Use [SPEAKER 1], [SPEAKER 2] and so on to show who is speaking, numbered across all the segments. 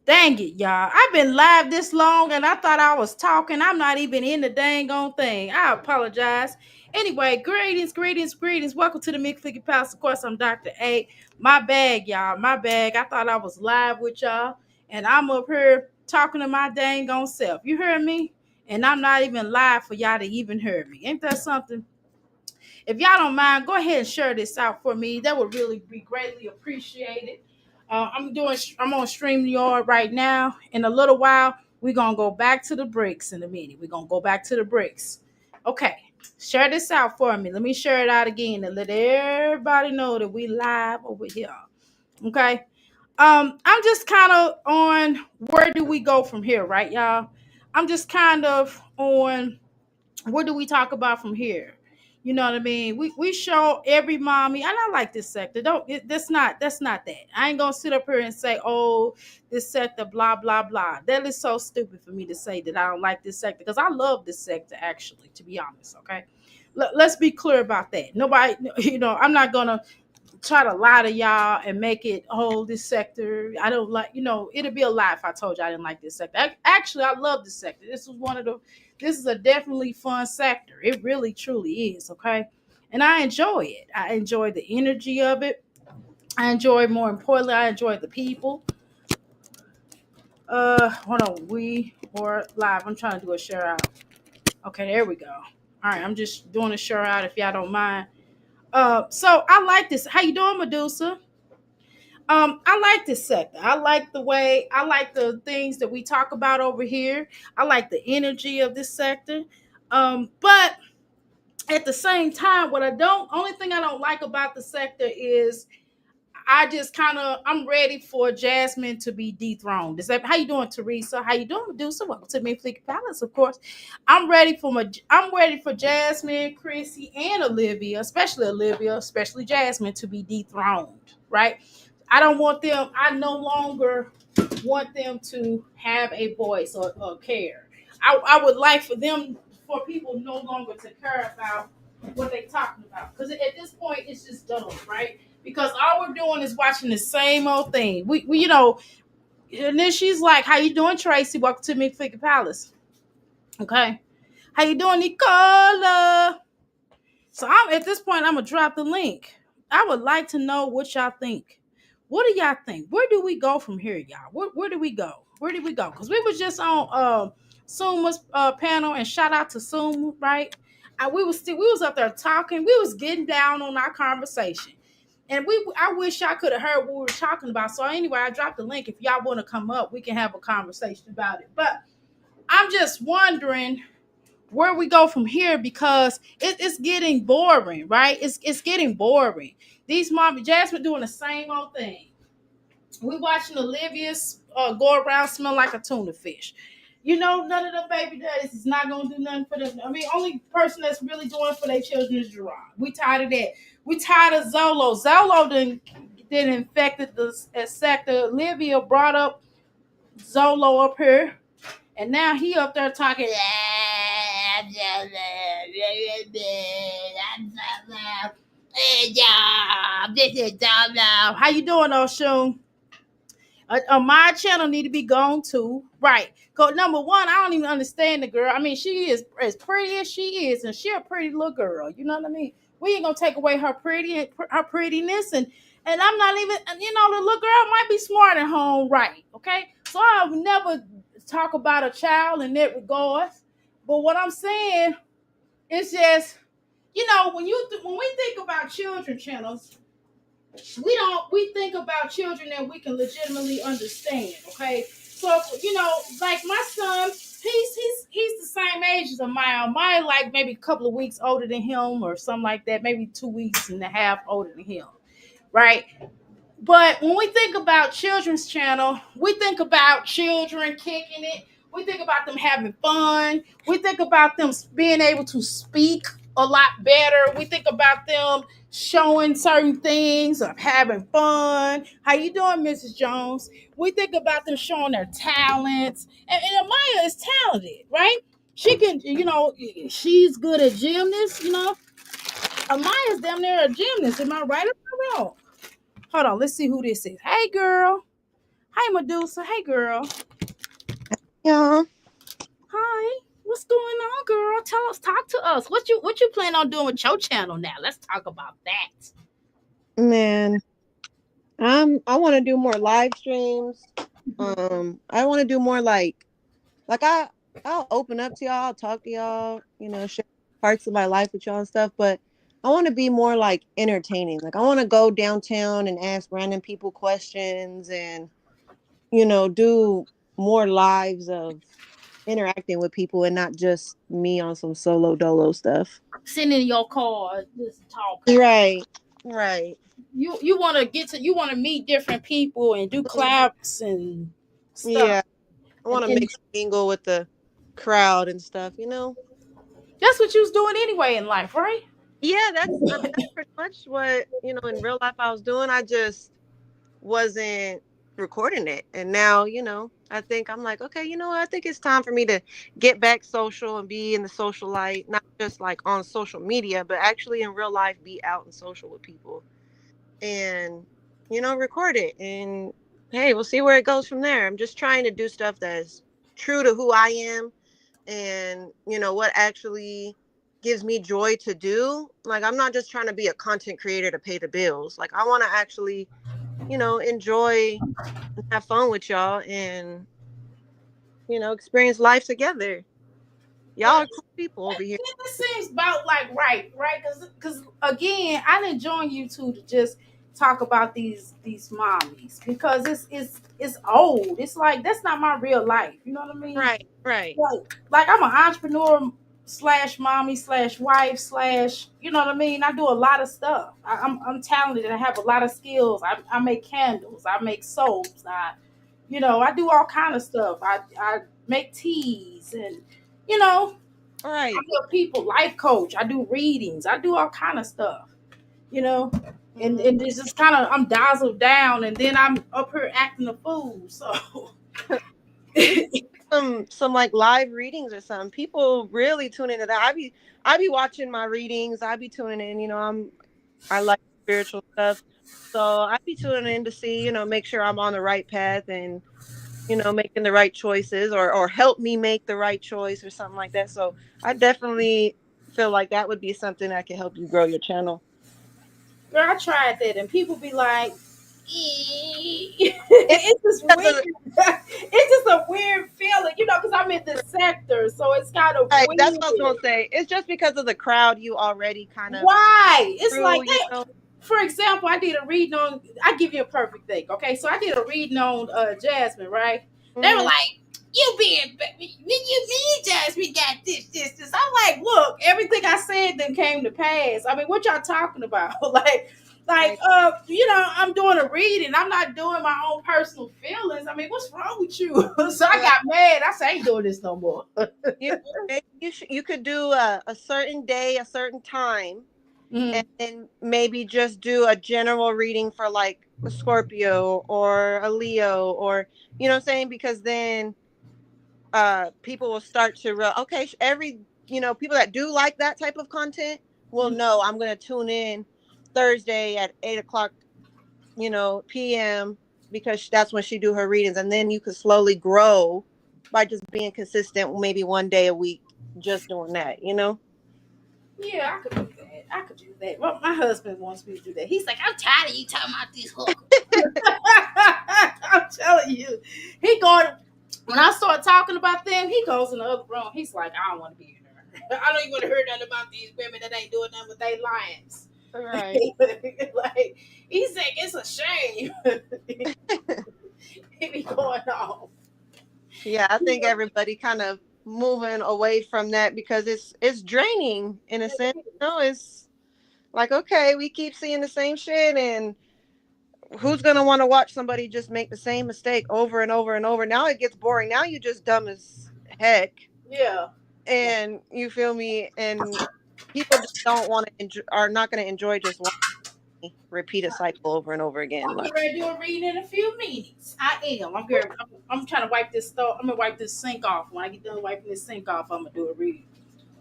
[SPEAKER 1] Dang it, y'all. I've been live this long and I thought I was talking. I'm not even in the dang on thing. I apologize. Anyway, greetings, greetings, greetings. Welcome to the Mick Figgy Palace. Of course, I'm Dr. A. My bag, y'all. My bag. I thought I was live with y'all. And I'm up here talking to my dang on self. You heard me? And I'm not even live for y'all to even hear me. Ain't that something? If y'all don't mind, go ahead and share this out for me. That would really be greatly appreciated. I'm on StreamYard right now. In a little while, we're gonna go back to the bricks in a minute. We're gonna go back to the bricks. Okay, share this out for me. Let me share it out again and let everybody know that we live over here. Okay. I'm just kind of on where do we go from here, right, y'all? I'm just kind of on what do we talk about from here? You know what I mean? We show every mommy, and I like this sector. That's not that. I ain't gonna sit up here and say, oh, this sector, blah blah blah. That is so stupid for me to say that I don't like this sector because I love this sector actually. To be honest, okay. Let's be clear about that. Nobody, I'm not gonna try to lie to y'all and make it this sector I don't like. It'd be a lie if I told you I didn't like this sector. Actually, I love this sector. This is a definitely fun sector. It really truly is. Okay, and I enjoy it. I enjoy the energy of it. More importantly, I enjoy the people. Hold on, we were live. I'm trying to do a share out. Okay, there we go. All right, I'm just doing a share out if y'all don't mind. So I like this. How you doing, Medusa? I like this sector. I like the things that we talk about over here. I like the energy of this sector. But at the same time, only thing I don't like about the sector is I'm ready for Jasmine to be dethroned. Is that how you doing, Teresa? How you doing, Medusa? Welcome to me, Fleeky Palace, of course. I'm ready for Jasmine, Chrissy, and Olivia, especially Jasmine, to be dethroned. Right? I no longer want them to have a voice or care. I would like for people no longer to care about what they're talking about. Because at this point, it's just dumb, right? Because all we're doing is watching the same old thing. And then she's like, "How you doing, Tracy? Welcome to Figure Palace." Okay, how you doing, Nicola? So I'm at this point, I'm gonna drop the link. I would like to know what y'all think. What do y'all think? Where do we go from here, y'all? Where do we go? Where do we go? Because we was just on Suma's panel, and shout out to Suma, right? We was up there talking. We was getting down on our conversation. And I wish y'all could have heard what we were talking about. So anyway, I dropped the link. If y'all want to come up, we can have a conversation about it. But I'm just wondering where we go from here because it's getting boring, right? It's getting boring. These mom Jasmine doing the same old thing. We watching Olivia's go around smell like a tuna fish. None of the baby daddies is not gonna do nothing for them. I mean, only person that's really doing for their children is Gerard. We tired of that. We tired of Zolo. Zolo didn't infected the sector. Olivia brought up Zolo up here, and now he up there talking. This is Zolo. How you doing, Oshun? My channel need to be gone too. Right. Cause number one, I don't even understand the girl. I mean, she is as pretty as she is, and she a pretty little girl. You know what I mean? We ain't gonna take away her prettiness, and I'm not even. The little girl might be smart at home, right? Okay. So I would never talk about a child in that regards. But what I'm saying is just, when we think about children channels, we think about children that we can legitimately understand. Okay, so like my son, he's the same age as Amaya. Amaya like maybe a couple of weeks older than him or something like that, maybe 2 weeks and a half older than him, right? But when we think about children's channel, we think about children kicking it. We think about them having fun. We think about them being able to speak a lot better. We think about them showing certain things of having fun. How you doing, Mrs. Jones? We think about them showing their talents. And Amaya is talented, right? She can, she's good at gymnasts, Amaya's damn near a gymnast. Am I right or am I wrong? Hold on, let's see who this is. Hey, girl. Hi, Medusa. Hey, girl.
[SPEAKER 2] Yeah,
[SPEAKER 1] Hi. What's going on, girl? Tell us, talk to us. What you plan on doing with your channel now? Let's talk about that.
[SPEAKER 2] man. I want to do more live streams. I want to do more like I'll open up to y'all, I'll talk to y'all, share parts of my life with y'all and stuff, but I want to be more like entertaining. Like I want to go downtown and ask random people questions and do more lives of interacting with people and not just me on some solo dolo stuff.
[SPEAKER 1] Sitting in your car, just talking.
[SPEAKER 2] Right. Right.
[SPEAKER 1] You want to you want to meet different people and do claps and stuff.
[SPEAKER 2] Yeah. I want to
[SPEAKER 1] And
[SPEAKER 2] mix mingle with the crowd and stuff.
[SPEAKER 1] that's what you was doing anyway in life, right?
[SPEAKER 2] Yeah, that's pretty much what, in real life I was doing. I just wasn't recording it. And now, I think I'm like, okay, what? I think it's time for me to get back social and be in the social light, not just like on social media, but actually in real life be out and social with people and record it. And hey, we'll see where it goes from there. I'm just trying to do stuff that's true to who I am and what actually gives me joy to do. Like I'm not just trying to be a content creator to pay the bills. Like I want to actually enjoy and have fun with y'all and experience life together. Y'all
[SPEAKER 1] Well,
[SPEAKER 2] are cool people over here.
[SPEAKER 1] this seems about like right? Because again, I didn't join you two to just talk about these mommies because it's old. It's like that's not my real life. You know what I mean?
[SPEAKER 2] Right, right.
[SPEAKER 1] Like I'm an entrepreneur slash mommy slash wife slash you know what I mean. I do a lot of stuff. I'm talented. I have a lot of skills. I make candles. I make soaps. I do all kind of stuff. I make teas and you know I
[SPEAKER 2] Right.
[SPEAKER 1] help people, life coach. I do readings. I do all kind of stuff, you know. And
[SPEAKER 2] Hmm.
[SPEAKER 1] and it's just kind of I'm dazzled down, and then I'm up here acting a fool. So
[SPEAKER 2] We should do some like live readings or something. People really tune into that. I be watching my readings. I be tuning in. I like spiritual stuff, so I be tuning in to see make sure I'm on the right path and making the right choices or help me make the right choice or something like that. So I definitely feel like that would be something that can help you grow your channel.
[SPEAKER 1] girl, I tried that, and people be like,
[SPEAKER 2] It's
[SPEAKER 1] it's just
[SPEAKER 2] because
[SPEAKER 1] weird.
[SPEAKER 2] of
[SPEAKER 1] It's just a weird feeling, because I'm in this sector, so it's kind of
[SPEAKER 2] right, that's what I was
[SPEAKER 1] weird.
[SPEAKER 2] gonna say. It's just because of the crowd you already kind of
[SPEAKER 1] Why? It's like
[SPEAKER 2] through,
[SPEAKER 1] for example, I did a reading on. I give you a perfect thing. Okay, so I did a reading on Jasmine. Right? They were
[SPEAKER 2] hmm
[SPEAKER 1] like, "You being you mean Jasmine got this." I'm like, "Look, everything I said then came to pass." I mean, what y'all talking about? like,
[SPEAKER 2] right,
[SPEAKER 1] I'm doing a reading. I'm not doing my own personal feelings. I mean, what's wrong with you? So I
[SPEAKER 2] right.
[SPEAKER 1] got mad. I said, "I ain't doing this no more."
[SPEAKER 2] You maybe you could do a certain day, a certain time, and
[SPEAKER 1] Mhm.
[SPEAKER 2] then maybe just do a general reading for like a Scorpio or a Leo or what I'm saying, because then people will start to okay, every people that do like that type of content will know I'm going to tune in Thursday at 8 o'clock p.m. because that's when she do her readings, and then you could slowly grow by just being consistent, maybe one day a week, just doing that.
[SPEAKER 1] Yeah, I could do that. I could do that. Well, my husband wants me to do that. He's like, I'm tired of you talking about these hookers. I'm telling you. He going when I start talking about them, he goes in the other room. He's like, I don't want to be in there. I don't even want to hear nothing about these women that ain't doing nothing with their lives.
[SPEAKER 2] Right.
[SPEAKER 1] Like he's like, it's a shame. He be going on.
[SPEAKER 2] Yeah, I think everybody kind of moving away from that because it's draining in a sense. It's like, okay, we keep seeing the same shit, and who's gonna want to watch somebody just make the same mistake over and over and over? Now it gets boring. Now you just dumb as heck,
[SPEAKER 1] Yeah.
[SPEAKER 2] and you feel me? And people just don't want to are not going to enjoy just one repeat a cycle over and over again.
[SPEAKER 1] I'm
[SPEAKER 2] Like,
[SPEAKER 1] getting ready to do a reading in a few minutes. I am. I'm trying to wipe this stove. I'm gonna wipe this sink off. When I get done wiping this sink off, I'm gonna do a reading.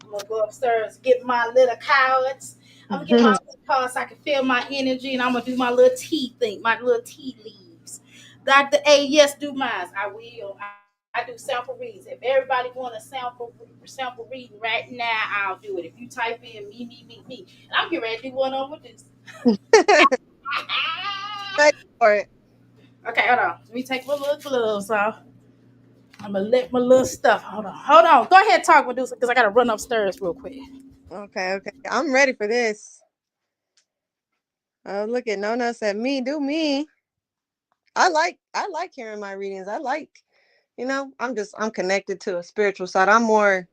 [SPEAKER 1] I'm gonna go upstairs, get my little cards. I'm gonna get my little cards so I can feel my energy, and I'm gonna do my little tea thing, my little tea leaves. Dr. A, yes, do mine. I will. I do sample reads. If everybody want a sample reading right now, I'll do it. If you type in me, and I'm getting ready to do one on with this.
[SPEAKER 2] Ready for it.
[SPEAKER 1] Okay, hold on. Let me take my little gloves off. I'm gonna let my little stuff. Hold on. Go ahead, talk, Medusa, because I gotta run upstairs real quick.
[SPEAKER 2] Okay, okay. I'm ready for this. Oh, look at Nona said, "Me, do me." I like hearing my readings. I'm connected to a spiritual side. I'm more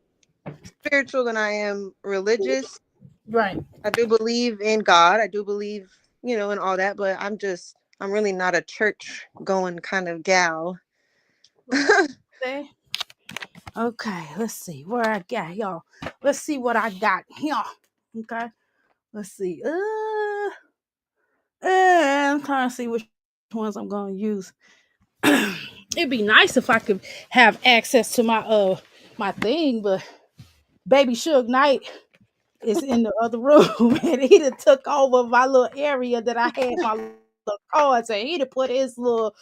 [SPEAKER 2] spiritual than I am religious.
[SPEAKER 1] Right.
[SPEAKER 2] I do believe in God. I do believe, in all that, but I'm really not a church going kind of gal.
[SPEAKER 1] Say. Okay, let's see where I got y'all. Let's see what I got here. Okay, let's see. I'm trying to see which ones I'm gonna use. It'd be nice if I could have access to my thing, but Baby Suge Knight is in the other room and he done took over my little area that I had my little cards and he done put his little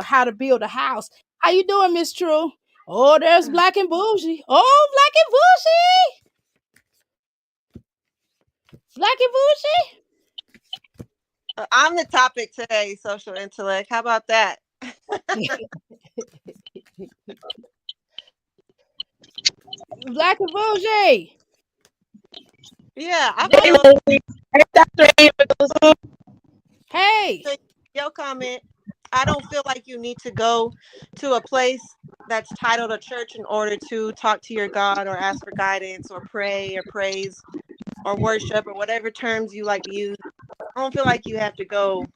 [SPEAKER 1] how to build a house. How you doing, Miss True? Oh, there's Black and Bougie. Oh, Black and Bougie. Black and Bougie.
[SPEAKER 2] I'm the topic today, social intellect. How about that?
[SPEAKER 1] Black and Bougie.
[SPEAKER 2] Yeah, I
[SPEAKER 3] Hey,
[SPEAKER 2] feel
[SPEAKER 3] Lily. Hey, Dr. Ava.
[SPEAKER 1] Hey.
[SPEAKER 2] your comment. I don't feel like you need to go to a place that's titled a church in order to talk to your God or ask for guidance or pray or praise or worship or whatever terms you like to use. I don't feel like you have to go,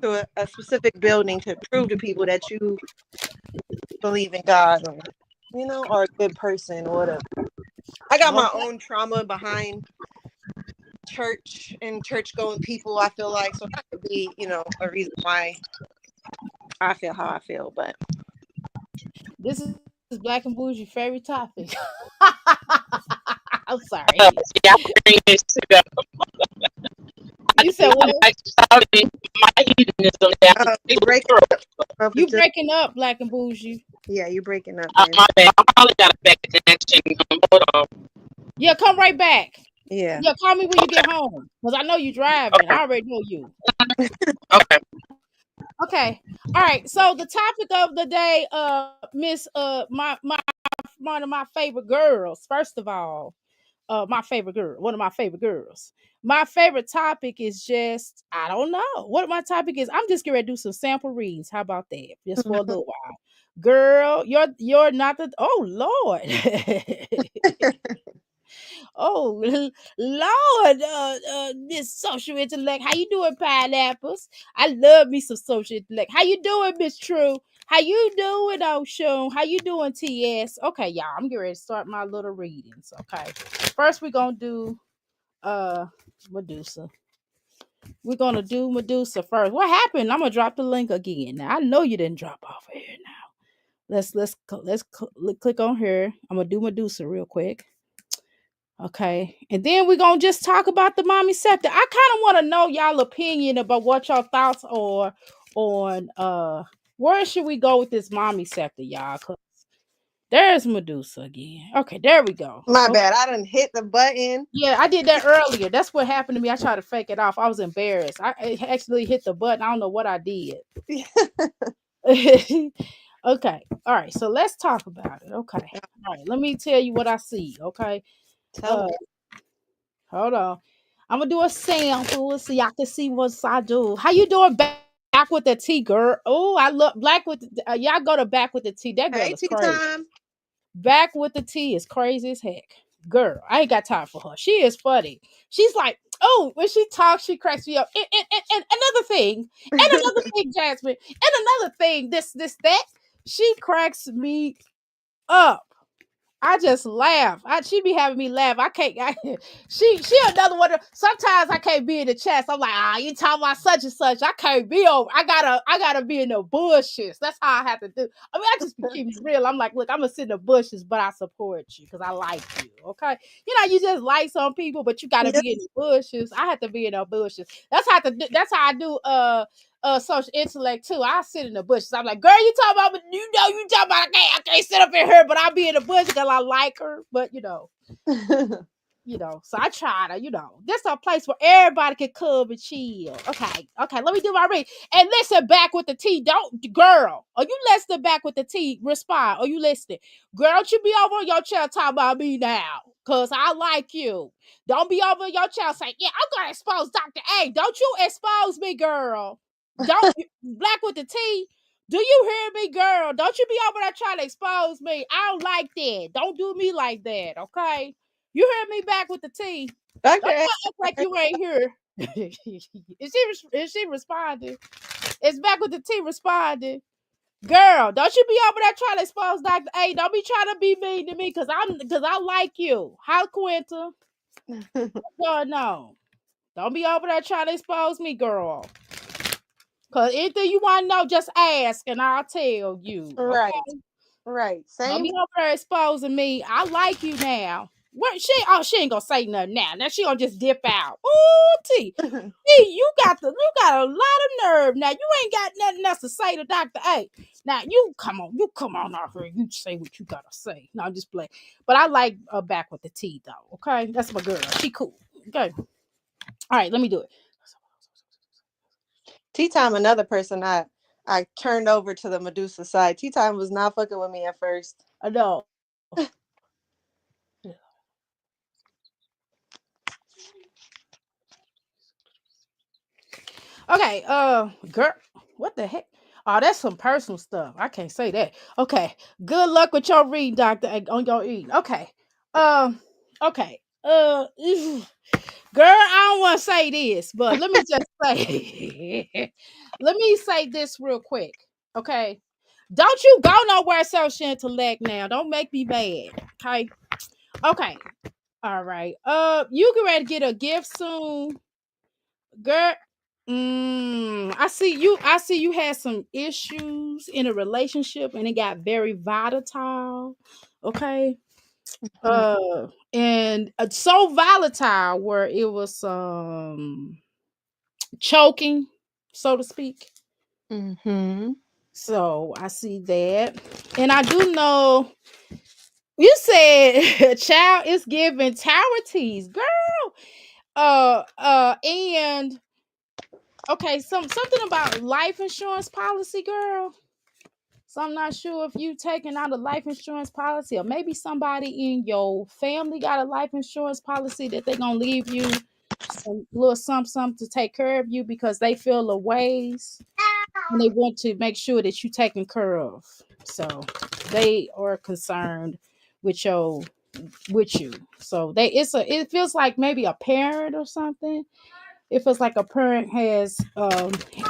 [SPEAKER 2] to a specific building to prove to people that you believe in God or a good person or whatever. I got my
[SPEAKER 1] Okay.
[SPEAKER 2] own trauma behind church and church going people, I feel like. So that could be, a reason why I feel how I feel. But
[SPEAKER 1] This is Black and Bougie favorite topic. I'm sorry.
[SPEAKER 3] Yeah, I bring this to go.
[SPEAKER 1] You said
[SPEAKER 3] I'm
[SPEAKER 1] what?
[SPEAKER 3] like shouting my hedonism down to
[SPEAKER 2] you
[SPEAKER 3] people's
[SPEAKER 2] breaking
[SPEAKER 3] throat.
[SPEAKER 2] up.
[SPEAKER 1] You breaking up, Black and Bougie.
[SPEAKER 2] Yeah, you breaking up, man.
[SPEAKER 3] My bad. I probably got a bad connection. Hold on.
[SPEAKER 1] Yeah, come right back.
[SPEAKER 2] Yeah.
[SPEAKER 1] Yeah, call me when you
[SPEAKER 3] Okay.
[SPEAKER 1] get home. Because I know you driving. I
[SPEAKER 3] Okay.
[SPEAKER 1] already know you.
[SPEAKER 3] Okay.
[SPEAKER 1] Okay. All right. So the topic of the day, Miss my one of my favorite girls. First of all, my favorite girl, one of my favorite girls. My favorite topic is just, I don't know what my topic is. I'm just gonna do some sample reads. How about that? Just for a little while. Girl, you're not the oh Lord. Oh Lord, Miss Social Intellect, how you doing, pineapples? I love me some social intellect. How you doing, Miss True? How you doing, Oshun? How you doing, TS? Okay, y'all, I'm getting ready to start my little readings. Okay, first we're gonna do uh Medusa. We're gonna do Medusa first. What happened? I'm gonna drop the link again. Now I know you didn't drop off of here. Now let's click on her. I'm gonna do Medusa real quick. Okay. And then we're gonna just talk about the mommy scepter. I kind of want to know y'all opinion about what y'all thoughts are on where should we go with this mommy scepter, y'all? 'Cause there's Medusa again. Okay, there we go.
[SPEAKER 2] My
[SPEAKER 1] Okay.
[SPEAKER 2] bad. I done hit the button.
[SPEAKER 1] Yeah, I did that earlier. That's what happened to me. I tried to fake it off. I was embarrassed. I actually hit the button. I don't know what I did. Okay. All right. So let's talk about it. Okay. All right. Let me tell you what I see. Okay.
[SPEAKER 2] Tell
[SPEAKER 1] Uh
[SPEAKER 2] me.
[SPEAKER 1] Hold on. I'm gonna do a sample so y'all can see what I do. How you doing back with the T, girl? Oh, I love black with y'all go to back with the T. That girl is
[SPEAKER 2] Hey, tea
[SPEAKER 1] crazy.
[SPEAKER 2] time.
[SPEAKER 1] Back with the T is crazy as heck. Girl, I ain't got time for her. She is funny. She's like, oh, when she talks, she cracks me up. And another thing, Jasmine, and another thing, that. She cracks me up. I just laugh. She be having me laugh. I can't. She another one. Sometimes I can't be in the chest. I'm like, you talking about such and such. I can't be over. I gotta be in the bushes. That's how I have to do. I mean, I just be keeping it real. I'm like, look, I'm gonna sit in the bushes, but I support you because I like you. Okay, you just like some people, but you gotta
[SPEAKER 2] Yep.
[SPEAKER 1] be in the bushes. I have to be in the bushes. That's how I do. social intellect too. I sit in the bushes. I'm like, girl, you talking about, you talking about I can't sit up in here, but I'll be in the bush because I like her. But so I try to, this is a place where everybody can come and chill. Okay, let me do my read. And listen back with the T. Don't, girl, are you listening back with the T? Respond. Are you listening? Girl, don't you be over on your chair talking about me now. Cause I like you. Don't be over your chair saying, yeah, I'm gonna expose Dr. A. Don't you expose me, girl. Don't black with the T. Do you hear me, girl? Don't you be over there trying to expose me. I don't like that. Don't do me like that, okay? You heard me back with the T.
[SPEAKER 2] Dr.
[SPEAKER 1] Don't
[SPEAKER 2] A.
[SPEAKER 1] act like you ain't here. Is she responding? It's back with the T responding. Girl, don't you be over there trying to expose Dr. A. Don't be trying to be mean to me because I like you. How Quinta? Girl, no. Don't be over there trying to expose me, girl. Cause anything you want to know, just ask and I'll tell you.
[SPEAKER 2] Right.
[SPEAKER 1] Okay?
[SPEAKER 2] Right.
[SPEAKER 1] Don't
[SPEAKER 2] Same.
[SPEAKER 1] be over there exposing me. I like you now. What she ain't gonna say nothing now. Now she gonna just dip out. Ooh, T. You got a lot of nerve. Now you ain't got nothing else to say to Dr. A. Now you come on out here. You say what you gotta say. No, I'm just playing. But I like back with the T though. Okay, that's my girl. She cool. Okay. All right, let me do it.
[SPEAKER 2] Tea time, another person I turned over to the Medusa side. Tea time was not fucking with me at first.
[SPEAKER 1] I know. Okay, girl, what the heck? Oh, that's some personal stuff. I can't say that. Okay, good luck with your reading, Doctor, on your eating. Okay, okay, girl, I don't want to say this, but let me just say, let me say this real quick. Okay, don't you go nowhere, social intellect. Now, don't make me mad. Okay, all right. You can ready to get a gift soon. Girl, I see you had some issues in a relationship and it got very volatile. Okay. And so volatile where it was choking, so to speak.
[SPEAKER 2] Mm-hmm.
[SPEAKER 1] So I see that. And I do know you said child is giving tower tease, girl. And okay, something about life insurance policy, girl. So I'm not sure if you taking out a life insurance policy, or maybe somebody in your family got a life insurance policy that they're gonna leave you some little something to take care of you because they feel a ways and they want to make sure that you taken care of. So they are concerned with you. So it feels like maybe a parent or something. It feels like a parent has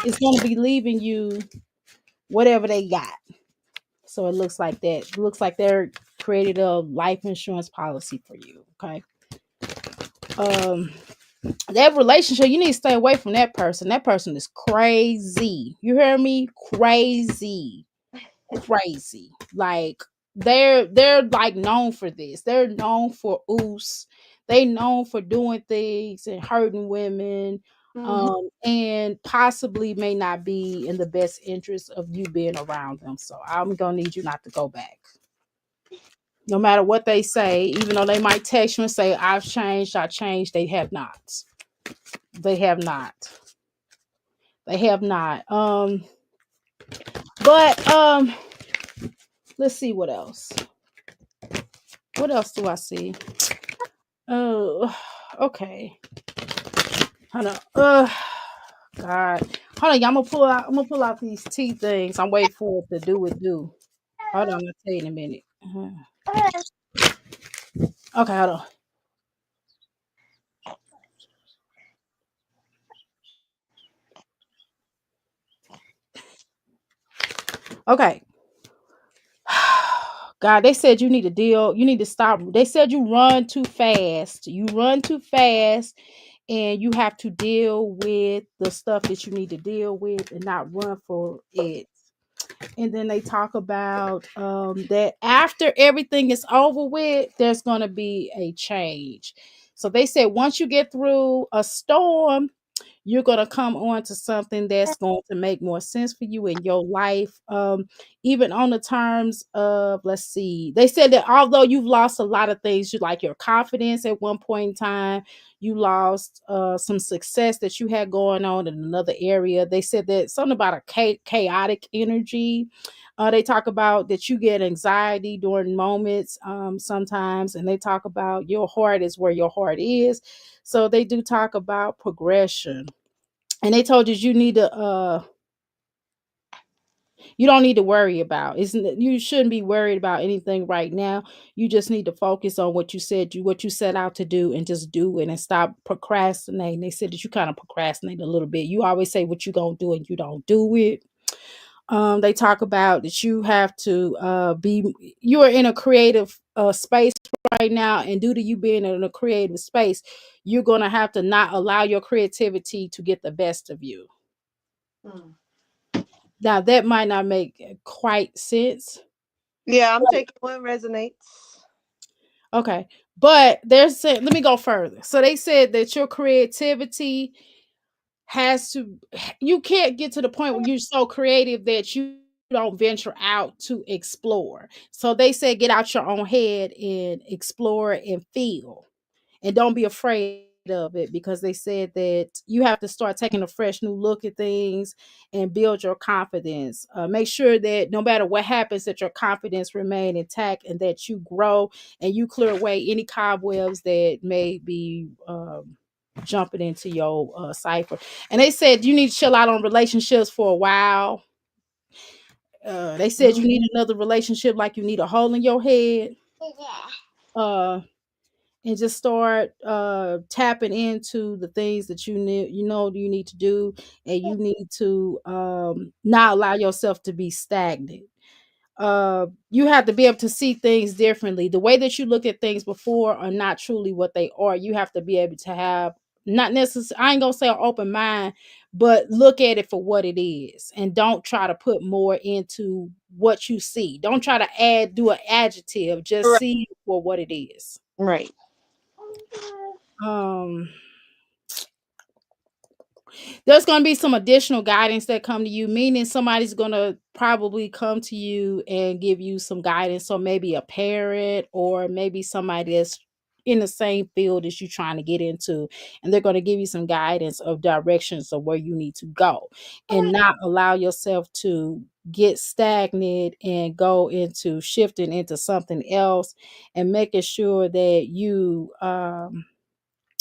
[SPEAKER 1] is going to be leaving you whatever they got. So it looks like that. It looks like they're created a life insurance policy for you. Okay. Um, that relationship, you need to stay away from that person. That person is crazy. You hear me? Crazy. Crazy. Like they're like known for this. They're known for oos. They known for doing things and hurting women.
[SPEAKER 2] Mm-hmm.
[SPEAKER 1] And possibly may not be in the best interest of you being around them. So I'm gonna need you not to go back. No matter what they say, even though they might text you and say, I changed, they have not. They have not. They have not. But let's see what else. What else do I see? Oh, okay. Hold on. God. Hold on, y'all. I'm gonna pull out these tea things. I'm waiting for it to do it do. Hold on, I'll tell you in a minute. Okay, hold on. Okay. God, they said you need to deal, you need to stop. They said you run too fast. You run too fast and you have to deal with the stuff that you need to deal with and not run for it. And then they talk about that after everything is over with, there's going to be a change. So they said once you get through a storm, you're going to come on to something that's going to make more sense for you in your life. Even on the terms of, let's see, they said that although you've lost a lot of things, you like your confidence at one point in time, you lost some success that you had going on in another area. They said that something about a chaotic energy. They talk about that you get anxiety during moments sometimes, and they talk about your heart is where your heart is. So they do talk about progression, and they told you need to you don't need to worry about. Isn't you shouldn't be worried about anything right now. You just need to focus on what you set out to do, and just do it and stop procrastinating. They said that you kind of procrastinate a little bit. You always say what you're gonna do and you don't do it. They talk about that you have to be you are in a creative space right now, and due to you being in a creative space, you're gonna have to not allow your creativity to get the best of you.
[SPEAKER 2] Mm.
[SPEAKER 1] Now that might not make quite sense.
[SPEAKER 2] Yeah, I'm taking what resonates.
[SPEAKER 1] Okay. But they're saying, let me go further. So they said that your creativity has to, you can't get to the point where you're so creative that you don't venture out to explore. So they said, get out your own head and explore and feel, and don't be afraid of it, because they said that you have to start taking a fresh new look at things and build your confidence. Make sure that no matter what happens, that your confidence remain intact, and that you grow and you clear away any cobwebs that may be jumping into your cipher. And they said you need to chill out on relationships for a while. They said you
[SPEAKER 2] Mhm.
[SPEAKER 1] need another relationship like you need a hole in your head. uh and just start tapping into the things that you need to do, and you need to not allow yourself to be stagnant. You have to be able to see things differently. The way that you look at things before are not truly what they are. You have to be able to have, not necessarily, I ain't gonna say an open mind, but look at it for what it is, and don't try to put more into what you see. Don't try to do an adjective, just
[SPEAKER 2] Right.
[SPEAKER 1] see it for what it is.
[SPEAKER 2] Right.
[SPEAKER 1] um there's going to be some additional guidance that come to you, meaning somebody's going to probably come to you and give you some guidance. So maybe a parent, or maybe somebody that's in the same field as you trying to get into, and they're going to give you some guidance of directions of where you need to go, and not allow yourself to get stagnant and go into shifting into something else, and making sure that you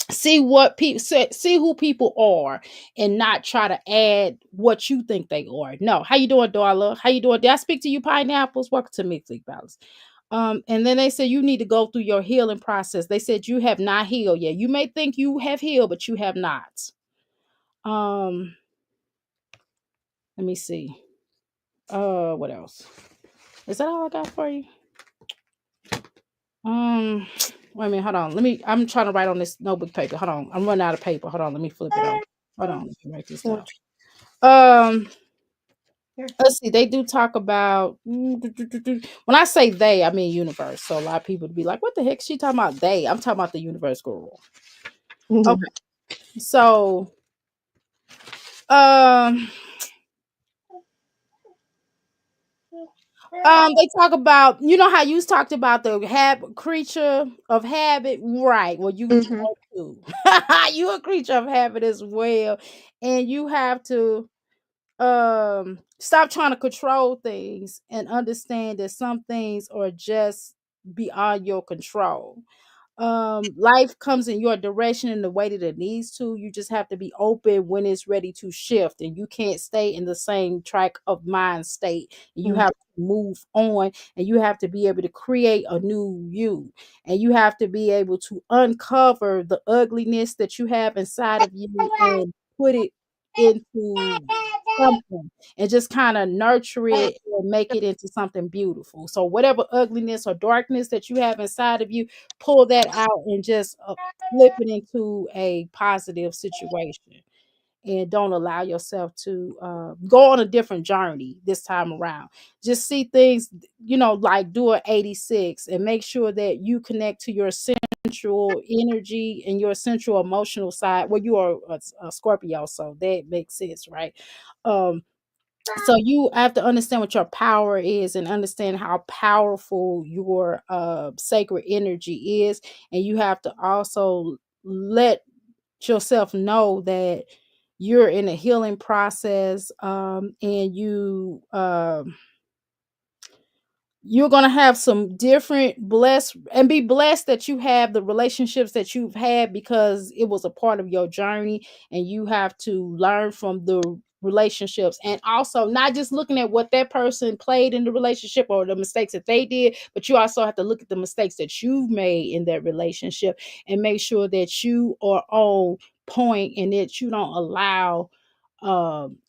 [SPEAKER 1] see what people see who people are, and not try to add what you think they are. No. How you doing, Darla? How you doing? Did I speak to you, pineapples? Welcome to Mixed League Balance. And then they said you need to go through your healing process. They said you have not healed yet. You may think you have healed, but you have not. Let me see. What else? Is that all I got for you? um Wait a minute, hold on. I'm trying to write on this notebook paper. Hold on, I'm running out of paper. Hold on, let me flip it over. Hold on, let me write this down. Um,
[SPEAKER 2] Here.
[SPEAKER 1] let's see. They do talk about when I say they, I mean universe. So a lot of people would be like, "What the heck? She talking about they?" I'm talking about the universe girl. Okay, so um, they talk about, you know how you talked about the creature of habit, right? Well, you
[SPEAKER 2] Mm-hmm.
[SPEAKER 1] are too. You a creature of habit as well, and you have to stop trying to control things, and understand that some things are just beyond your control. Life comes in your direction in the way that it needs to. You just have to be open when it's ready to shift, and you can't stay in the same track of mind state. You
[SPEAKER 2] Mm-hmm.
[SPEAKER 1] have to move on, and you have to be able to create a new you, and you have to be able to uncover the ugliness that you have inside of you, and put it into something, and just kind of nurture it and make it into something beautiful. So whatever ugliness or darkness that you have inside of you, pull that out and just flip it into a positive situation. and don't allow yourself to go on a different journey this time around. Just see things, like do an 86 and make sure that you connect to your central energy and your central emotional side. Well, you are a Scorpio, so that makes sense, right? Um, so you have to understand what your power is and understand how powerful your sacred energy is, and you have to also let yourself know that you're in a healing process, and you're going to have some different blessed, and be blessed that you have the relationships that you've had, because it was a part of your journey, and you have to learn from the relationships, and also not just looking at what that person played in the relationship or the mistakes that they did, but you also have to look at the mistakes that you've made in that relationship, and make sure that you are on point, and that you don't allow um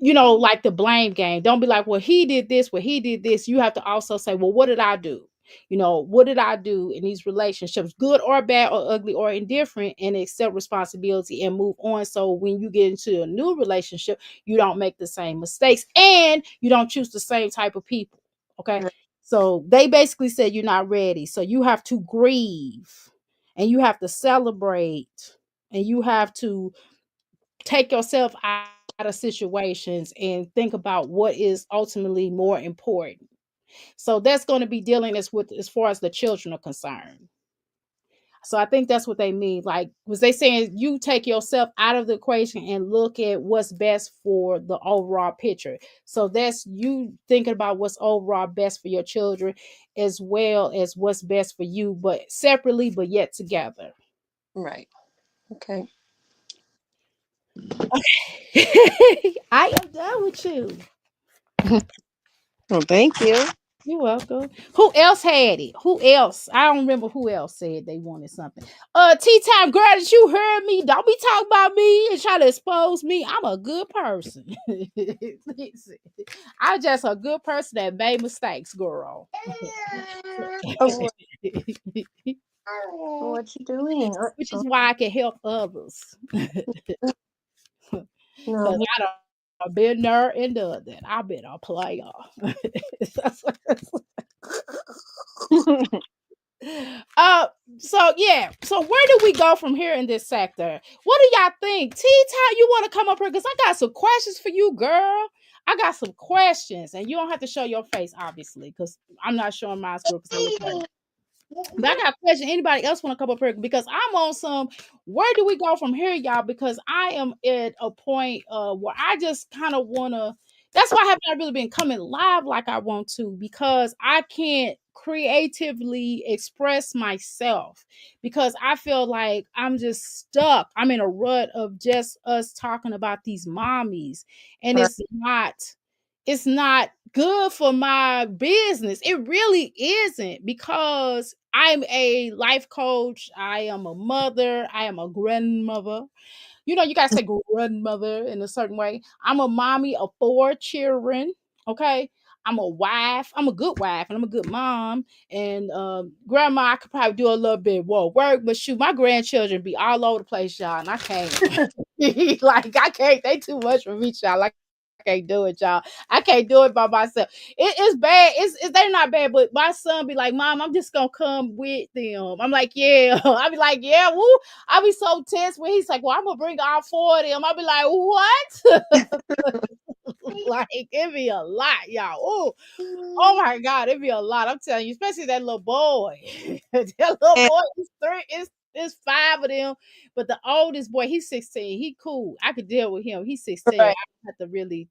[SPEAKER 1] like the blame game. Don't be like, well, he did this, well, he did this. You have to also say, well, what did I do? What did I do in these relationships, good or bad or ugly or indifferent, and accept responsibility and move on. So when you get into a new relationship, you don't make the same mistakes and you don't choose the same type of people. Okay.
[SPEAKER 2] Right.
[SPEAKER 1] So they basically said you're not ready. So you have to grieve and you have to celebrate and you have to take yourself out of situations and think about what is ultimately more important. So that's going to be dealing as far as the children are concerned. So I think that's what they mean. Like, was they saying you take yourself out of the equation and look at what's best for the overall picture. So that's you thinking about what's overall best for your children as well as what's best for you, but separately, but yet together.
[SPEAKER 2] Right. Okay.
[SPEAKER 1] I am done with you.
[SPEAKER 2] Well, thank you.
[SPEAKER 1] You're welcome. Who else had it? Who else? I don't remember who else said they wanted something. Tea time girl, did you hear me? Don't be talking about me and try to expose me. I'm a good person. Listen, I'm just a good person that made mistakes, girl.
[SPEAKER 2] Oh, what you doing?
[SPEAKER 1] Which is why I can help others.
[SPEAKER 2] No.
[SPEAKER 1] Because I don't been there and done that. I've been a player. Uh, so yeah. So where do we go from here in this sector? What do y'all think? Ty, you want to come up here? Because I got some questions for you, girl. I got some questions, and you don't have to show your face, obviously, because I'm not showing my screen because I look like. But I got a question. Anybody else want to come up here? Because I'm on some. Where do we go from here, y'all? Because I am at a point where I just kind of want to. That's why I have not really been coming live like I want to, because I can't creatively express myself because I feel like I'm just stuck. I'm in a rut of just us talking about these mommies, and
[SPEAKER 2] Right.
[SPEAKER 1] it's not good for my business. It really isn't, because I'm a life coach, I am a mother, I am a grandmother. You gotta say grandmother in a certain way. I'm a mommy of 4 children. Okay. I'm a wife. I'm a good wife and I'm a good mom. And grandma, I could probably do a little bit more work, but shoot, my grandchildren be all over the place, y'all, and I can't. Like I can't. They too much for me, y'all. Like I can't do it, y'all. I can't do it by myself. It's bad. They're not bad, but my son be like, Mom, I'm just gonna come with them. I'm like, yeah. I be like, yeah, woo. I be so tense when he's like, well, I'm gonna bring all 4 of them. I be like, what? Like it be a lot, y'all. Oh my God, it'd be a lot. I'm telling you, especially that little boy. That little
[SPEAKER 2] And
[SPEAKER 1] boy is three. It's 5 of them, but the oldest boy, he's 16. He cool. I could deal with him. He's 16. I
[SPEAKER 2] right.
[SPEAKER 1] don't have to really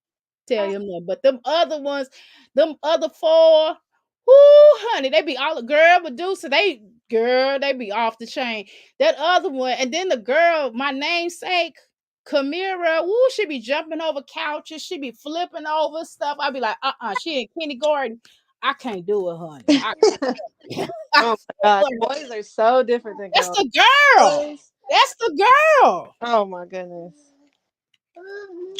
[SPEAKER 1] tell him that. But them other ones, them other 4, whoo, honey, they be all girl Medusa. They be off the chain. That other one, and then the girl, my namesake. Kamira, woo, she be jumping over couches, she be flipping over stuff. I be like, she in kindergarten. I can't do it, honey. I
[SPEAKER 2] Oh my God. Boys are so different than
[SPEAKER 1] That's
[SPEAKER 2] girls.
[SPEAKER 1] the girl.
[SPEAKER 2] Boys.
[SPEAKER 1] That's the girl.
[SPEAKER 2] Oh my goodness.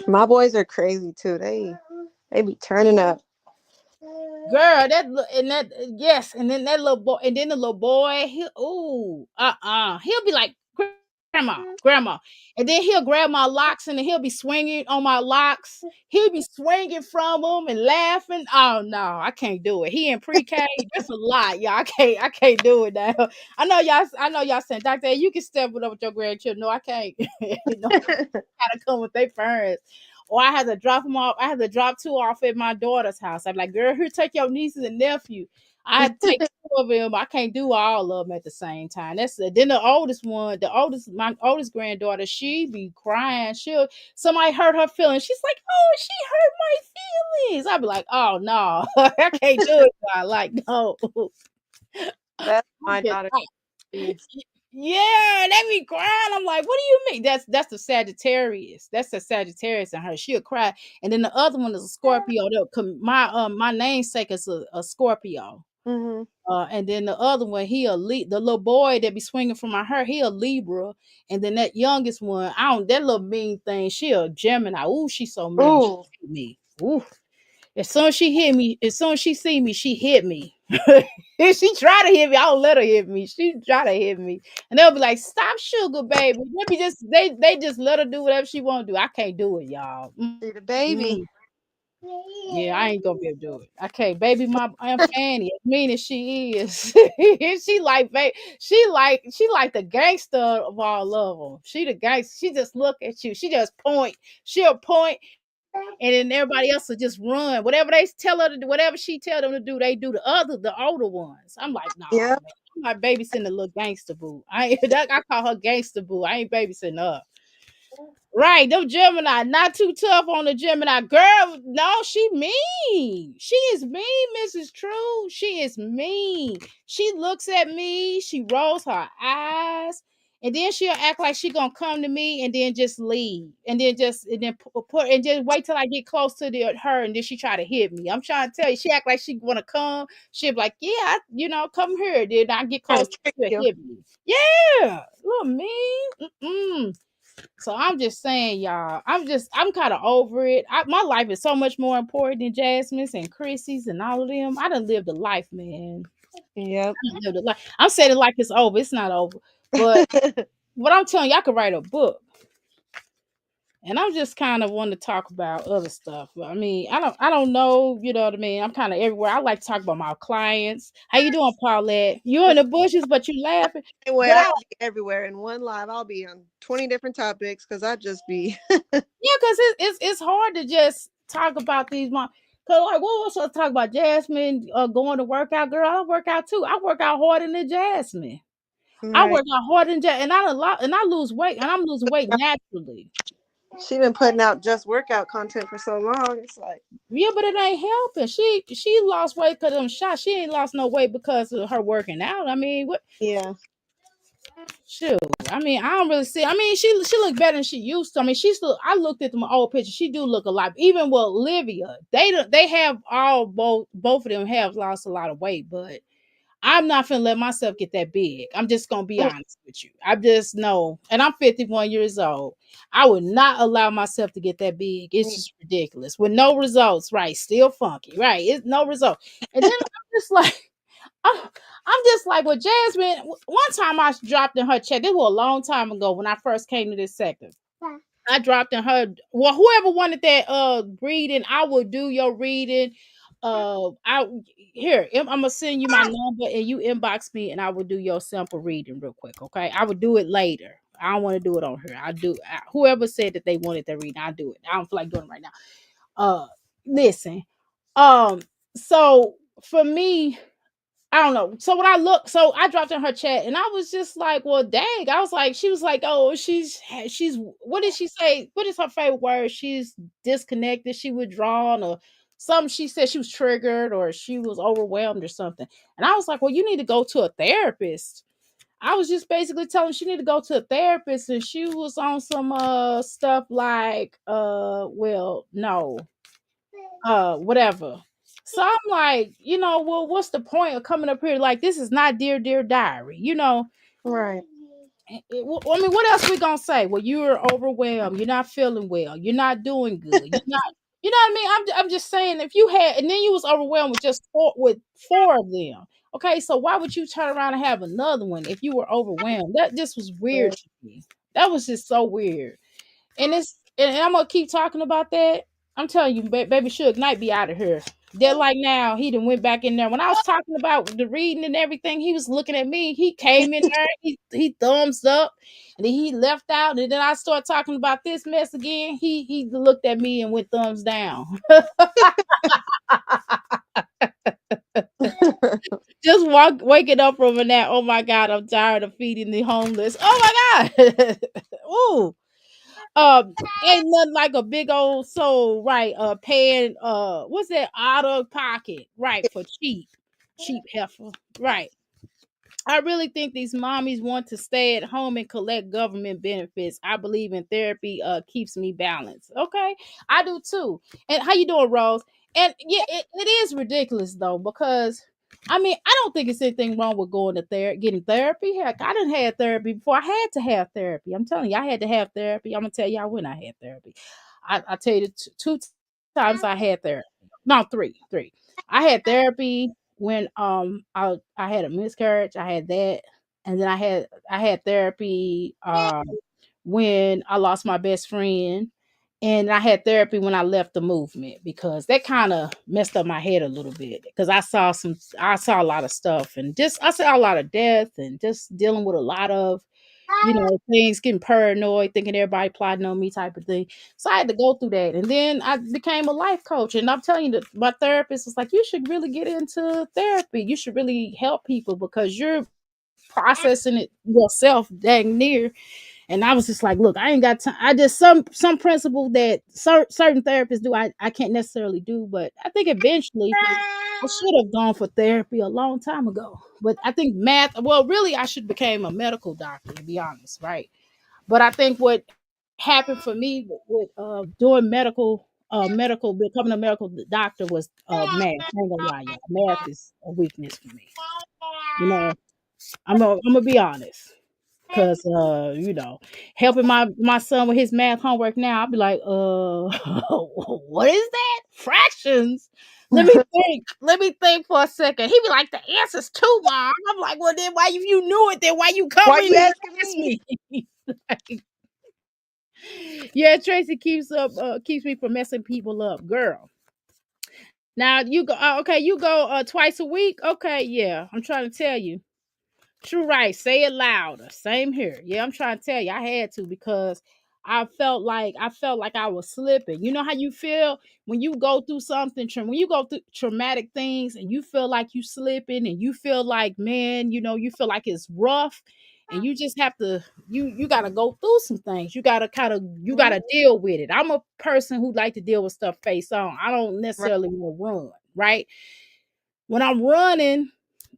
[SPEAKER 2] My boys are crazy too. They be turning up.
[SPEAKER 1] Girl, yes, and then that little boy, and then the little boy, he'll be like, grandma. And then he'll grab my locks and then he'll be swinging on my locks. He'll be swinging from them and laughing. Oh no, I can't do it. He in pre-K. That's a lot, y'all. I can't do it now. I know y'all saying, Dr. A, you can step it up with your grandchildren. No, I can't. No, gotta come with their parents. Or I had to drop them off. I had to drop two off at my daughter's house. I'm like, girl, here, take your nieces and nephew. I had to take two of them. I can't do all of them at the same time. That's then the oldest one, my oldest granddaughter, she be crying. Somebody hurt her feelings. She's like, oh, she hurt my feelings. I'd be like, oh no, I can't do it. I like no.
[SPEAKER 2] That's
[SPEAKER 1] I
[SPEAKER 2] my
[SPEAKER 1] get
[SPEAKER 2] daughter.
[SPEAKER 1] yeah, they be crying. I'm like, what do you mean? That's the Sagittarius. That's the Sagittarius in her. She'll cry. And then the other one is a Scorpio. My namesake is a Scorpio.
[SPEAKER 2] Mm-hmm.
[SPEAKER 1] And then the other one, the little boy that be swinging from my hair, he a Libra. And then that youngest one, that little mean thing, she a Gemini. Ooh, she's so mean. She
[SPEAKER 2] Oh,
[SPEAKER 1] hit me. Ooh. As soon as she see me, she hit me. If she try to hit me, I don't let her hit me. She try to hit me. And they'll be like, stop sugar, baby. They just let her do whatever she want to do. I can't do it, y'all.
[SPEAKER 2] see the baby.
[SPEAKER 1] Mm. Yeah, I ain't gonna be able to do it. Okay, baby, my Aunt Fanny, as mean as she is, she like the gangster of all of them. She the gangster. She just look at you. She just point. She'll point, and then everybody else will just run. Whatever they tell her to do, whatever she tell them to do, they do. The older ones. I'm like, nah,
[SPEAKER 2] Yep.
[SPEAKER 1] man. I'm not babysitting the little gangster boo. I call her gangster boo. I ain't babysitting her. Right, them Gemini, not too tough on the Gemini. Girl, no, she mean. She is mean, Mrs. True. She is mean. She looks at me, she rolls her eyes, and then she'll act like she gonna come to me and then just leave. And just wait till I get close to her and then she try to hit me. I'm trying to tell you, she act like she wanna come. She'll be like, yeah, come here. Then I get
[SPEAKER 2] Trying
[SPEAKER 1] close,
[SPEAKER 2] to trick
[SPEAKER 1] she'll
[SPEAKER 2] you.
[SPEAKER 1] hit me. Yeah, little mean. Mm-mm. So I'm just saying, y'all, I'm kind of over it. My life is so much more important than Jasmine's and Chrissy's and all of them. I done lived a life, man.
[SPEAKER 2] Yep.
[SPEAKER 1] I done lived a life. I'm saying it like it's over. It's not over. But what I'm telling you, I could write a book. And I'm just kind of want to talk about other stuff. I mean, I don't know, you know what I mean? I'm kind of everywhere. I like to talk about my clients. How you doing, Paulette? You in the bushes, but you laughing.
[SPEAKER 2] Anyway,
[SPEAKER 1] Girl,
[SPEAKER 2] I'll be everywhere in one live. I'll be on 20 different topics because I just be.
[SPEAKER 1] yeah, because it's hard to just talk about these mom. Cause like what was I talk about? Jasmine going to work out, girl. I work out too. I work out harder than Jasmine. I
[SPEAKER 2] Right.
[SPEAKER 1] work out harder than Jasmine, and I lose weight, and I'm losing weight naturally.
[SPEAKER 2] She been putting out just workout content for so long. It's like,
[SPEAKER 1] Yeah, but it ain't helping. She lost weight because of them shots. She ain't lost no weight because of her working out. I mean, what?
[SPEAKER 2] yeah.
[SPEAKER 1] Shoot. I mean, I don't really see. I mean, she look better than she used to. I mean, she still. I looked at them old pictures. She do look a lot. Even with Olivia, they have all both of them have lost a lot of weight. But I'm not gonna let myself get that big. I'm just gonna be honest with you. I just know, and I'm 51 years old. I would not allow myself to get that big. It's just ridiculous with no results. Right? Still funky. Right? It's no result. And then I'm just like. I'm just like, well, Jasmine, one time I dropped in her chat. This was a long time ago when I first came to this sector. I dropped in her, well, whoever wanted that reading, I will do your reading. I'm gonna send you my number and you inbox me and I will do your sample reading real quick. Okay. I will do it later. I don't want to do it on here. Whoever said that they wanted that reading, I'll do it. I don't feel like doing it right now. Listen. Um, so for me, I don't know. So I dropped in her chat and I was just like, well, dang. I was like, she was like, oh, she's, what did she say? What is her favorite word? She's disconnected, she withdrawn, or something. She said she was triggered or she was overwhelmed or something. And I was like, well, you need to go to a therapist. I was just basically telling her she need to go to a therapist. And she was on some stuff like, well, no, whatever. So I'm like, well, what's the point of coming up here? Like, this is not Dear Diary,
[SPEAKER 2] Right.
[SPEAKER 1] I mean, what else we gonna say? Well, you're overwhelmed, you're not feeling well, you're not doing good, you're not, you know what I mean? I'm just saying, if you had, and then you was overwhelmed with just four of them. Okay, so why would you turn around and have another one if you were overwhelmed? That just was weird
[SPEAKER 2] Right.
[SPEAKER 1] to me. That was just so weird. And I'm gonna keep talking about that. I'm telling you, baby Suge Knight be out of here. They're like now he done went back in there. When I was talking about the reading and everything, he was looking at me. He came in there, he thumbs up, and then he left out. And then I started talking about this mess again. He looked at me and went thumbs down. Just waking up from a nap. Oh my god, I'm tired of feeding the homeless. Oh my god. Ooh. Ain't nothing like a big old soul, right? Paying what's that out of pocket, right? For cheap heifer, right? I really think these mommies want to stay at home and collect government benefits. I believe in therapy keeps me balanced. Okay, I do too. And how you doing, Rose? And yeah, it is ridiculous though, because I mean, I don't think it's anything wrong with going to getting therapy. Heck, I didn't have therapy before. I had to have therapy. I'm telling you, I had to have therapy. I'm gonna tell y'all when I had therapy. I tell you, the two times I had therapy. No, three. I had therapy when I had a miscarriage. I had that, and then I had therapy when I lost my best friend, and I had therapy when I left the movement because that kind of messed up my head a little bit because I saw a lot of stuff, and just I saw a lot of death and just dealing with a lot of things, getting paranoid, thinking everybody plotting on me type of thing. So I had to go through that. And then I became a life coach. And I'm telling you that my therapist was like, you should really get into therapy. You should really help people because you're processing it yourself dang near. And I was just like, look, I ain't got time. I just some principle that certain therapists do, I can't necessarily do. But I think eventually I should have gone for therapy a long time ago. But I think well, really, I should became a medical doctor, to be honest, right? But I think what happened for me with doing becoming a medical doctor was math. I ain't gonna lie, y'all. Math is a weakness for me. You know, I'm gonna be honest. Cause helping my son with his math homework now, I'll be like, what is that? Fractions. Let me think. Let me think for a second. He'd be like, the answer's two, mom. I'm like, well, then why if you knew it, then why you
[SPEAKER 2] Why
[SPEAKER 1] covering
[SPEAKER 2] you
[SPEAKER 1] it and
[SPEAKER 2] asking
[SPEAKER 1] ask
[SPEAKER 2] me?
[SPEAKER 1] me? Yeah, Tracy keeps me from messing people up, girl. Now you go. Okay, you go twice a week. Okay, yeah, I'm trying to tell you. True, right. Say it louder. Same here. Yeah, I'm trying to tell you, I had to because I felt like I was slipping. You know how you feel when you go through something, when you go through traumatic things, and you feel like you slipping, and you feel like, man, you feel like it's rough, and you just have to, you got to go through some things. You got to you got
[SPEAKER 2] Mhm.
[SPEAKER 1] to deal with it. I'm a person who like to deal with stuff face on. I don't
[SPEAKER 2] Right,
[SPEAKER 1] necessarily want to run, right? When I'm running,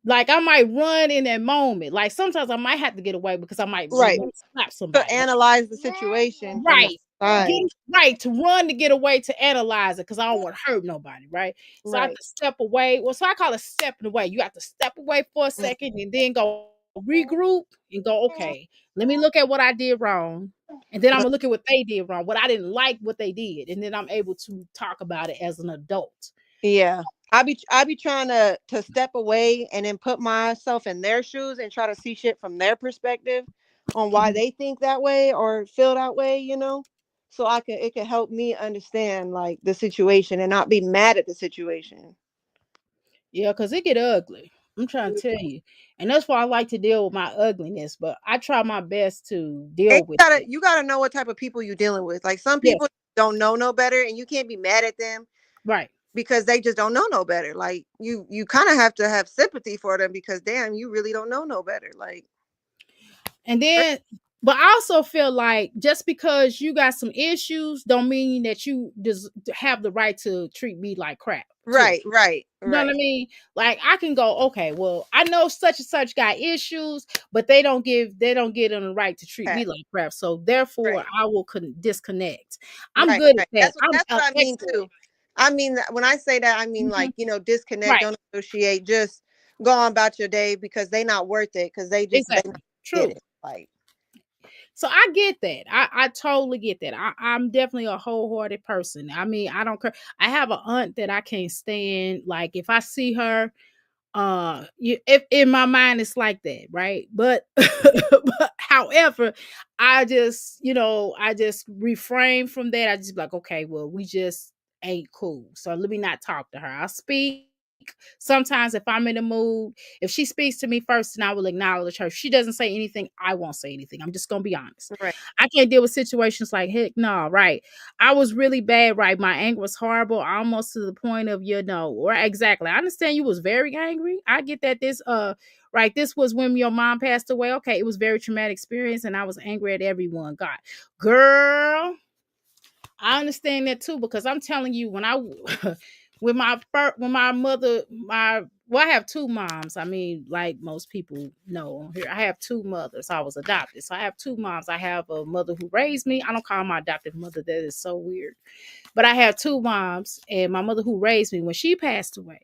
[SPEAKER 1] like I might run in that moment. Like sometimes I might have to get away because I might
[SPEAKER 2] right.
[SPEAKER 1] want to slap
[SPEAKER 2] To
[SPEAKER 1] somebody.
[SPEAKER 2] analyze the situation from the
[SPEAKER 1] Right.
[SPEAKER 2] outside.
[SPEAKER 1] Right. To run to get away to analyze it because I don't want to hurt nobody. Right. So I have
[SPEAKER 2] Right.
[SPEAKER 1] to step away. Well, so I call it stepping away. You have to step away for a second and then go regroup and go, okay, let me look at what I did wrong. And then I'm gonna look at what they did wrong, what I didn't like what they did. And then I'm able to talk about it as an adult.
[SPEAKER 2] Yeah. I be trying to step away and then put myself in their shoes and try to see shit from their perspective on why
[SPEAKER 1] Mhm.
[SPEAKER 2] they think that way or feel that way, So it can help me understand like the situation and not be mad at the situation.
[SPEAKER 1] Yeah, because it get ugly. I'm trying to tell you. And that's why I like to deal with my ugliness, but I try my best to
[SPEAKER 2] And
[SPEAKER 1] deal with it.
[SPEAKER 2] you gotta know what type of people you're dealing with. Like some
[SPEAKER 1] Yes,
[SPEAKER 2] people don't know no better and you can't be mad at them
[SPEAKER 1] right.
[SPEAKER 2] because they just don't know no better. Like you kind of have to have sympathy for them because damn, you really don't know no better. Like
[SPEAKER 1] And then, but I also feel like just because you got some issues, don't mean that you just have the right to treat me like crap too.
[SPEAKER 2] right, right,
[SPEAKER 1] You know what I
[SPEAKER 2] right,
[SPEAKER 1] mean? Like I can go, okay, well, I know such and such got issues, but they don't get on the right to treat me
[SPEAKER 2] okay,
[SPEAKER 1] like crap. So therefore,
[SPEAKER 2] right,
[SPEAKER 1] I will disconnect. I'm
[SPEAKER 2] right,
[SPEAKER 1] good at
[SPEAKER 2] right.
[SPEAKER 1] that. I'm
[SPEAKER 2] That's what I mean
[SPEAKER 1] excellent.
[SPEAKER 2] too. I mean when I say that, I mean
[SPEAKER 1] Mhm.
[SPEAKER 2] like disconnect,
[SPEAKER 1] Right.
[SPEAKER 2] don't associate, just go on about your day because they not worth it because they not
[SPEAKER 1] Exactly.
[SPEAKER 2] get
[SPEAKER 1] True.
[SPEAKER 2] it. Like
[SPEAKER 1] So I get that. I totally get that. I'm definitely a wholehearted person. I mean, I don't care. I have an aunt that I can't stand. Like if I see her, if in my mind it's like that, right? But however, I just refrain from that. I just be like, okay, well, we just ain't cool, so let me not talk to her. I'll speak sometimes if I'm in the mood. If she speaks to me first, then I will acknowledge her. If she doesn't say anything, I won't say anything. I'm just gonna be honest.
[SPEAKER 2] Right.
[SPEAKER 1] I can't deal with situations like, heck no, right? I was really bad, right? My anger was horrible, almost to the point of, or exactly. I understand you was very angry. I get that right. This was when your mom passed away. Okay, it was very traumatic experience, and I was angry at everyone. God, girl, I understand that too, because I'm telling you, when I when my mother, I have two moms. I mean, like most people know on here, I have two mothers. I was adopted, so I have two moms. I have a mother who raised me. I don't call my adopted mother. That is so weird. But I have two moms, and my mother who raised me, when she passed away,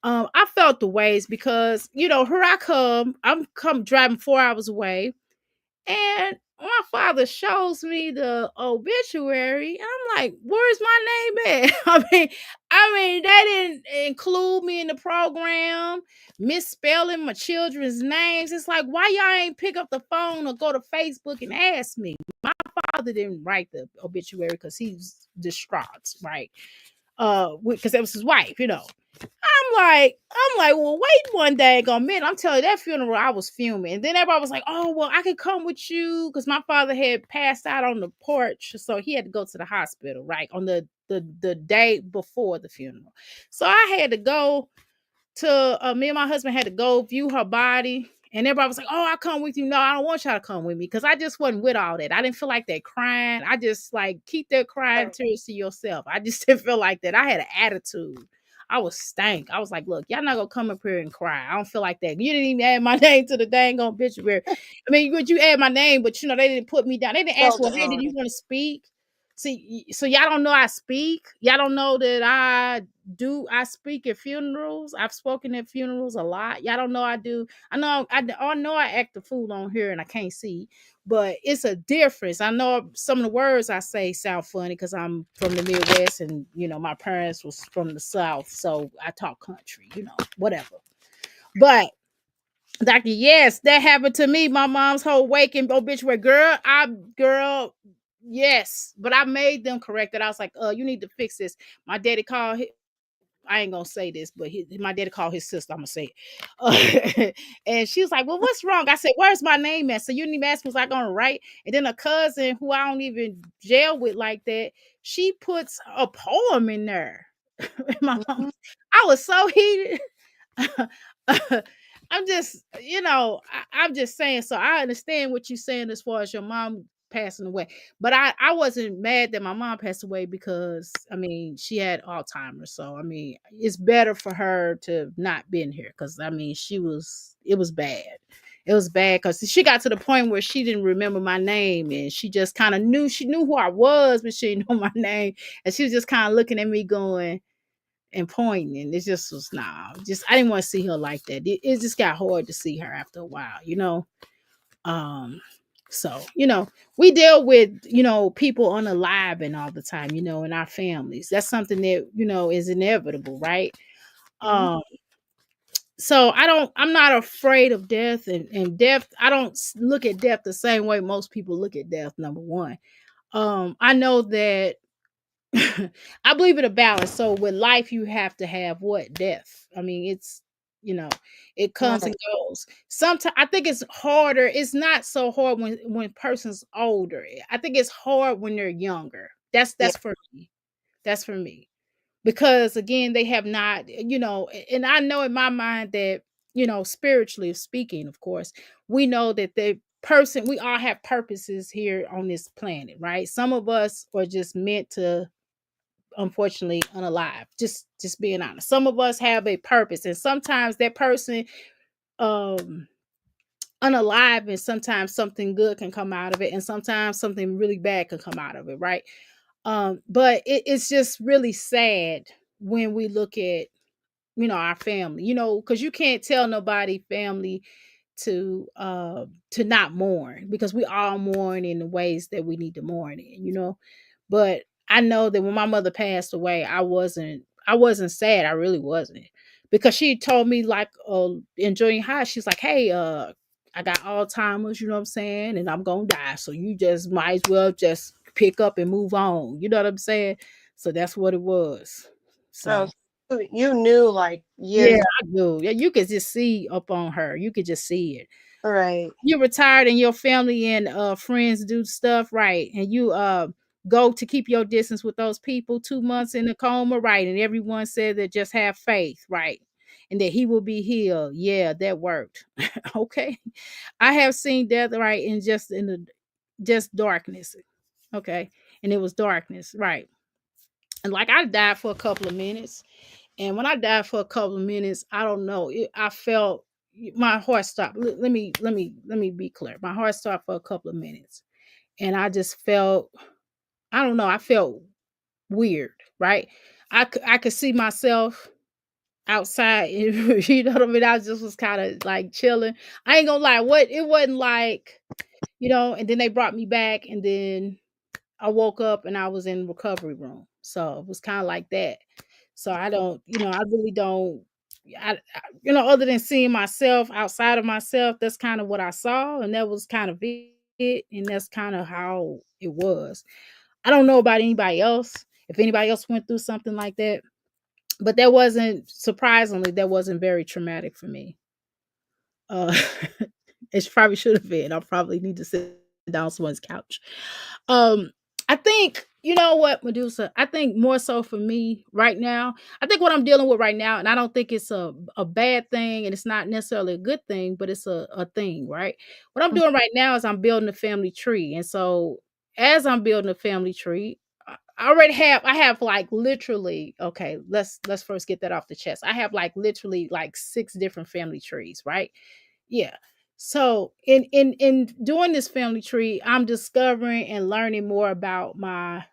[SPEAKER 1] I felt the ways because here I come. I'm come driving 4 hours away, and my father shows me the obituary, and I'm like, "Where's my name at?" I mean, they didn't include me in the program, misspelling my children's names. It's like, why y'all ain't pick up the phone or go to Facebook and ask me? My father didn't write the obituary because he's distraught, right? Because that was his wife. I'm like, well, wait one day, gonna minute. I'm telling you, that funeral, I was fuming. And then everybody was like, oh, well, I could come with you because my father had passed out on the porch. So he had to go to the hospital, right? On the day before the funeral. So I had to go me and my husband had to go view her body. And everybody was like, "Oh, I'll come with you." No, I don't want y'all to come with me because I just wasn't with all that. I didn't feel like that crying. I just like keep that crying
[SPEAKER 2] Right.
[SPEAKER 1] tears to yourself. I just didn't feel like that. I had an attitude. I was stank. I was like, "Look, y'all not gonna come up here and cry. I don't feel like that. You didn't even add my name to the dang on obituary. I mean, you add my name, but they didn't put me down. They didn't ask,
[SPEAKER 2] So
[SPEAKER 1] well, hey, did
[SPEAKER 2] down.
[SPEAKER 1] you want to speak? See, so y'all don't know I speak. Y'all don't know that I speak at funerals. I've spoken at funerals a lot. Y'all don't know I do. I know I act the fool on here and I can't see, but it's a difference. I know some of the words I say sound funny because I'm from the Midwest and my parents was from the South, so I talk country, whatever. But Doctor, yes, that happened to me. My mom's whole waking obituary, girl, yes. But I made them correct it. I was like, you need to fix this. My daddy called. I ain't gonna say this, but my daddy called his sister. I'm gonna say it. And she was like, "Well, what's wrong?" I said, "Where's my name at?" So you didn't even ask me, was I gonna write? And then a cousin who I don't even jail with like that, she puts a poem in there. My mom,
[SPEAKER 2] Mhm.
[SPEAKER 1] I was so heated. I'm just, I'm just saying. So I understand what you're saying as far as your mom passing away, but I wasn't mad that my mom passed away because I mean she had Alzheimer's. So I mean it's better for her to not been here because I mean it was bad. It was bad because she got to the point where she didn't remember my name and she just kind of knew who I was, but she didn't know my name. And she was just kind of looking at me going, and pointing, and it just was just I didn't want to see her like that. It just got hard to see her after a while. Um, so we deal with people unalive all the time, in our families. That's something that is inevitable, right?
[SPEAKER 2] Mhm.
[SPEAKER 1] Um, so I'm not afraid of death and death. I don't look at death the same way most people look at death. Number one, I know that I believe in a balance. So with life, you have to have what? Death. I mean, you know, it comes and
[SPEAKER 2] Right.
[SPEAKER 1] goes. Sometimes I think it's harder. It's not so hard when person's older. I think it's hard when they're younger.
[SPEAKER 2] Yeah.
[SPEAKER 1] That's for me. That's for me. Because again, they have not, and I know in my mind that, spiritually speaking, of course, we know that we all have purposes here on this planet, right? Some of us are just meant to unfortunately unalive, just being honest. Some of us have a purpose and sometimes that person um unalive, and sometimes something good can come out of it and sometimes something really bad can come out of it, right? But it's just really sad when we look at our family, because you can't tell nobody family to not mourn, because we all mourn in the ways that we need to mourn in. But I know that when my mother passed away, I wasn't sad. I really wasn't. because she told me like in junior high, she's like, hey, I got Alzheimer's, you know what I'm saying, and I'm gonna die. So you just might as well just pick up and move on. You know what I'm saying? So that's what it was.
[SPEAKER 2] Oh,
[SPEAKER 1] So
[SPEAKER 2] so you knew like
[SPEAKER 1] yeah,
[SPEAKER 2] years.
[SPEAKER 1] I do. Yeah, you could just see up on her. You could just see it.
[SPEAKER 2] Right.
[SPEAKER 1] You're retired and your family and friends do stuff, right? And you go to keep your distance with those people 2 months in a coma, right? And everyone said that just have faith, right? And that he will be healed. Yeah, that worked. Okay. I have seen death, right, in the just darkness. Okay. And it was darkness, right? And like I died for a couple of minutes. And when I died for a couple of minutes, I don't know. I felt my heart stopped. Let me be clear. My heart stopped for a couple of minutes, and I just felt. I don't know. I felt weird, right? I could see myself outside. You know what I mean? I just was kind of like chilling. I ain't gonna lie. What it wasn't like, And then they brought me back, and then I woke up and I was in recovery room. So it was kind of like that. So I don't, I really don't. Other than seeing myself outside of myself, that's kind of what I saw, and that was kind of it, and that's kind of how it was. I don't know about anybody else. If anybody else went through something like that, but that wasn't surprisingly that wasn't very traumatic for me. Uh, it probably should have been. I probably need to sit down on someone's couch. Um, I think you know what, Medusa. I think more so for me right now. I think what I'm dealing with right now, and I don't think it's a bad thing, and it's not necessarily a good thing, but it's a thing, right? What I'm doing right now is I'm building a family tree, and so as I'm building a family tree, I have like literally, okay, let's first get that off the chest. I have like literally like 6 different family trees, right? Yeah. So in doing this family tree, I'm discovering and learning more about my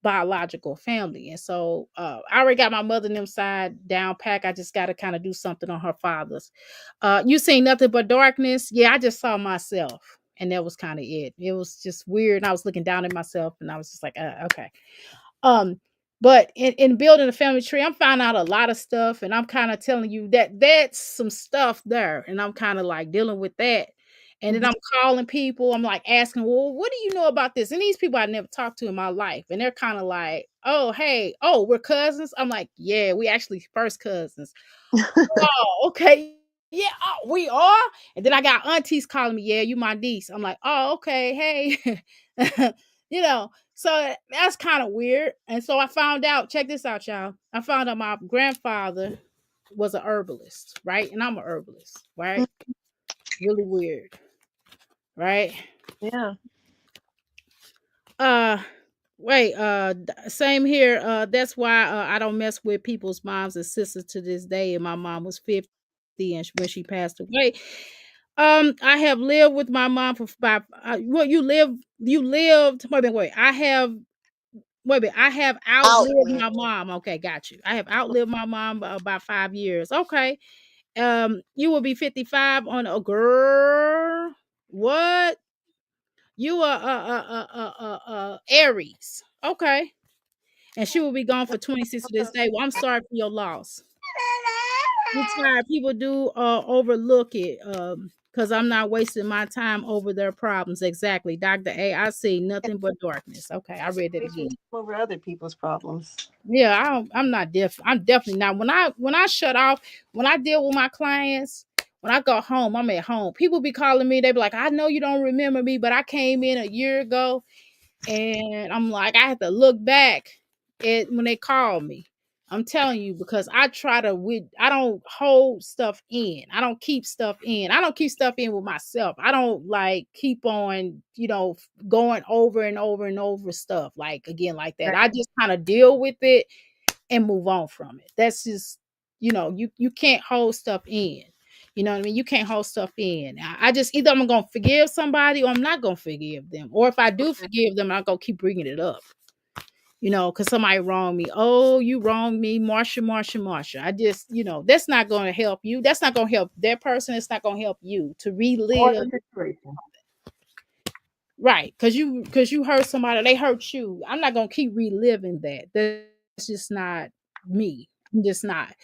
[SPEAKER 1] biological family. And so I already got my mother and them side down pack. I just gotta kind of do something on her father's. You seen nothing but darkness? Yeah, I just saw myself. And that was kind of it. It was just weird. And I was looking down at myself and I was just like, okay. Um, but in building a family tree, I'm finding out a lot of stuff, and I'm kind of telling you that that's some stuff there, and I'm kind of like dealing with that. And then
[SPEAKER 2] Mhm.
[SPEAKER 1] I'm calling people. I'm like asking, well, what do you know about this? And these people I never talked to in my life, and they're kind of like, oh, hey, oh, we're cousins. I'm like, yeah, we actually first cousins. Oh, okay. Yeah, oh, we are. And then I got aunties calling me, yeah, you my niece. I'm like, oh, okay, hey. So that's kind of weird. And so I found out, check this out, y'all. I found out my grandfather was a herbalist, right? And I'm a herbalist, right? Really weird, right?
[SPEAKER 2] Yeah.
[SPEAKER 1] Uh wait, same here. That's why I don't mess with people's moms and sisters to this day. And my mom was 50 and when she passed away. I have lived with my mom for about you lived wait. I have outlived
[SPEAKER 2] Outlive.
[SPEAKER 1] my mom. Okay, got you. I have outlived my mom by about 5 years. Okay. You will be 55 on a girl. What? You are Aries. Okay. And she will be gone for 26 to this day. Well, I'm sorry for your loss. I'm tired. People do overlook it. Because I'm not wasting my time over their problems. Exactly. Dr. A, I see nothing but darkness. Okay, I read that
[SPEAKER 2] Waste your
[SPEAKER 1] again.
[SPEAKER 2] time over other people's problems.
[SPEAKER 1] Yeah, I'm not I'm definitely not. When I shut off, when I deal with my clients, when I go home, I'm at home. People be calling me, they be like, I know you don't remember me, but I came in a year ago and I'm like, I have to look back at when they call me. I'm telling you, because I don't hold stuff in. I don't keep stuff in. I don't keep stuff in with myself. I don't like keep on, going over and over and over stuff like again like that.
[SPEAKER 2] Right.
[SPEAKER 1] I just kind of deal with it and move on from it. That's just, you can't hold stuff in. You know what I mean? You can't hold stuff in. I just either I'm gonna forgive somebody or I'm not gonna forgive them. Or if I do forgive them, I'm gonna keep bringing it up. Because somebody wronged me. Oh, you wronged me, Marsha, Marsha, Marsha. I just, that's not going to help you. That's not going to help that person. It's not going to help you to
[SPEAKER 2] Or
[SPEAKER 1] relive.
[SPEAKER 2] the situation.
[SPEAKER 1] Right, because you hurt somebody, they hurt you. I'm not gonna keep reliving that. That's just not me. I'm just not.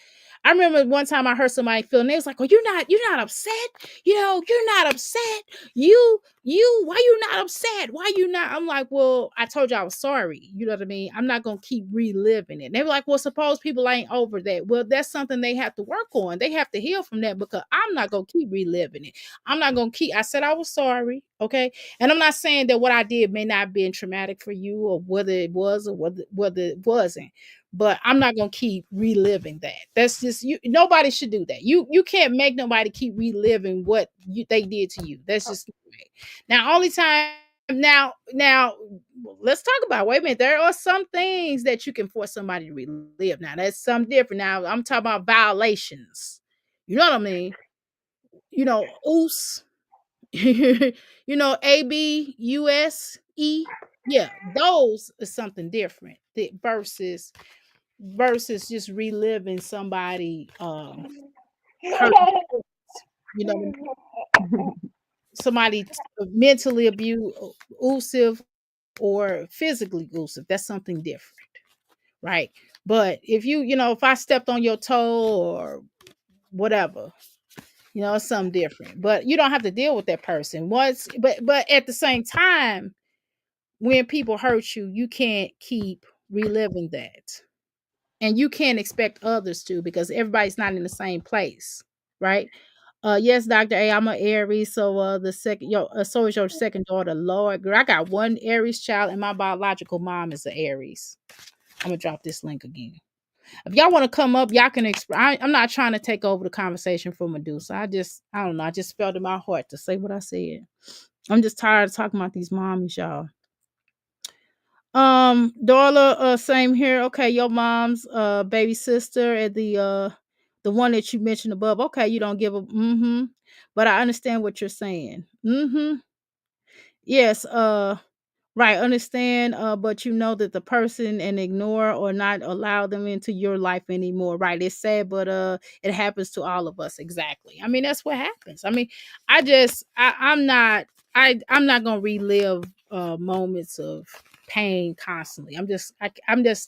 [SPEAKER 1] I remember one time I heard somebody feeling they was like, "Oh, you're not upset. You're not upset. Why you not upset? Why you not?" I'm like, "Well, I told you I was sorry. You know what I mean? I'm not gonna keep reliving it." And they were like, "Well, suppose people ain't over that." Well, that's something they have to work on. They have to heal from that because I'm not gonna keep reliving it. I'm not gonna keep. I said I was sorry, okay, and I'm not saying that what I did may not have been traumatic for you, or whether it was, or whether it wasn't, but I'm not gonna keep reliving that. That's just you. Nobody should do that. You can't make nobody keep reliving what they did to you. That's just the way. Now, only time now, let's talk about. Wait a minute. There are some things that you can force somebody to relive. Now, that's something different. Now, I'm talking about violations. You know what I mean? Oos. ABUSE. Yeah, those is something different versus just reliving somebody hurt, somebody mentally abusive or physically abusive. That's something different, right? But if I stepped on your toe or whatever, it's something different. But you don't have to deal with that person once. But at the same time, when people hurt you, you can't keep reliving that. And you can't expect others to, because everybody's not in the same place, right? Yes, Dr. A, I'm an Aries, so the second so is your second daughter. Lord, girl, I got one Aries child, and my biological mom is an Aries. I'm gonna drop this link again. If y'all want to come up, y'all can I'm not trying to take over the conversation for Medusa. I don't know. I just felt in my heart to say what I said. I'm just tired of talking about these mommies, y'all. Darla, same here. Okay, your mom's baby sister at the one that you mentioned above. Okay, you don't give a but I understand what you're saying. Yes, right, understand, but you know that the person and ignore or not allow them into your life anymore. Right. It's sad, but it happens to all of us. Exactly. I mean, that's what happens. I mean, I'm not gonna relive moments of pain constantly. I'm just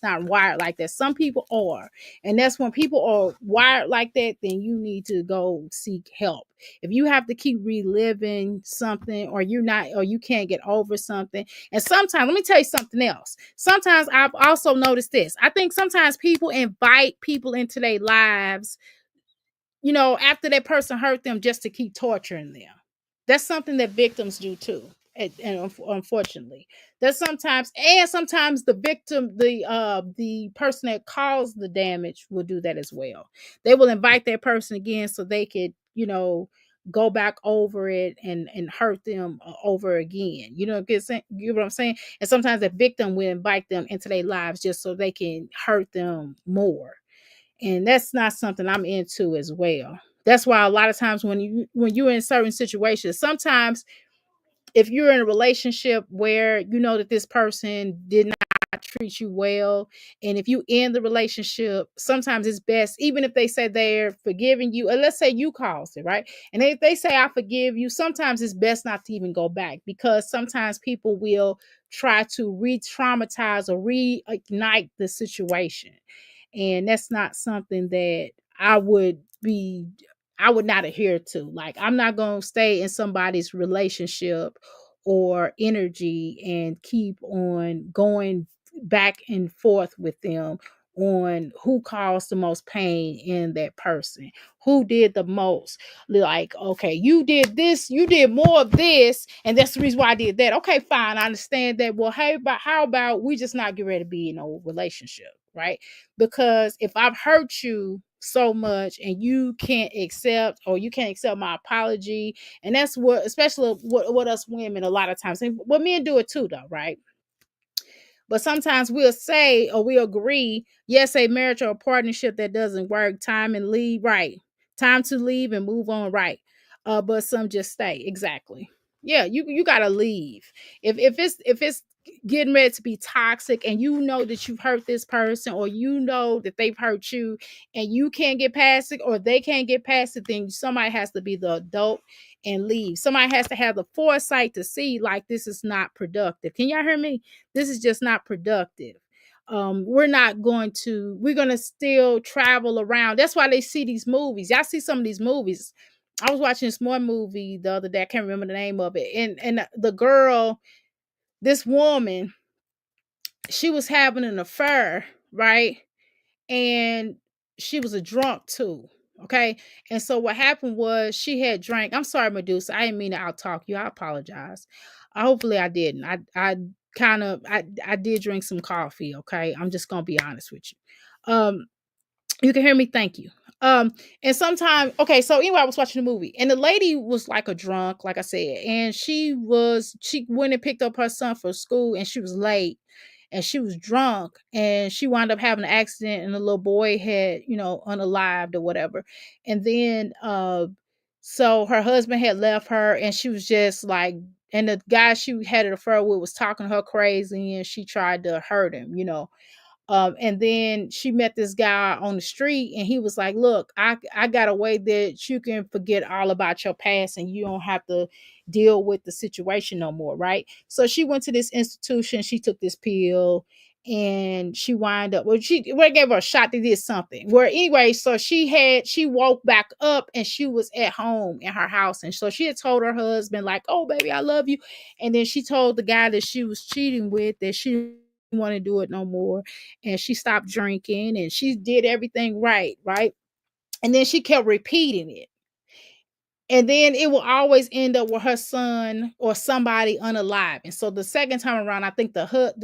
[SPEAKER 1] not wired like that. Some people are, and that's when people are wired like that, then you need to go seek help. If you have to keep reliving something, or you can't get over something. And sometimes, let me tell you something else. Sometimes I've also noticed this. I think sometimes people invite people into their lives, after that person hurt them, just to keep torturing them. That's something that victims do too. And unfortunately, that sometimes the victim, the person that caused the damage, will do that as well. They will invite that person again so they could, go back over it and hurt them over again. You know what I'm saying? And sometimes the victim will invite them into their lives just so they can hurt them more. And that's not something I'm into as well. That's why a lot of times when you're in certain situations, sometimes if you're in a relationship where you know that this person did not treat you well, and if you end the relationship, sometimes it's best, even if they say they're forgiving you, or let's say you caused it, right? And if they say I forgive you, sometimes it's best not to even go back, because sometimes people will try to re-traumatize or reignite the situation. And that's not something that be I would not adhere to. Like, I'm not going to stay in somebody's relationship or energy and keep on going back and forth with them on who caused the most pain in that person, who did the most. Like, okay, you did this, you did more of this, and that's the reason why I did that. Okay, fine, I understand that. Well, hey, but how about we just not get ready to be in a relationship, right? Because if I've hurt you so much and you can't accept, or you can't accept my apology, and that's what, especially what us women a lot of times, and what men do it too though, right? But sometimes we'll say, or we agree, yes, a marriage or a partnership that doesn't work, time and leave, right? Time to leave and move on, right? But some just stay. Exactly. Yeah, you gotta leave. If it's getting ready to be toxic, and you know that you've hurt this person, or you know that they've hurt you, and you can't get past it, or they can't get past it, then somebody has to be the adult and leave. Somebody has to have the foresight to see, like, this is not productive. Can y'all hear me? This is just not productive. we're not going to, we're going to still travel around. That's why they see these movies. Y'all see some of these movies. I was watching this one movie the other day. I can't remember the name of it. And the girl, this woman, she was having an affair, right? And she was a drunk too. Okay. And so what happened was she had drank. I'm sorry, Medusa. I didn't mean to out talk you. I apologize. Hopefully I didn't. I did drink some coffee. Okay. I'm just gonna be honest with you. You can hear me. Thank you. Um, and sometimes, okay, so anyway, I was watching the movie, and the lady was like a drunk, like I said, and she went and picked up her son for school, and she was late, and she was drunk, and she wound up having an accident, and the little boy had, unalived or whatever, and then, so her husband had left her, and she was just like, and the guy she had an affair with was talking to her crazy, and she tried to hurt him. And then she met this guy on the street, and he was like, "Look, I got a way that you can forget all about your past, and you don't have to deal with the situation no more, right?" So she went to this institution. She took this pill, and she wind up. Well, gave her a shot. They did something. Where anyway, so she woke back up, and she was at home in her house, and so she had told her husband like, "Oh, baby, I love you," and then she told the guy that she was cheating with that she didn't want to do it no more, and she stopped drinking, and she did everything right, and then she kept repeating it, and then it will always end up with her son or somebody unalive. And so the second time around, I think the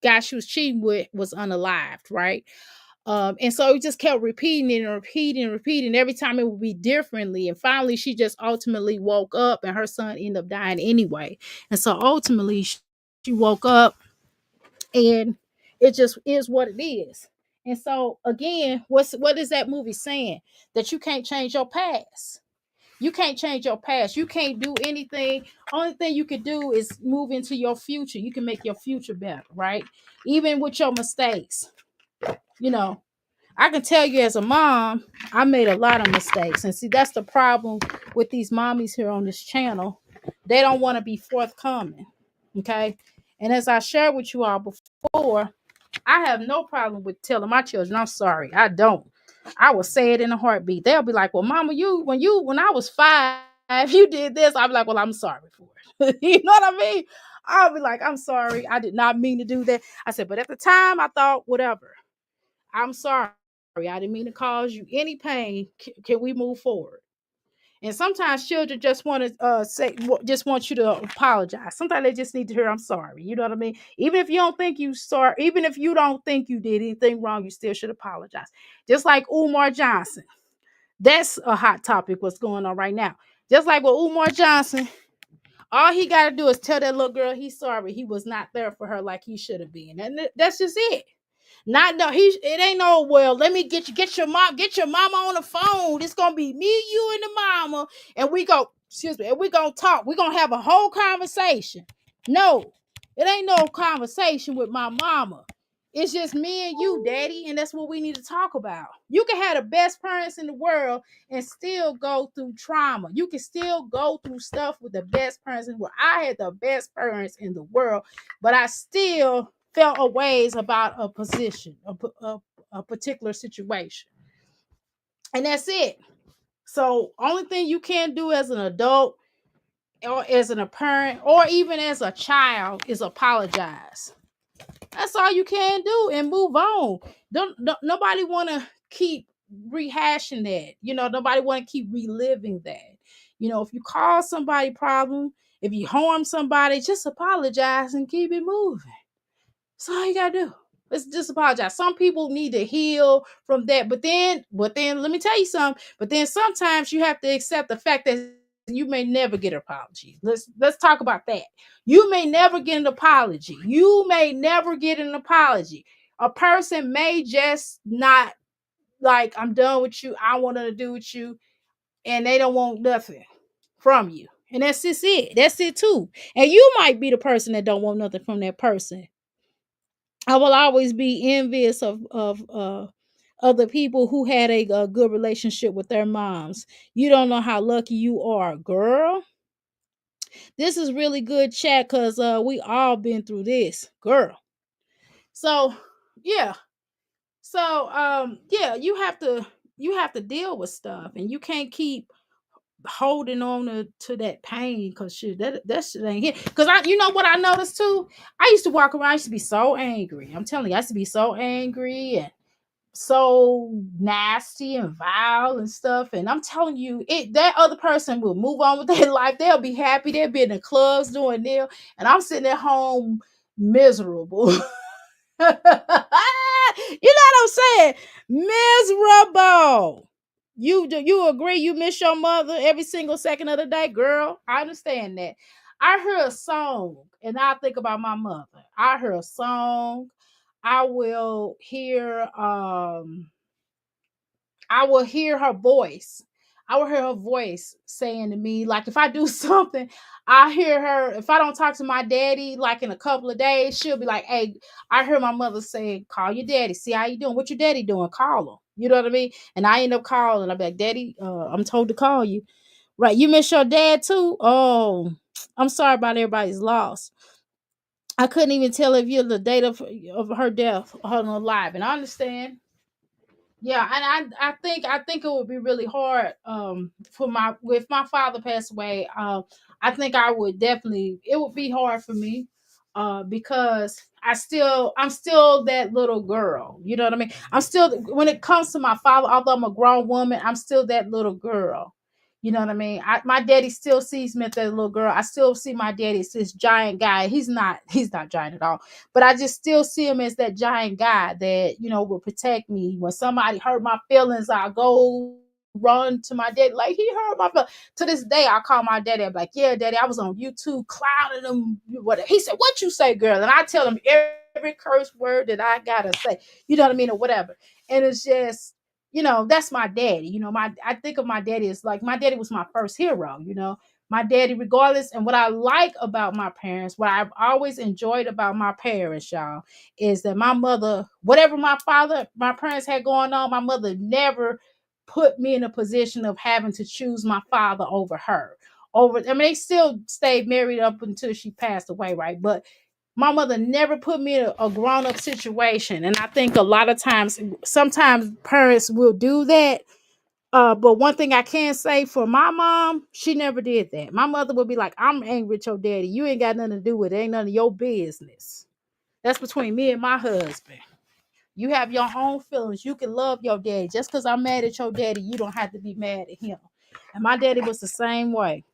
[SPEAKER 1] guy she was cheating with was unalived, right? And so it just kept repeating it and repeating and repeating. Every time it would be differently. And finally, she just ultimately woke up, and her son ended up dying anyway. And so ultimately, she woke up, and it just is what it is. And so again, what is that movie saying? That you can't change your past. You can't change your past. You can't do anything. Only thing you can do is move into your future. You can make your future better, right? Even with your mistakes. You know, I can tell you as a mom, I made a lot of mistakes. And see, that's the problem with these mommies here on this channel. They don't want to be forthcoming. Okay. And as I shared with you all before, I have no problem with telling my children, I'm sorry. I don't. I will say it in a heartbeat. They'll be like, "Well, mama, when I was 5, you did this." I'll be like, "Well, I'm sorry for it." You know what I mean? I'll be like, "I'm sorry. I did not mean to do that." I said, "But at the time I thought whatever. I'm sorry. I didn't mean to cause you any pain. Can we move forward?" And sometimes children just want to just want you to apologize. Sometimes they just need to hear, "I'm sorry." You know what I mean? Even if you don't think you sorry, even if you don't think you did anything wrong, you still should apologize. Just like Umar Johnson. That's a hot topic, what's going on right now. Just like with Umar Johnson, all he got to do is tell that little girl he's sorry. He was not there for her like he should have been. And that's just it. Not no, it ain't no, "Well, let me get your mama on the phone. It's gonna be me, you, and the mama, and we gonna talk. We're gonna have a whole conversation." No, it ain't no conversation with my mama. It's just me and you, daddy, and that's what we need to talk about. You can have the best parents in the world and still go through trauma. You can still go through stuff with the best parents in the world. I had the best parents in the world, but I still felt a ways about a position, a particular situation. And that's it. So only thing you can do as an adult or as a parent or even as a child is apologize. That's all you can do and move on. Don't nobody want to keep rehashing that. Nobody want to keep reliving that. If you cause somebody problem, if you harm somebody, just apologize and keep it moving. That's all you gotta do. Let's just apologize. Some people need to heal from that, but then let me tell you something. But then sometimes you have to accept the fact that you may never get an apology. Let's talk about that. You may never get an apology. You may never get an apology. A person may just not like, "I'm done with you. I want to do with you," and they don't want nothing from you. And that's just it. That's it too. And you might be the person that don't want nothing from that person. I will always be envious of other people who had a good relationship with their moms. You don't know how lucky you are, girl. This is really good chat because we all been through this, girl. So yeah. So yeah, you have to deal with stuff, and you can't keep holding on to that pain, because shit, that shit ain't here. Because I, you know what I noticed too, I used to walk around, I used to be so angry. I'm telling you, I used to be so angry and so nasty and vile and stuff. And I'm telling you, it that other person will move on with their life. They'll be happy. They'll be in the clubs doing their, and I'm sitting at home miserable. You know what I'm saying? Miserable. You agree you miss your mother every single second of the day, girl? I understand that. I hear a song and I think about my mother. I hear a song. I will hear I will hear her voice. I will hear her voice saying to me, like if I do something, I hear her. If I don't talk to my daddy, like in a couple of days, she'll be like, "Hey, I heard my mother say, call your daddy. See how you doing? What your daddy doing? Call him." You know what I mean? And I end up calling. I'm like, "Daddy, I'm told to call you. Right? You miss your dad too? Oh, I'm sorry about everybody's loss. I couldn't even tell if you're the date of her death, her alive." And I understand. Yeah, and I think it would be really hard for my, if my father passed away. I think I would definitely, it would be hard for me because I'm still that little girl. You know what I mean? I'm still, when it comes to my father, although I'm a grown woman, I'm still that little girl. You know what I mean? My daddy still sees me as that little girl. I still see my daddy as this giant guy. He's not giant at all, but I just still see him as that giant guy that, you know, will protect me. When somebody hurt my feelings, I'll go run to my daddy, like, he hurt my feelings. To this day, I call my daddy. I'm like, "Yeah, daddy, I was on YouTube clowning him." What he said, "What you say, girl?" And I tell him every curse word that I gotta say. You know what I mean, or whatever. And it's just, you know, that's my daddy. You know, I think of my daddy as like, my daddy was my first hero. You know, my daddy, regardless. And what I like about my parents, what I've always enjoyed about my parents, y'all, is that my mother, whatever my parents had going on, my mother never put me in a position of having to choose my father over her. I mean, they still stayed married up until she passed away, right? But my mother never put me in a grown-up situation. And I think a lot of times, sometimes parents will do that, but one thing I can say for my mom, she never did that. My mother would be like, "I'm angry with your daddy. You ain't got nothing to do with it. Ain't none of your business. That's between me and my husband. You have your own feelings. You can love your daddy. Just because I'm mad at your daddy, you don't have to be mad at him." And my daddy was the same way.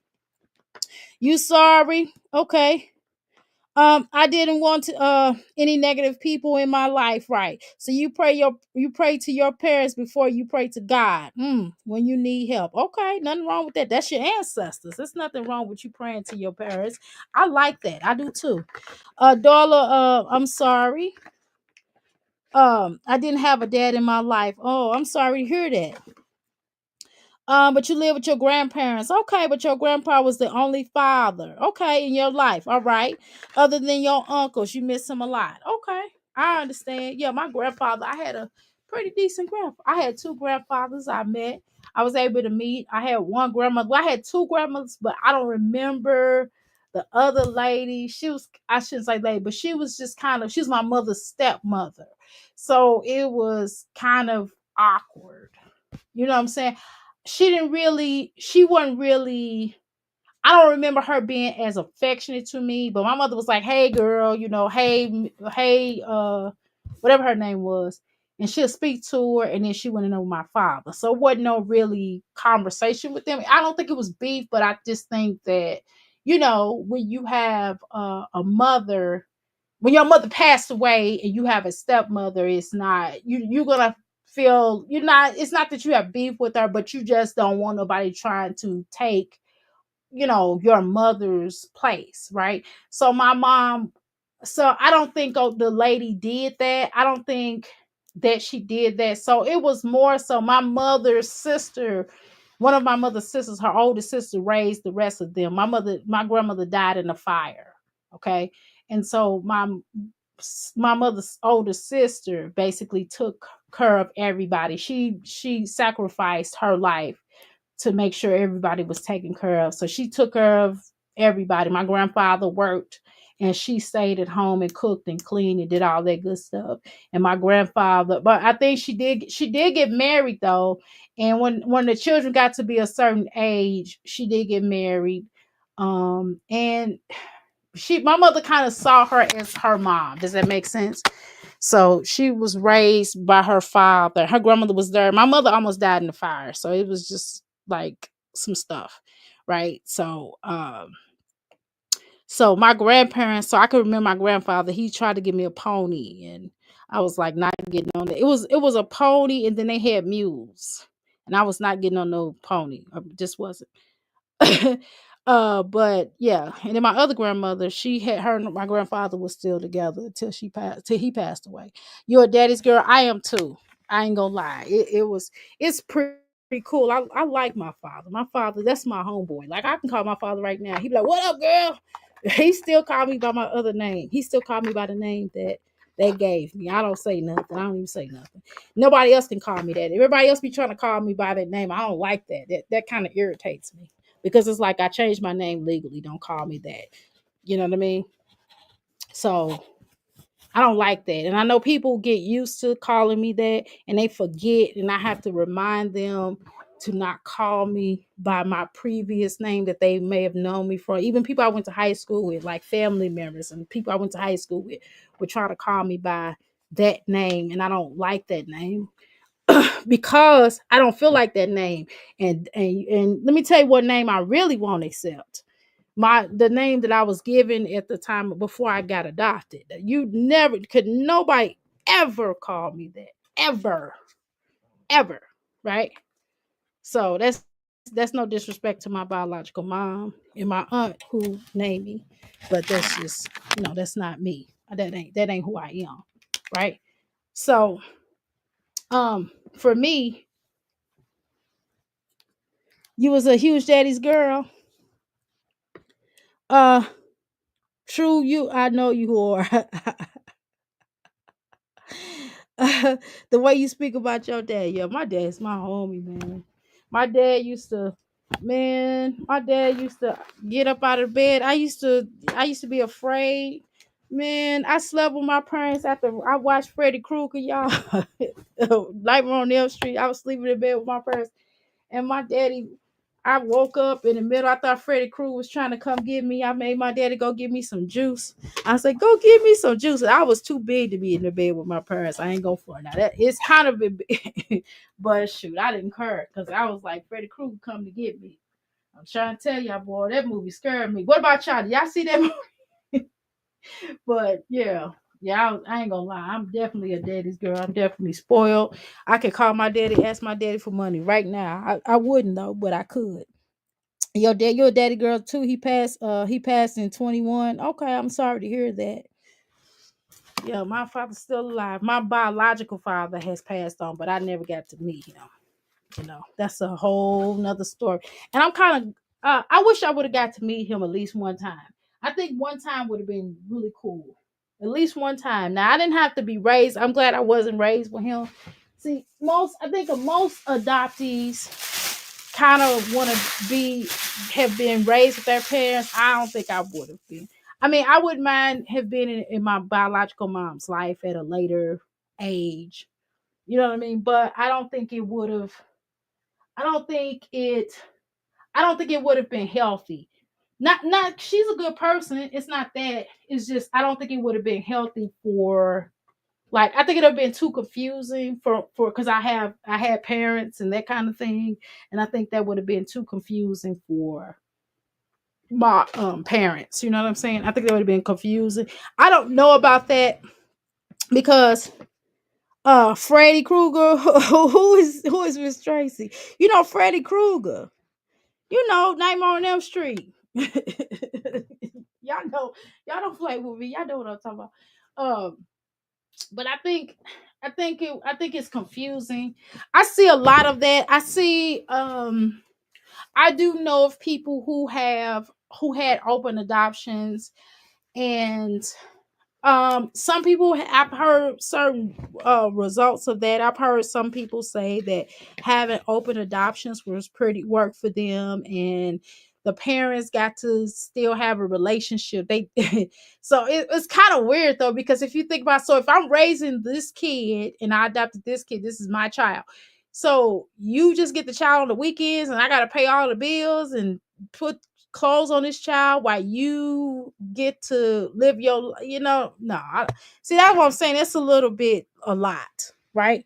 [SPEAKER 1] "You sorry? Okay. I didn't want to any negative people in my life, right? So you pray to your parents before you pray to God. When you need help. Okay, nothing wrong with that. That's your ancestors. There's nothing wrong with you praying to your parents. I like that. I do too. Darla, I'm sorry. I didn't have a dad in my life. Oh, I'm sorry to hear that. But you live with your grandparents. Okay, but your grandpa was the only father. Okay, in your life. All right. Other than your uncles, you miss him a lot. Okay, I understand. Yeah, my grandfather, I had a pretty decent grandfather. I had two grandfathers I met. I was able to meet. I had one grandmother. Well, I had two grandmothers, but I don't remember the other lady. She was, I shouldn't say lady, but she was just kind of, she was my mother's stepmother. So it was kind of awkward. You know what I'm saying? She wasn't really, I don't remember her being as affectionate to me, but my mother was like, "Hey girl, you know, hey, whatever her name was." And she'll speak to her, and then she went in with my father. So it wasn't no really conversation with them. I don't think it was beef, but I just think that, you know, when you have a mother, when your mother passed away and you have a stepmother, it's not, you're gonna feel, you're not, it's not that you have beef with her, but you just don't want nobody trying to take, you know, your mother's place, right? So my mom, so I don't think the lady did that. I don't think that she did that. So it was more so my mother's sister, one of my mother's sisters, her oldest sister, raised the rest of them. My grandmother died in a fire. Okay. And so my mother's older sister basically took care of everybody. She sacrificed her life to make sure everybody was taken care of. So she took care of everybody. My grandfather worked and she stayed at home and cooked and cleaned and did all that good stuff. And my grandfather, but I think she did get married though. And when the children got to be a certain age, she did get married. And my mother kind of saw her as her mom. Does that make sense? So she was raised by her father. Her grandmother was there. My mother almost died in the fire. So it was just like some stuff. Right. So my grandparents, so I can remember my grandfather, he tried to give me a pony and I was like not getting on it. It was a pony and then they had mules. And I was not getting on no pony. I just wasn't. But yeah, and then my other grandmother, she had her and my grandfather was still together till he passed away. You're a daddy's girl. I am too. I ain't gonna lie. It's pretty cool. I like my father. My father, that's my homeboy. Like I can call my father right now. He be like, "What up, girl?" He still called me by my other name. He still called me by the name that they gave me. I don't say nothing. I don't even say nothing. Nobody else can call me that. Everybody else be trying to call me by that name. I don't like that. That kind of irritates me because it's like I changed my name legally. Don't call me that. You know what I mean? So I don't like that. And I know people get used to calling me that and they forget, and I have to remind them to not call me by my previous name that they may have known me for. Even people I went to high school with, like family members and people I went to high school with, would try to call me by that name. And I don't like that name because I don't feel like that name. And let me tell you what name I really won't accept. The name that I was given at the time before I got adopted. You never could nobody ever call me that. Ever. Ever. Right? So that's no disrespect to my biological mom and my aunt who named me. But that's just, that's not me. That ain't who I am. Right? So for me, you was a huge daddy's girl. Uh True, I know you are. The way you speak about your dad, yeah, my dad's my homie, man. My dad used to, my dad used to get up out of bed. I used to be afraid. Man, I slept with my parents after I watched Freddy Krueger, y'all. Nightmare on Elm Street. I was sleeping in bed with my parents, and my daddy. I woke up in the middle. I thought Freddy Krueger was trying to come get me. I made my daddy go get me some juice. I said, "Go get me some juice." I was too big to be in the bed with my parents. I ain't go for it. Now that it's kind of a but shoot, I didn't care because I was like, Freddy Krueger come to get me. I'm trying to tell y'all, boy, that movie scared me. What about y'all? Did y'all see that movie? But yeah, I ain't gonna lie. I'm definitely a daddy's girl. I'm definitely spoiled. I could call my daddy, ask my daddy for money right now. I wouldn't though, but I could. Your daddy girl too. He passed in 21. Okay, I'm sorry to hear that. Yeah, my father's still alive. My biological father has passed on, but I never got to meet him. That's a whole nother story. And I'm kind of I wish I would have got to meet him at least one time. I think one time would have been really cool. At least one time. Now I didn't have to be raised. I'm glad I wasn't raised with him. See, most adoptees kind of want to have been raised with their parents. I don't think I would have been. I mean, I wouldn't mind have been in my biological mom's life at a later age. You know what I mean? But I don't think it would have. I don't think it. I don't think it would have been healthy. Not. She's a good person. It's not that. It's just I don't think it would have been healthy for. Like I think it would have been too confusing for because I had parents and that kind of thing, and I think that would have been too confusing for my parents. You know what I'm saying? I think that would have been confusing. I don't know about that because Freddy Krueger, who is Miss Tracy? Freddy Krueger. Nightmare on Elm Street. y'all know, y'all don't play with me. Y'all know what I'm talking about. But I think it's confusing. I see a lot of that. I do know of people who had open adoptions, and some people, I've heard certain results of that. I've heard some people say that having open adoptions was pretty work for them, and the parents got to still have a relationship. They so it's kind of weird though, because if you think about, so if I'm raising this kid and I adopted this kid, this is my child. So you just get the child on the weekends and I got to pay all the bills and put clothes on this child while you get to live your, no. See, that's what I'm saying. It's a little bit a lot, right?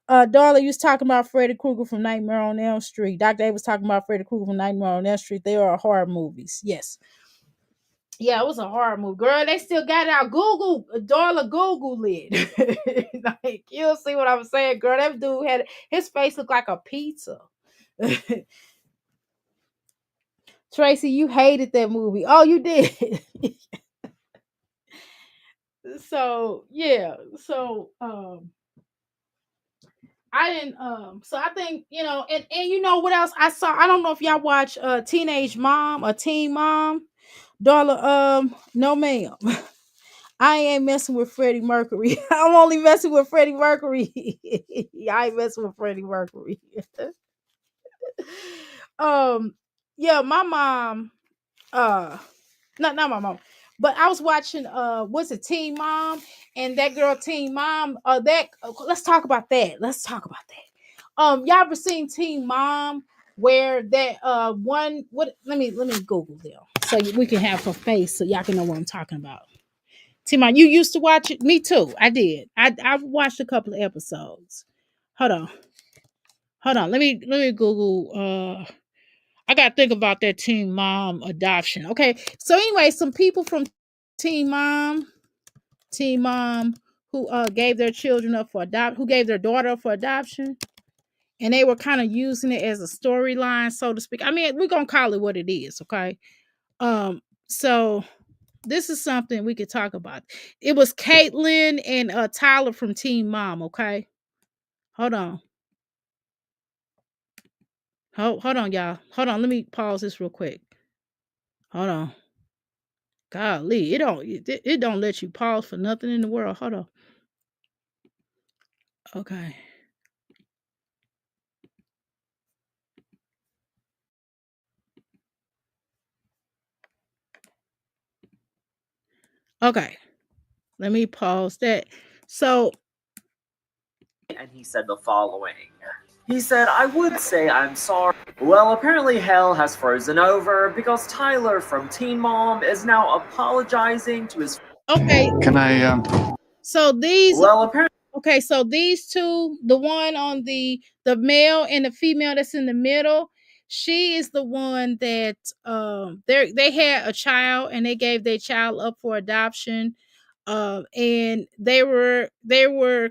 [SPEAKER 1] Darla, you was talking about Freddy Krueger from Nightmare on Elm Street. Dr. A was talking about Freddy Krueger from Nightmare on Elm Street. They are horror movies. Yes. Yeah, it was a horror movie. Girl, they still got it out. Google, Darla, Google it. Like, you'll see what I'm saying, girl. That dude had, his face looked like a pizza. Tracy, you hated that movie. Oh, you did. So, yeah. So, I didn't so I think, and you know what else I saw? I don't know if y'all watch Teenage Mom or Teen Mom. Darla, no ma'am. I ain't messing with Freddie Mercury. I'm only messing with Freddie Mercury. I ain't messing with Freddie Mercury. um yeah, my mom, uh not my mom, but I was watching what's it, Teen Mom, and that girl Teen Mom, that let's talk about that. Let's talk about that. Y'all ever seen Teen Mom where that one, what, let me Google them so we can have her face so y'all can know what I'm talking about. Teen Mom, you used to watch it? Me too. I did. I watched a couple of episodes. Hold on. Hold on. Let me Google I gotta think about that Teen Mom adoption. Okay, so anyway, some people from Teen Mom, Teen Mom, who gave their children up for adopt, who gave their daughter up for adoption, and they were kind of using it as a storyline, so to speak. I mean, we're gonna call it what it is, okay? So this is something we could talk about. It was Caitlin and Tyler from Teen Mom. Okay, hold on, hold on, y'all. Hold on, let me pause this real quick. Hold on. Golly, it don't let you pause for nothing in the world. Hold on. Okay. Okay. Let me pause that. So,
[SPEAKER 4] and he said the following. He said, I would say I'm sorry. Well, apparently hell has frozen over because Tyler from Teen Mom is now apologizing to his...
[SPEAKER 1] okay.
[SPEAKER 5] Can I
[SPEAKER 1] So these
[SPEAKER 4] Well, apparently...
[SPEAKER 1] Okay, so these two, the one on the male and the female that's in the middle, she is the one that they had a child and they gave their child up for adoption. And they were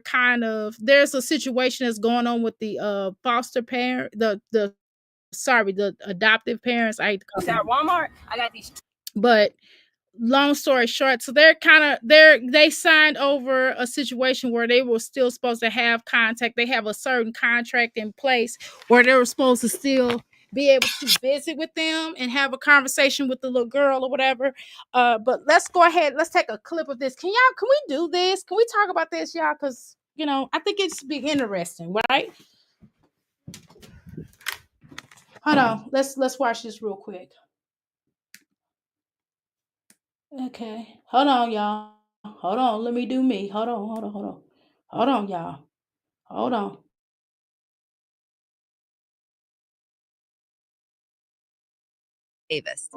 [SPEAKER 1] kind of, there's a situation that's going on with the foster parent, the sorry, the adoptive parents. I hate to call them. Walmart. I got these, but long story short, so they signed over a situation where they were still supposed to have contact. They have a certain contract in place where they were supposed to still be able to visit with them and have a conversation with the little girl or whatever. But let's go ahead, let's take a clip of this. Can we do this? Can we talk about this, y'all? Because I think it's be interesting, right? Hold on, let's watch this real quick. Okay, hold on, y'all. Hold on, let me do me. Hold on, hold on, hold on. Hold on, y'all. Hold on.
[SPEAKER 6] Davis.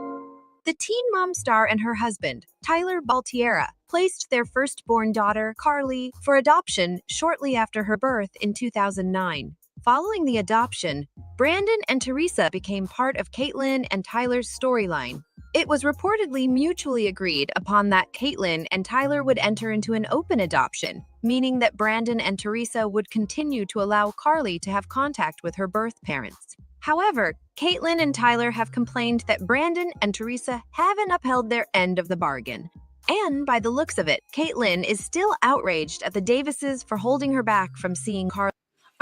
[SPEAKER 6] The Teen Mom star and her husband, Tyler Baltiera, placed their firstborn daughter, Carly, for adoption shortly after her birth in 2009. Following the adoption, Brandon and Teresa became part of Caitlin and Tyler's storyline. It was reportedly mutually agreed upon that Caitlin and Tyler would enter into an open adoption, meaning that Brandon and Teresa would continue to allow Carly to have contact with her birth parents. However, Caitlin and Tyler have complained that Brandon and Teresa haven't upheld their end of the bargain. And by the looks of it, Caitlin is still outraged at the Davises for holding her back from seeing Carly.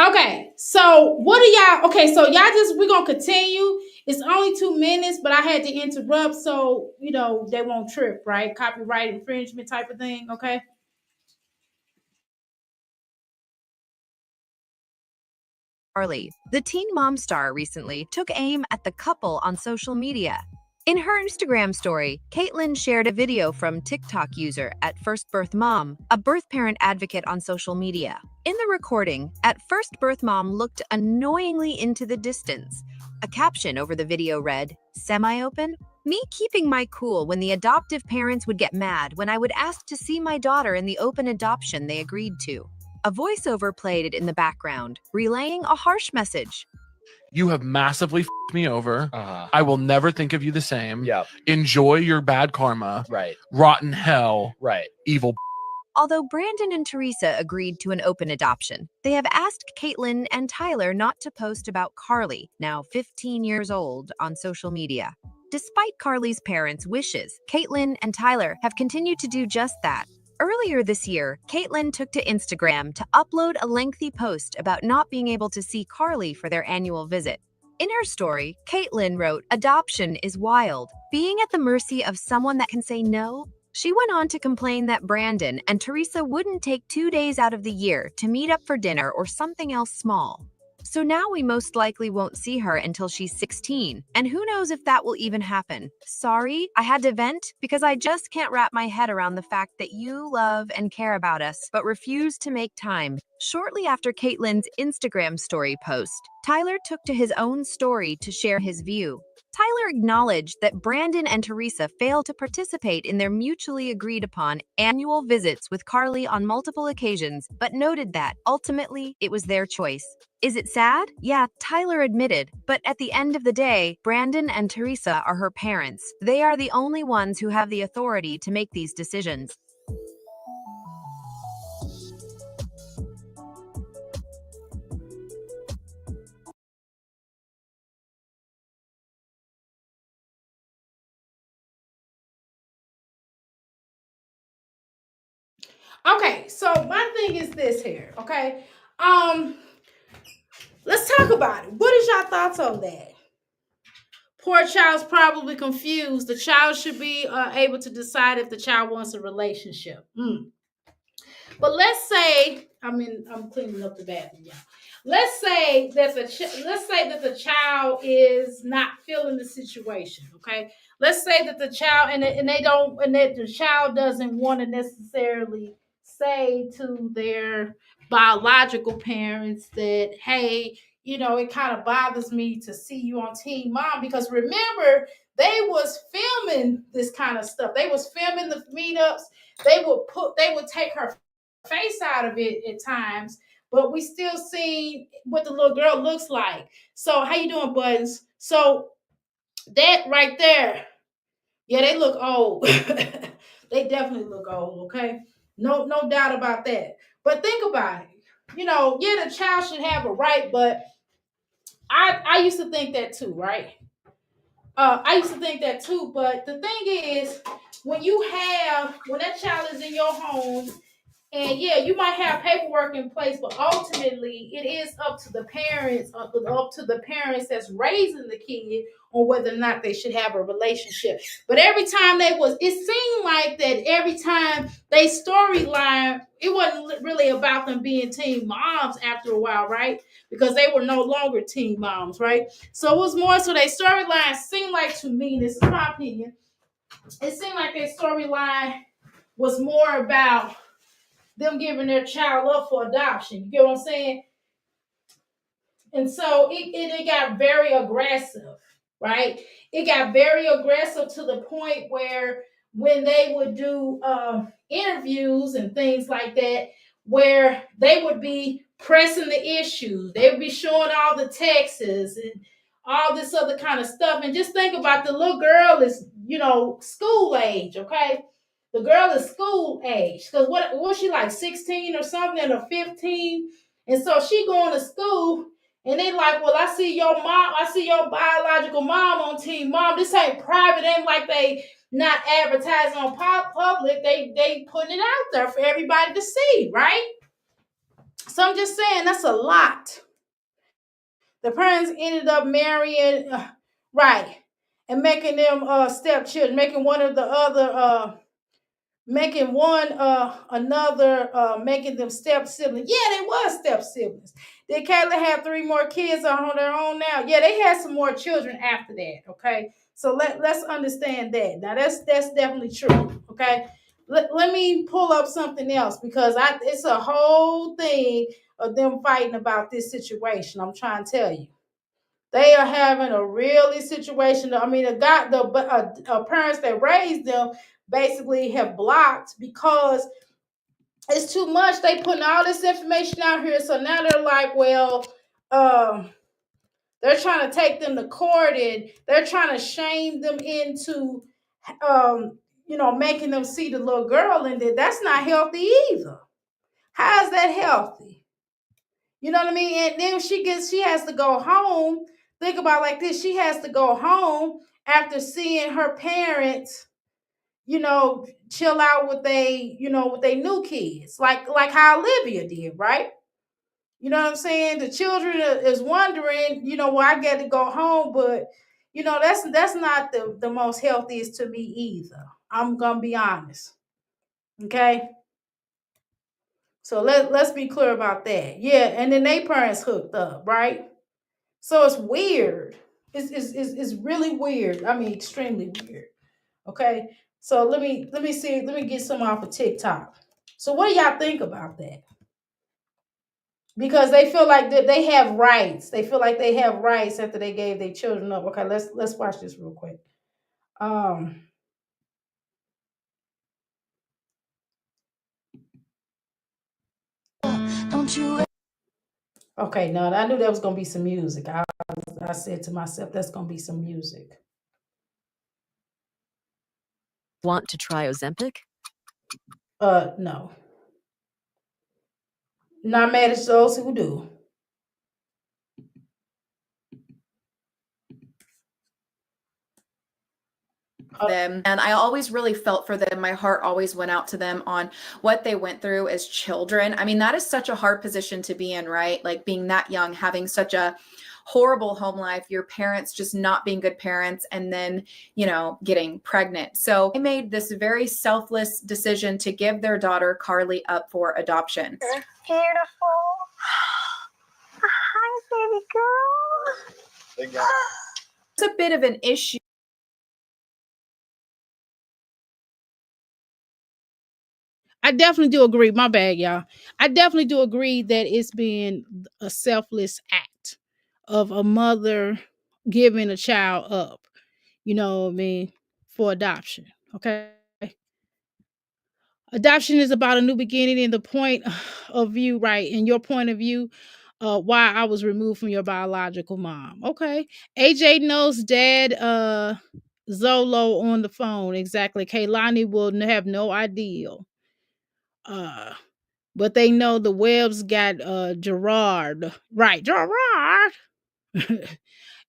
[SPEAKER 1] Okay, so what are y'all? Okay, so we're gonna continue. It's only 2 minutes, but I had to interrupt so they won't trip, right? Copyright infringement type of thing. Okay.
[SPEAKER 6] Carly. The Teen Mom star recently took aim at the couple on social media. In her Instagram story, Caitlyn shared a video from TikTok user at First Birth Mom, a birth parent advocate on social media. In the recording, at First Birth Mom looked annoyingly into the distance. A caption over the video read, "Semi-open? Me keeping my cool when the adoptive parents would get mad when I would ask to see my daughter in the open adoption they agreed to." A voiceover played in the background, relaying a harsh message.
[SPEAKER 5] You have massively f***ed me over.
[SPEAKER 7] Uh-huh.
[SPEAKER 5] I will never think of you the same.
[SPEAKER 7] Yep.
[SPEAKER 5] Enjoy your bad karma.
[SPEAKER 7] Right.
[SPEAKER 5] Rotten hell.
[SPEAKER 7] Right.
[SPEAKER 5] Evil.
[SPEAKER 6] Although Brandon and Teresa agreed to an open adoption, they have asked Caitlyn and Tyler not to post about Carly, now 15 years old, on social media. Despite Carly's parents' wishes, Caitlyn and Tyler have continued to do just that. Earlier this year, Caitlyn took to Instagram to upload a lengthy post about not being able to see Carly for their annual visit. In her story, Caitlyn wrote, "Adoption is wild. Being at the mercy of someone that can say no." She went on to complain that Brandon and Teresa wouldn't take 2 days out of the year to meet up for dinner or something else small. So now we most likely won't see her until she's 16, and who knows if that will even happen. Sorry, I had to vent because I just can't wrap my head around the fact that you love and care about us, but refuse to make time. Shortly after Caitlyn's Instagram story post, Tyler took to his own story to share his view. Tyler acknowledged that Brandon and Teresa failed to participate in their mutually agreed upon annual visits with Carly on multiple occasions, but noted that, ultimately, it was their choice. Is it sad? Yeah, Tyler admitted, but at the end of the day, Brandon and Teresa are her parents. They are the only ones who have the authority to make these decisions.
[SPEAKER 1] Okay, so my thing is this here, okay? Let's talk about it. What is y'all thoughts on that? Poor child's probably confused. The child should be able to decide if the child wants a relationship. But let's say, I'm cleaning up the bathroom, y'all. Let's say that the child is not feeling the situation. Okay, let's say that the child and that the child doesn't want to necessarily say to their biological parents that, hey, it kind of bothers me to see you on Teen Mom, because remember, they was filming this kind of stuff. They was filming the meetups. They would take her face out of it at times, but we still see what the little girl looks like. So how you doing, Buttons? So that right there, yeah, they look old. They definitely look old, okay? No doubt about that. But think about it. Yeah, the child should have a right, but I used to think that too, right? I used to think that too, but the thing is, when that child is in your home, and yeah, you might have paperwork in place, but ultimately it is up to the parents that's raising the kid on whether or not they should have a relationship. But every time it seemed like that every time they storyline, it wasn't really about them being teen moms after a while, right? Because they were no longer teen moms, right? So it was more so their storyline seemed like, to me, this is my opinion, it seemed like their storyline was more about them giving their child up for adoption. You get what I'm saying? And so it got very aggressive, right? It got very aggressive to the point where when they would do interviews and things like that, where they would be pressing the issues, they would be showing all the texts and all this other kind of stuff. And just think about, the little girl is, school age, okay? The girl is school age. Because what was she, like 16 or something, or 15? And so she going to school, and they like, well, I see your biological mom on Teen Mom. This ain't private. Ain't like they not advertising on public. They putting it out there for everybody to see, right? So I'm just saying, that's a lot. The parents ended up marrying, right, and making them stepchildren, making one of the other making one another making them step siblings. Yeah, they was step siblings. Did Kayla have 3 more kids on their own now? Yeah, they had some more children after that. Okay, so let's understand that. Now that's definitely true. Okay, let me pull up something else because it's a whole thing of them fighting about this situation. I'm trying to tell you. They are having a really situation. I mean, the parents that raised them basically have blocked because it's too much. They putting all this information out here, so now they're like, well, um, they're trying to take them to court and they're trying to shame them into, making them see the little girl, and that's not healthy either. How is that healthy? You know what I mean? And then she has to go home. Think about it like this. She has to go home after seeing her parents, chill out with they new kids. Like how Olivia did, right? You know what I'm saying? The children is wondering, well, I get to go home, but that's not the most healthiest to me either. I'm gonna be honest. Okay. So let's be clear about that. Yeah, and then they parents hooked up, right? So it's weird. It's really weird. I mean, extremely weird. Okay. So let me see. Let me get some off of TikTok. So what do y'all think about that? Because they feel like that they have rights. They feel like they have rights after they gave their children up. Okay, let's watch this real quick. Um. Don't you? Okay, no, I knew there was gonna be some music. I said to myself, that's gonna be some music.
[SPEAKER 7] Want to try Ozempic?
[SPEAKER 1] No. Not mad at those who do.
[SPEAKER 8] Them, and I always really felt for them. My heart always went out to them on what they went through as children. I mean, that is such a hard position to be in, right? Like being that young, having such a horrible home life, your parents just not being good parents, and then, getting pregnant. So they made this very selfless decision to give their daughter Carly up for adoption.
[SPEAKER 9] You're beautiful. Hi, baby girl.
[SPEAKER 8] It's a bit of an issue.
[SPEAKER 1] I definitely do agree. My bad, y'all. I definitely do agree that it's been a selfless act of a mother giving a child up, for adoption. Okay. Adoption is about a new beginning and the point of view, right? In your point of view, why I was removed from your biological mom. Okay. AJ knows dad, Zolo on the phone. Exactly. Kaylani will have no idea. But they know the Webbs got Gerard. Right, Gerard.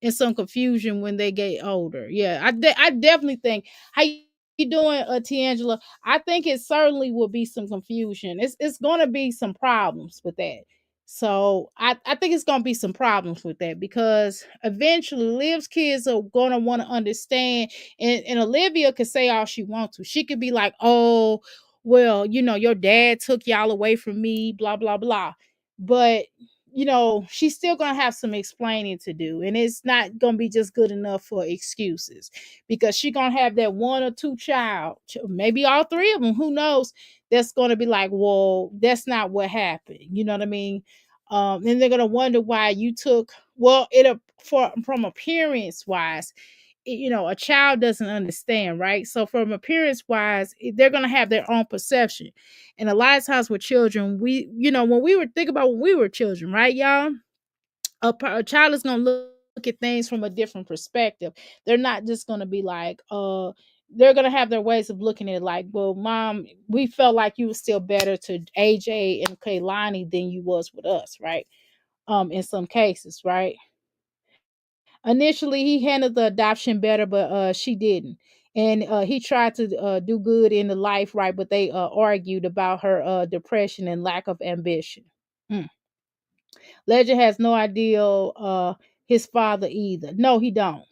[SPEAKER 1] And some confusion when they get older. Yeah, I definitely think. How you doing, Tiangela? I think it certainly will be some confusion. It's going to be some problems with that. So I think it's going to be some problems with that because eventually Liv's kids are going to want to understand. And Olivia could say all she wants to. She could be like, oh, well, your dad took y'all away from me, blah, blah, blah. But she's still gonna have some explaining to do, and it's not gonna be just good enough for excuses because she's gonna have that one or two child, maybe all three of them, who knows, that's gonna be like, well, that's not what happened. You know what I mean? And they're gonna wonder why you took, well, from appearance wise, a child doesn't understand, right? So from appearance wise, they're going to have their own perception. And a lot of times with children, when we were think about when we were children, right, y'all, a child is going to look at things from a different perspective. They're not just going to be like, they're going to have their ways of looking at it like, well, mom, we felt like you were still better to AJ and Kaylani than you was with us, right? In some cases, right? Initially, he handled the adoption better, but she didn't. And he tried to do good in the life, right? But they argued about her depression and lack of ambition. Mm. Legend has no idea his father either. No, he don't.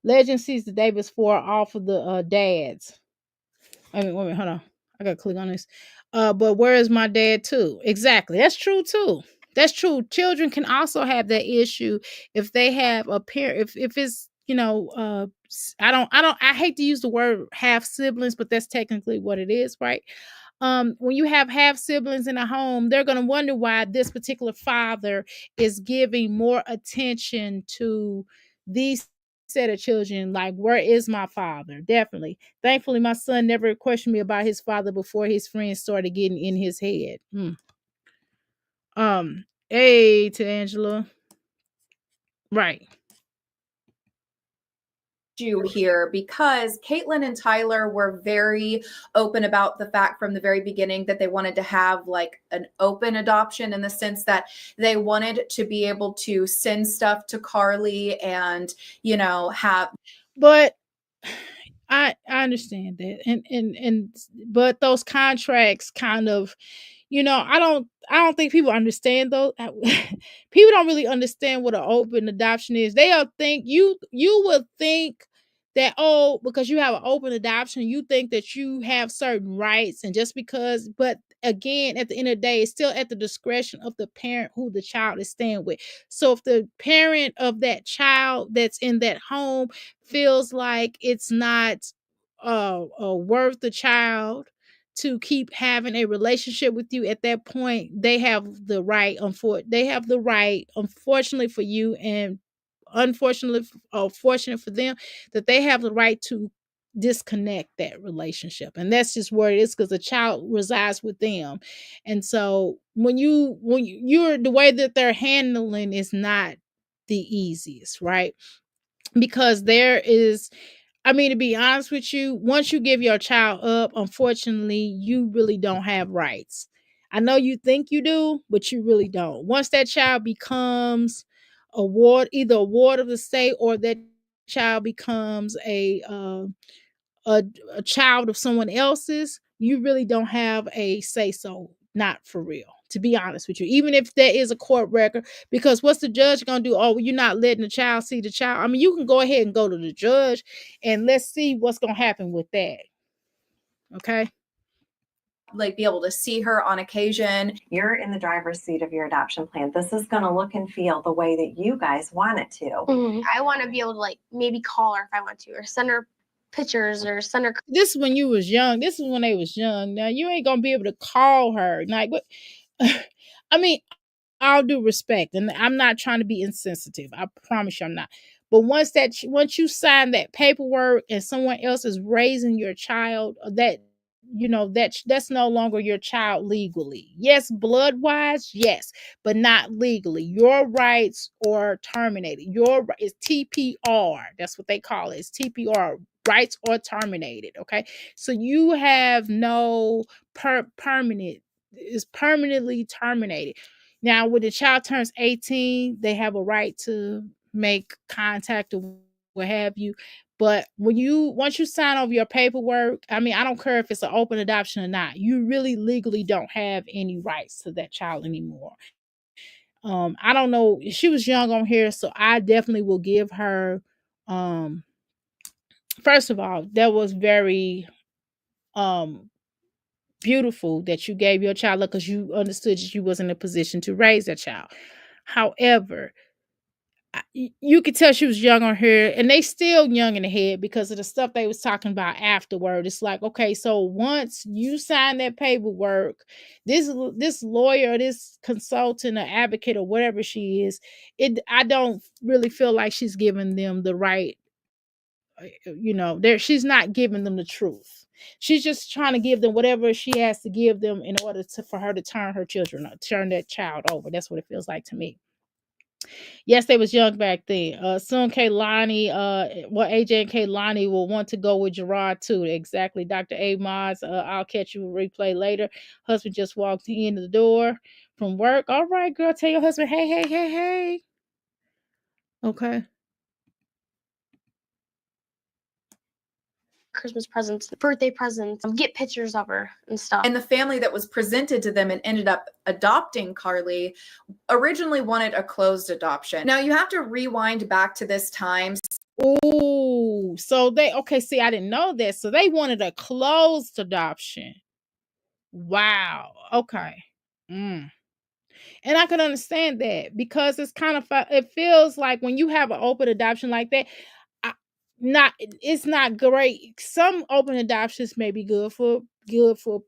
[SPEAKER 1] Legend sees the Davis four off of the dads. Wait a minute, hold on. I gotta click on this. But where is my dad too? Exactly. That's true too. That's true. Children can also have that issue if they have a parent. If it's I hate to use the word half siblings, but that's technically what it is, right? When you have half siblings in a home, they're gonna wonder why this particular father is giving more attention to these set of children. Like, where is my father? Definitely. Thankfully, my son never questioned me about his father before his friends started getting in his head. Hey, to Angela. Right.
[SPEAKER 8] Here because Caitlin and Tyler were very open about the fact from the very beginning that they wanted to have like an open adoption, in the sense that they wanted to be able to send stuff to Carly and, you know, have.
[SPEAKER 1] But I understand that. And but those contracts kind of, I don't think people understand those. People don't really understand what an open adoption is. They'll think you would think that, oh, because you have an open adoption, you think that you have certain rights, and just because, but again, at the end of the day, it's still at the discretion of the parent who the child is staying with. So if the parent of that child that's in that home feels like it's not worth the child to keep having a relationship with you, at that point they have the right, unfortunately for you, and unfortunately fortunate for them, that they have the right to disconnect that relationship. And that's just where it is, because the child resides with them. And so you're the way that they're handling is not the easiest, right? Because there is, I mean, to be honest with you, once you give your child up, unfortunately, you really don't have rights. I know you think you do, but you really don't. Once that child becomes either a ward of the state, or that child becomes a, a child of someone else's, you really don't have a say so. Not for real, to be honest with you. Even if there is a court record, because what's the judge gonna do? Oh, well, you're not letting the child see the child. I mean, you can go ahead and go to the judge, and let's see what's gonna happen with that. Okay.
[SPEAKER 8] Like be able to see her on occasion.
[SPEAKER 9] You're in the driver's seat of your adoption plan. This is going to look and feel the way that you guys want it to.
[SPEAKER 10] I want to be able to like maybe call her if I want to, or send her pictures, or send her.
[SPEAKER 1] This is when you was young. This is when they was young. Now you ain't gonna be able to call her. Like what? I mean, all due respect, and I'm not trying to be insensitive. I promise you I'm not. But once you sign that paperwork and someone else is raising your child, that's no longer your child legally. Yes, blood wise, yes, but not legally. Your rights are terminated. It's TPR. That's what they call it. It's TPR. Rights are terminated. Okay, so you have no permanent. Is permanently terminated. Now, when the child turns 18, they have a right to make contact or what have you. But once you sign over your paperwork, I mean, I don't care if it's an open adoption or not, you really legally don't have any rights to that child anymore. I don't know. She was young on here, so I definitely will give her. First of all, that was very beautiful that you gave your child up, because you understood that you wasn't in a position to raise that child. However, you could tell she was young on her, and they still young in the head because of the stuff they was talking about afterward. It's like, okay, so once you sign that paperwork, this lawyer, this consultant or advocate or whatever she is, I don't really feel like she's giving them the right, she's not giving them the truth. She's just trying to give them whatever she has to give them in order for her to turn that child over. That's what it feels like to me. Yes, they was young back then. Soon Kaylani, AJ and Kaylani will want to go with Gerard too. Exactly, Dr. A. Moz. I'll catch you replay later. Husband just walked in the door from work. All right, girl, tell your husband, hey, hey, hey, hey. Okay.
[SPEAKER 10] Christmas presents, birthday presents, get pictures of her and stuff.
[SPEAKER 8] And the family that was presented to them and ended up adopting Carly originally wanted a closed adoption. Now you have to rewind back to this time.
[SPEAKER 1] Oh, so see, I didn't know that. So they wanted a closed adoption. Wow. Okay. Mm. And I can understand that because it's kind of it feels like when you have an open adoption like that, I, not it's not great. Some open adoptions may be good for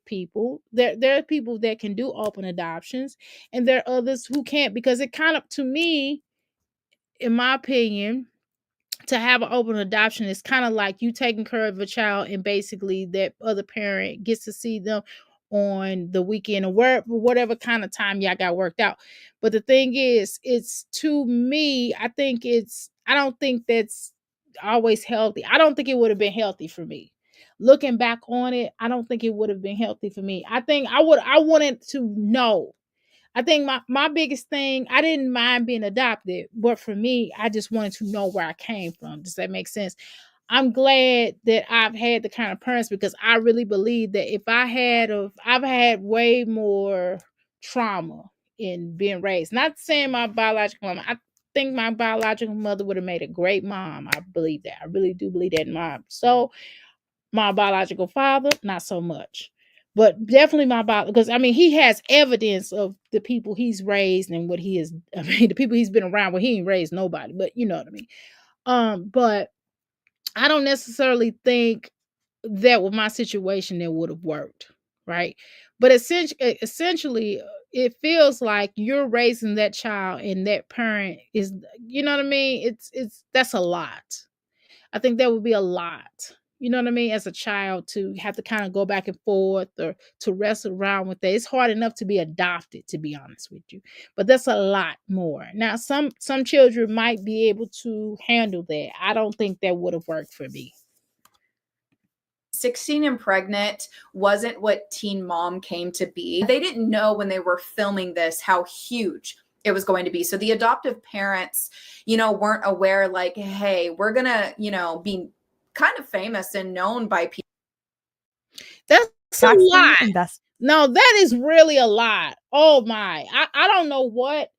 [SPEAKER 1] people. There are people that can do open adoptions, and there are others who can't because it kind of, to me, in my opinion, to have an open adoption is kind of like you taking care of a child and basically that other parent gets to see them on the weekend or whatever kind of time y'all got worked out. But the thing is, it's, to me, I don't think that's always healthy. I don't think it would have been healthy for me. Looking back on it, I don't think it would have been healthy for me. I think I wanted to know. I think my biggest thing, I didn't mind being adopted, but for me, I just wanted to know where I came from. Does that make sense? I'm glad that I've had the kind of parents because I really believe that if I've had way more trauma in being raised. Not saying my biological mom, I think my biological mother would have made a great mom. I believe that. I really do believe that in my soul. My biological father, not so much. But definitely because I mean, he has evidence of the people he's raised and what he is. I mean, the people he's been around. Well, he ain't raised nobody, but you know what I mean. But I don't necessarily think that with my situation that would have worked, right? But essentially, it feels like you're raising that child, and that parent is, you know what I mean. It's that's a lot. I think that would be a lot. You know what I mean? As a child to have to kind of go back and forth or to wrestle around with that. It's hard enough to be adopted, to be honest with you. But that's a lot more. Now, some children might be able to handle that. I don't think that would have worked for me.
[SPEAKER 8] 16 and pregnant wasn't what Teen Mom came to be. They didn't know when they were filming this how huge it was going to be. So the adoptive parents, weren't aware, like, hey, we're going to, be kind of famous and known by people.
[SPEAKER 1] That's a lot. No, that is really a lot. Oh my. I don't know what.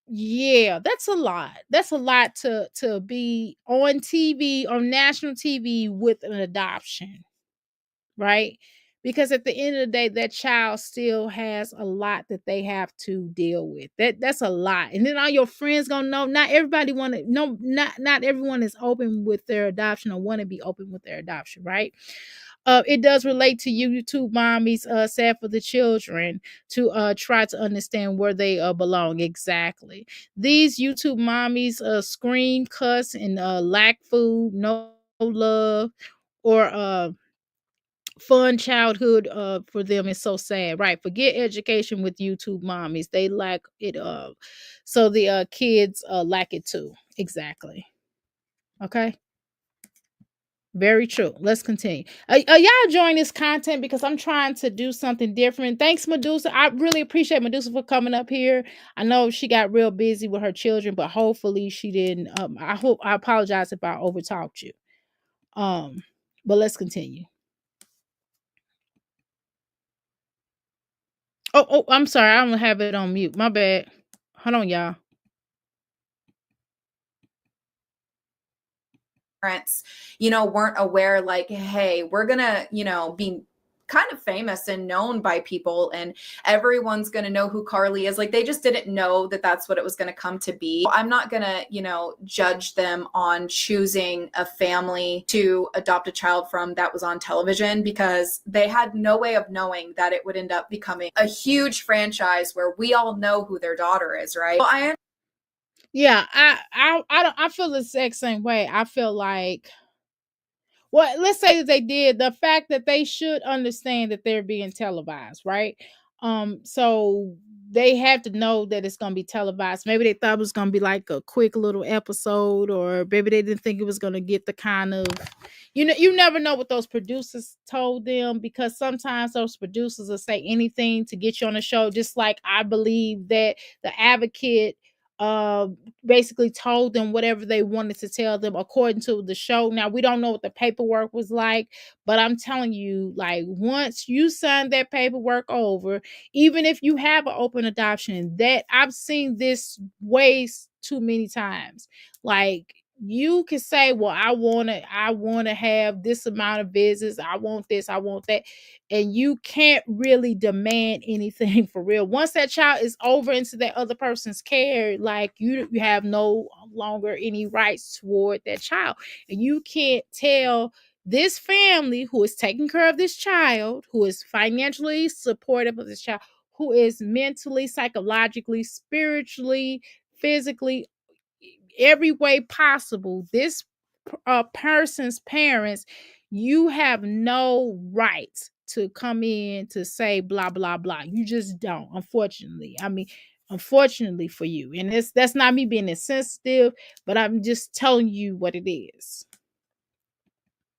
[SPEAKER 1] Yeah, that's a lot. That's a lot to be on TV, on national TV with an adoption, right? Because at the end of the day, that child still has a lot that they have to deal with. That's a lot. And then all your friends gonna know. Not everybody not everyone is open with their adoption or want to be open with their adoption, right? It does relate to YouTube mommies, sad for the children, to try to understand where they belong. Exactly. These YouTube mommies scream, cuss, and lack food, no love, or fun childhood for them is so sad, right? Forget education with YouTube mommies. They lack it. So the kids lack it too. Exactly. Okay. Very true. Let's continue. Y'all enjoying this content because I'm trying to do something different. Thanks, Medusa. I really appreciate Medusa for coming up here. I know she got real busy with her children, but hopefully she didn't. I apologize if I overtalked you. But let's continue. Oh, I'm sorry. I don't have it on mute. My bad. Hold on, y'all.
[SPEAKER 8] Parents, weren't aware, like, hey, we're gonna, be kind of famous and known by people, and everyone's gonna know who Carly is. Like, they just didn't know that that's what it was gonna come to be. I'm not gonna, judge them on choosing a family to adopt a child from that was on television, because they had no way of knowing that it would end up becoming a huge franchise where we all know who their daughter is, right? Well,
[SPEAKER 1] yeah, I feel the exact same way. I feel like, well, let's say that they did, the fact that they should understand that they're being televised, right? So they have to know that it's going to be televised. Maybe they thought it was going to be like a quick little episode, or maybe they didn't think it was going to get the kind of, you never know what those producers told them, because sometimes those producers will say anything to get you on the show. Just like I believe that The Advocate uh basically told them whatever they wanted to tell them according to the show. Now, we don't know what the paperwork was like, but I'm telling you, like, once you sign that paperwork over, even if you have an open adoption, that I've seen this ways too many times. Like, you can say, well, I want to have this amount of visits, I want this, I want that, and you can't really demand anything for real. Once that child is over into that other person's care, like you have no longer any rights toward that child. And you can't tell this family who is taking care of this child, who is financially supportive of this child, who is mentally, psychologically, spiritually, physically, every way possible, this person's parents, you have no right to come in to say blah blah blah. You just don't, unfortunately. I mean, unfortunately for you. And that's not me being insensitive, but I'm just telling you what it is.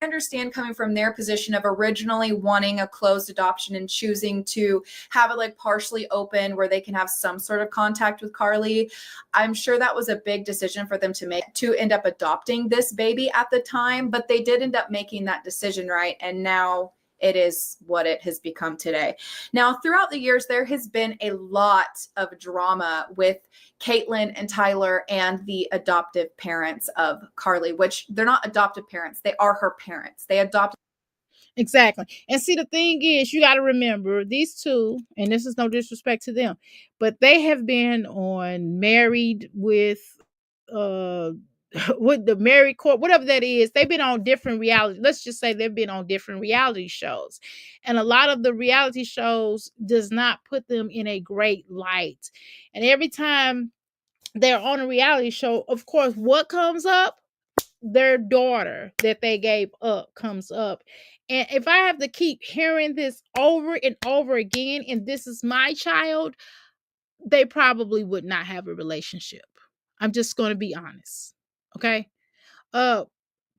[SPEAKER 8] I understand coming from their position of originally wanting a closed adoption and choosing to have it like partially open where they can have some sort of contact with Carly. I'm sure that was a big decision for them to make, to end up adopting this baby at the time, but they did end up making that decision, right? And now it is what it has become today. Now, throughout the years, there has been a lot of drama with Caitlin and Tyler and the adoptive parents of Carly, which they're not adoptive parents. They are her parents. They adopted.
[SPEAKER 1] Exactly. And see, the thing is, you got to remember these two, and this is no disrespect to them, but they have been on Married with uh with the Married Court, whatever that is. They've been on different reality. Let's just say they've been on different reality shows. And a lot of the reality shows does not put them in a great light. And every time they're on a reality show, of course, what comes up? Their daughter that they gave up comes up. And if I have to keep hearing this over and over again, and this is my child, they probably would not have a relationship. I'm just going to be honest. Okay. Uh,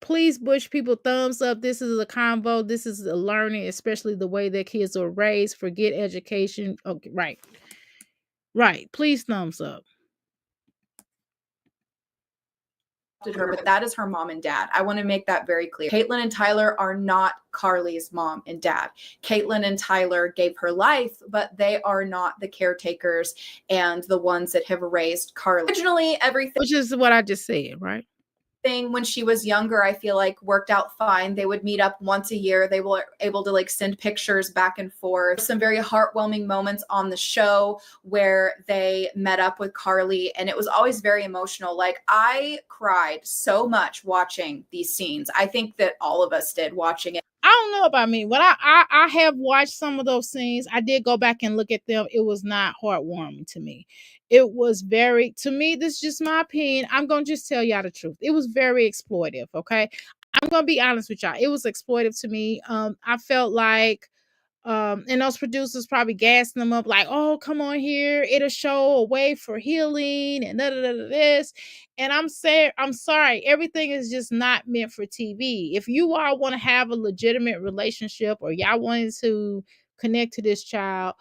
[SPEAKER 1] please, Bush people, thumbs up. This is a convo. This is a learning, especially the way that kids are raised. Forget education. Okay, right. Right. Please, thumbs up.
[SPEAKER 8] Her, but that is her mom and dad. I want to make that very clear. Caitlin and Tyler are not Carly's mom and dad. Caitlin and Tyler gave her life, but they are not the caretakers and the ones that have raised Carly. Originally, everything,
[SPEAKER 1] which is what I just said, right?
[SPEAKER 8] When she was younger, I feel like worked out fine. They would meet up once a year. They were able to like send pictures back and forth. Some very heartwarming moments on the show where they met up with Carly, and it was always very emotional. Like, I cried so much watching these scenes. I think that all of us did watching it.
[SPEAKER 1] I don't know about me, but I have watched some of those scenes. I did go back and look at them. It was not heartwarming to me. It was very, to me, this is just my opinion. I'm going to just tell y'all the truth. It was very exploitive, okay? I'm going to be honest with y'all. It was exploitive to me. I felt like and those producers probably gassing them up like, oh, come on here, it'll show a way for healing and this. And I'm sorry, everything is just not meant for TV. If you all want to have a legitimate relationship, or y'all wanted to connect to this child,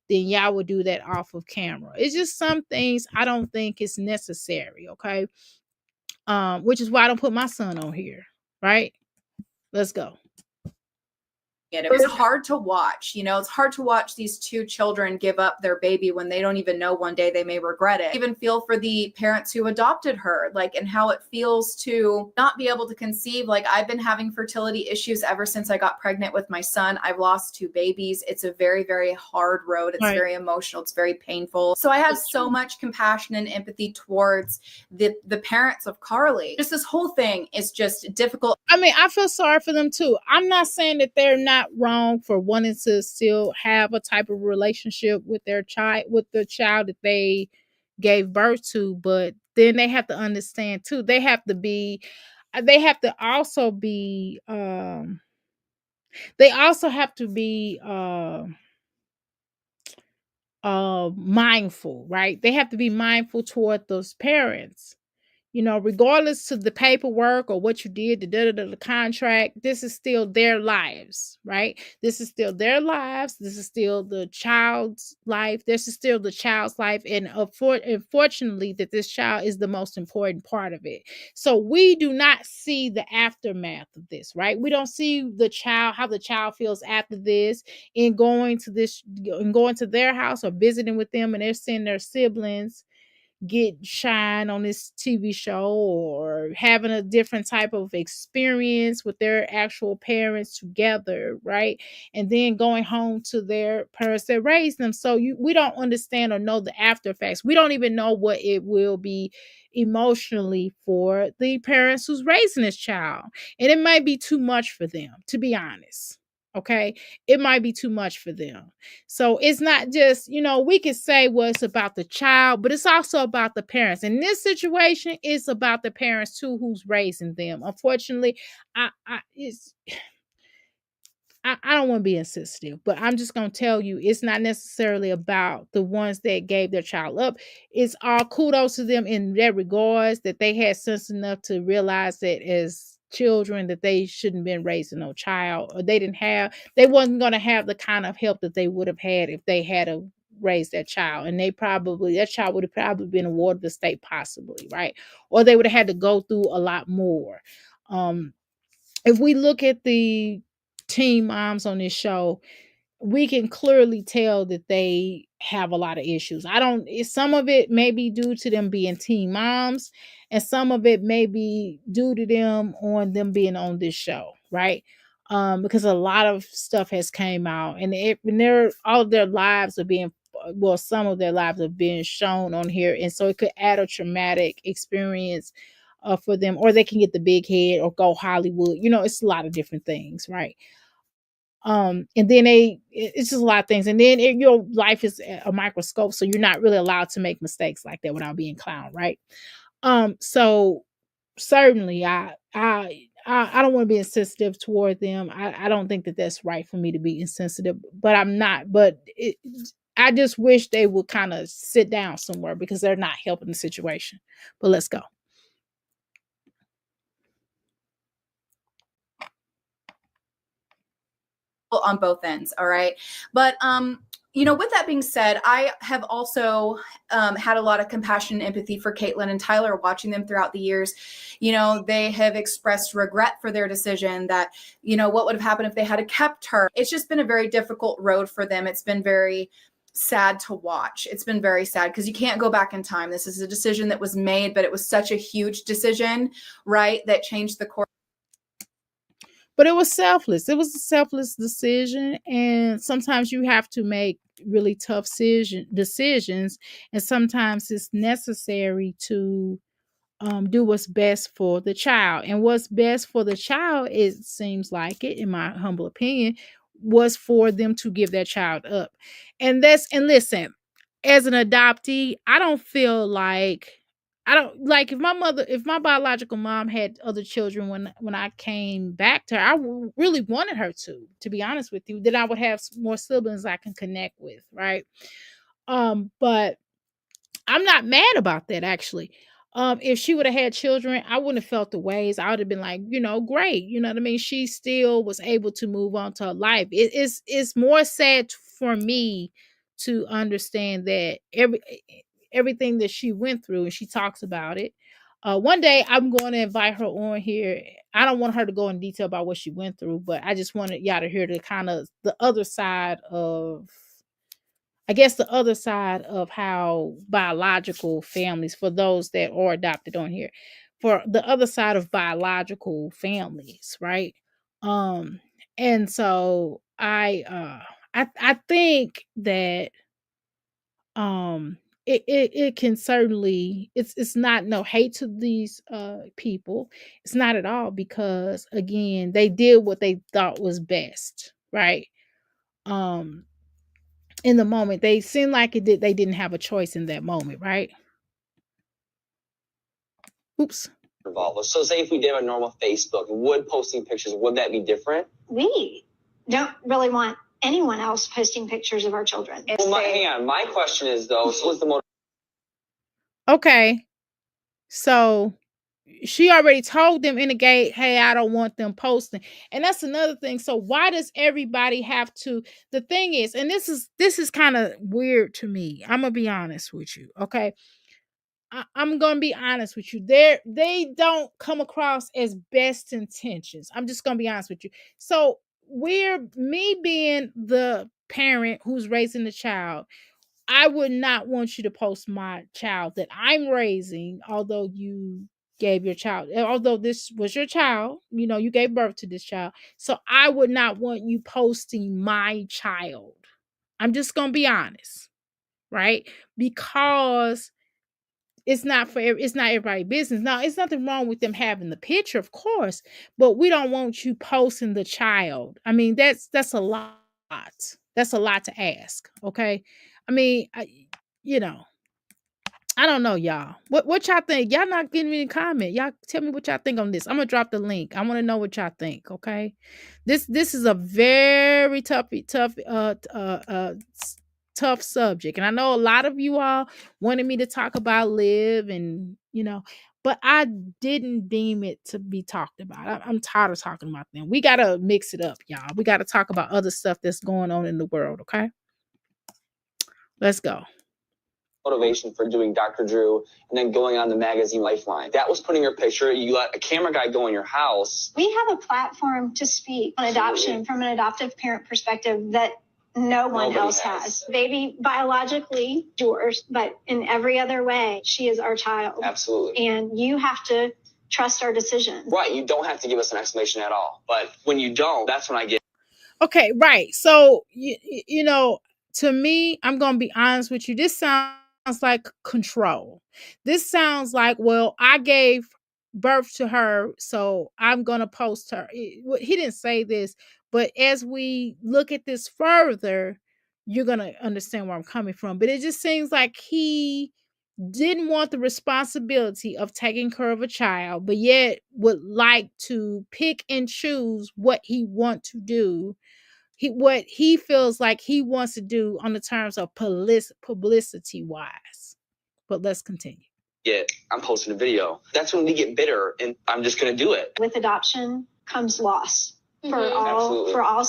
[SPEAKER 1] then y'all would do that off of camera. It's just some things I don't think is necessary, okay? Which is why I don't put my son on here, right? Let's go.
[SPEAKER 8] It was hard to watch. You know, it's hard to watch these two children give up their baby when they don't even know one day they may regret it. Even feel for the parents who adopted her, like, and how it feels to not be able to conceive. Like, I've been having fertility issues ever since I got pregnant with my son. I've lost 2 babies. It's a very, very hard road. It's very emotional. It's very painful. So I have so much compassion and empathy towards the parents of Carly. Just this whole thing is just difficult.
[SPEAKER 1] I mean, I feel sorry for them too. I'm not saying that they're not wrong for wanting to still have a type of relationship with their child, with the child that they gave birth to, but then they have to understand too. They have to also be mindful, right? They have to be mindful toward those parents. You know, regardless of the paperwork or what you did, the contract, this is still their lives, right? This is still their lives. This is still the child's life. This is still the child's life. And unfortunately, that this child is the most important part of it. So we do not see the aftermath of this, right? We don't see the child, how the child feels after this, in going to their house or visiting with them, and they're seeing their siblings get shine on this TV show or having a different type of experience with their actual parents together, right? And then going home to their parents that raised them. So we don't understand or know the after effects. We don't even know what it will be emotionally for the parents who's raising this child. And it might be too much for them, to be honest. Okay. It might be too much for them. So it's not just, we could say, well, it's about the child, but it's also about the parents. In this situation, it's about the parents too, who's raising them. Unfortunately, I don't want to be insensitive, but I'm just going to tell you, it's not necessarily about the ones that gave their child up. It's all kudos to them in that regards, that they had sense enough to realize that as children that they shouldn't have been raising no child, or they wasn't going to have the kind of help that they would have had if they had to raise that child. And that child would have probably been awarded the state possibly, right? Or they would have had to go through a lot more. If we look at the teen moms on this show, we can clearly tell that they have a lot of issues. Some of it may be due to them being teen moms, and some of it may be due to them being on this show, right? Because a lot of stuff has came out, and all of their lives are being, well, some of their lives are being shown on here, and so it could add a traumatic experience for them, or they can get the big head or go Hollywood. It's a lot of different things, right? And then it's just a lot of things, and then your life is a microscope, so you're not really allowed to make mistakes like that without being clowned, right? So certainly I don't want to be insensitive toward them. I don't think that that's right for me to be insensitive, but I'm not. But I just wish they would kind of sit down somewhere, because they're not helping the situation. But let's go.
[SPEAKER 8] On both ends. All right. But, with that being said, I have also had a lot of compassion and empathy for Caitlin and Tyler, watching them throughout the years. They have expressed regret for their decision, that, what would have happened if they had kept her. It's just been a very difficult road for them. It's been very sad to watch. It's been very sad because you can't go back in time. This is a decision that was made, but it was such a huge decision, right, that changed the course.
[SPEAKER 1] But it was selfless. It was a selfless decision. And sometimes you have to make really tough decisions. And sometimes it's necessary to do what's best for the child. And what's best for the child, it seems like it, in my humble opinion, was for them to give their child up. And listen, as an adoptee, I don't like, if my biological mom had other children when I came back to her, really wanted her to be honest with you, then I would have more siblings I can connect with, right? But I'm not mad about that, actually. If she would have had children, I wouldn't have felt the ways. I would have been like, great. You know what I mean? She still was able to move on to her life. It's more sad for me to understand that everything that she went through, and she talks about it. One day I'm going to invite her on here. I don't want her to go in detail about what she went through, but I just wanted y'all to hear the kind of the other side of, I guess, the other side of how biological families, for those that are adopted on here, for the other side of biological families, right? And so I think that it can certainly, it's not no hate to these people. It's not at all, because again, they did what they thought was best, right? um in the moment, they seemed like they didn't have a choice in that moment, right? Oops.
[SPEAKER 11] So say if we did a normal Facebook, would posting pictures, would that be different?
[SPEAKER 12] We don't really want anyone else posting pictures of our children.
[SPEAKER 11] Well, hang on. My question is, though, so what's the motive?
[SPEAKER 1] Okay. So she already told them in the gate, hey, I don't want them posting. And that's another thing. So why does everybody have to? The thing is, and this is kind of weird to me. I'm gonna be honest with you. Okay. I'm gonna be honest with you. They don't come across as best intentions. I'm just gonna be honest with you. So me being the parent who's raising the child, I would not want you to post my child that I'm raising, although you gave your child, although this was your child, you know, you gave birth to this child. So I would not want you posting my child. I'm just going to be honest, right? Because it's not everybody's business. Now, it's nothing wrong with them having the picture, of course, but we don't want you posting the child. I mean, that's a lot. That's a lot to ask, okay? I mean, you know, I don't know, y'all. What y'all think? Y'all not giving me a comment. Y'all tell me what y'all think on this. I'm gonna drop the link. I want to know what y'all think. Okay, this is a very tough subject, and I know a lot of you all wanted me to talk about Liv, and you know, but I didn't deem it to be talked about. I'm tired of talking about them. We gotta mix it up, y'all. We gotta talk about other stuff that's going on in the world. Okay, let's go.
[SPEAKER 11] Motivation for doing Dr. Drew and then going on the magazine Lifeline. That was putting your picture. You let a camera guy go in your house.
[SPEAKER 12] We have a platform to speak on adoption from an adoptive parent perspective that no one
[SPEAKER 11] Nobody
[SPEAKER 12] else has. Baby biologically yours, but in every other way, she is our child.
[SPEAKER 11] Absolutely.
[SPEAKER 12] And you have to trust our decision.
[SPEAKER 11] Right. You don't have to give us an explanation at all. But when you don't, that's when I get.
[SPEAKER 1] Okay, right. So you know, to me, I'm gonna be honest with you. This sounds like control. This sounds like, well, I gave birth to her, so I'm gonna post her. He didn't say this, but as we look at this further, you're gonna understand where I'm coming from. But it just seems like he didn't want the responsibility of taking care of a child, but yet would like to pick and choose what he want to do, what he feels like he wants to do on the terms of publicity wise. But let's continue.
[SPEAKER 11] I'm posting a video. That's when we get bitter, and I'm just going to do it.
[SPEAKER 12] With adoption comes loss for
[SPEAKER 11] Absolutely.
[SPEAKER 12] for all.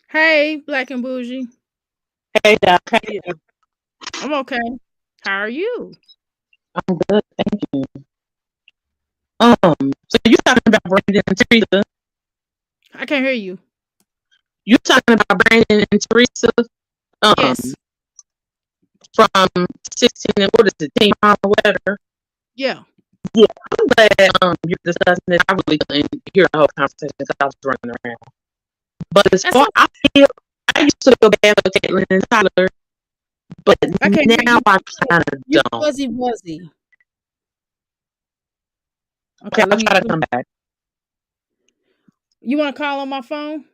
[SPEAKER 1] Hey, Black and Bougie.
[SPEAKER 3] Hey, Doc. How you?
[SPEAKER 1] I'm okay. How are you?
[SPEAKER 3] I'm good, thank you. So you talking about Brandon and Teresa?
[SPEAKER 1] I can't hear you.
[SPEAKER 3] You talking about Brandon and Teresa?
[SPEAKER 1] Yes.
[SPEAKER 3] From 16 and what is it, Team Mom or whatever?
[SPEAKER 1] Yeah.
[SPEAKER 3] Yeah, I'm glad you're discussing it. I really couldn't hear the whole conversation because I was running around. But as far I used to feel bad for Caitlin and Tyler, but now I kind of don't.
[SPEAKER 1] Wuzzy.
[SPEAKER 3] Okay, I'll try to come back.
[SPEAKER 1] You want to call on my phone?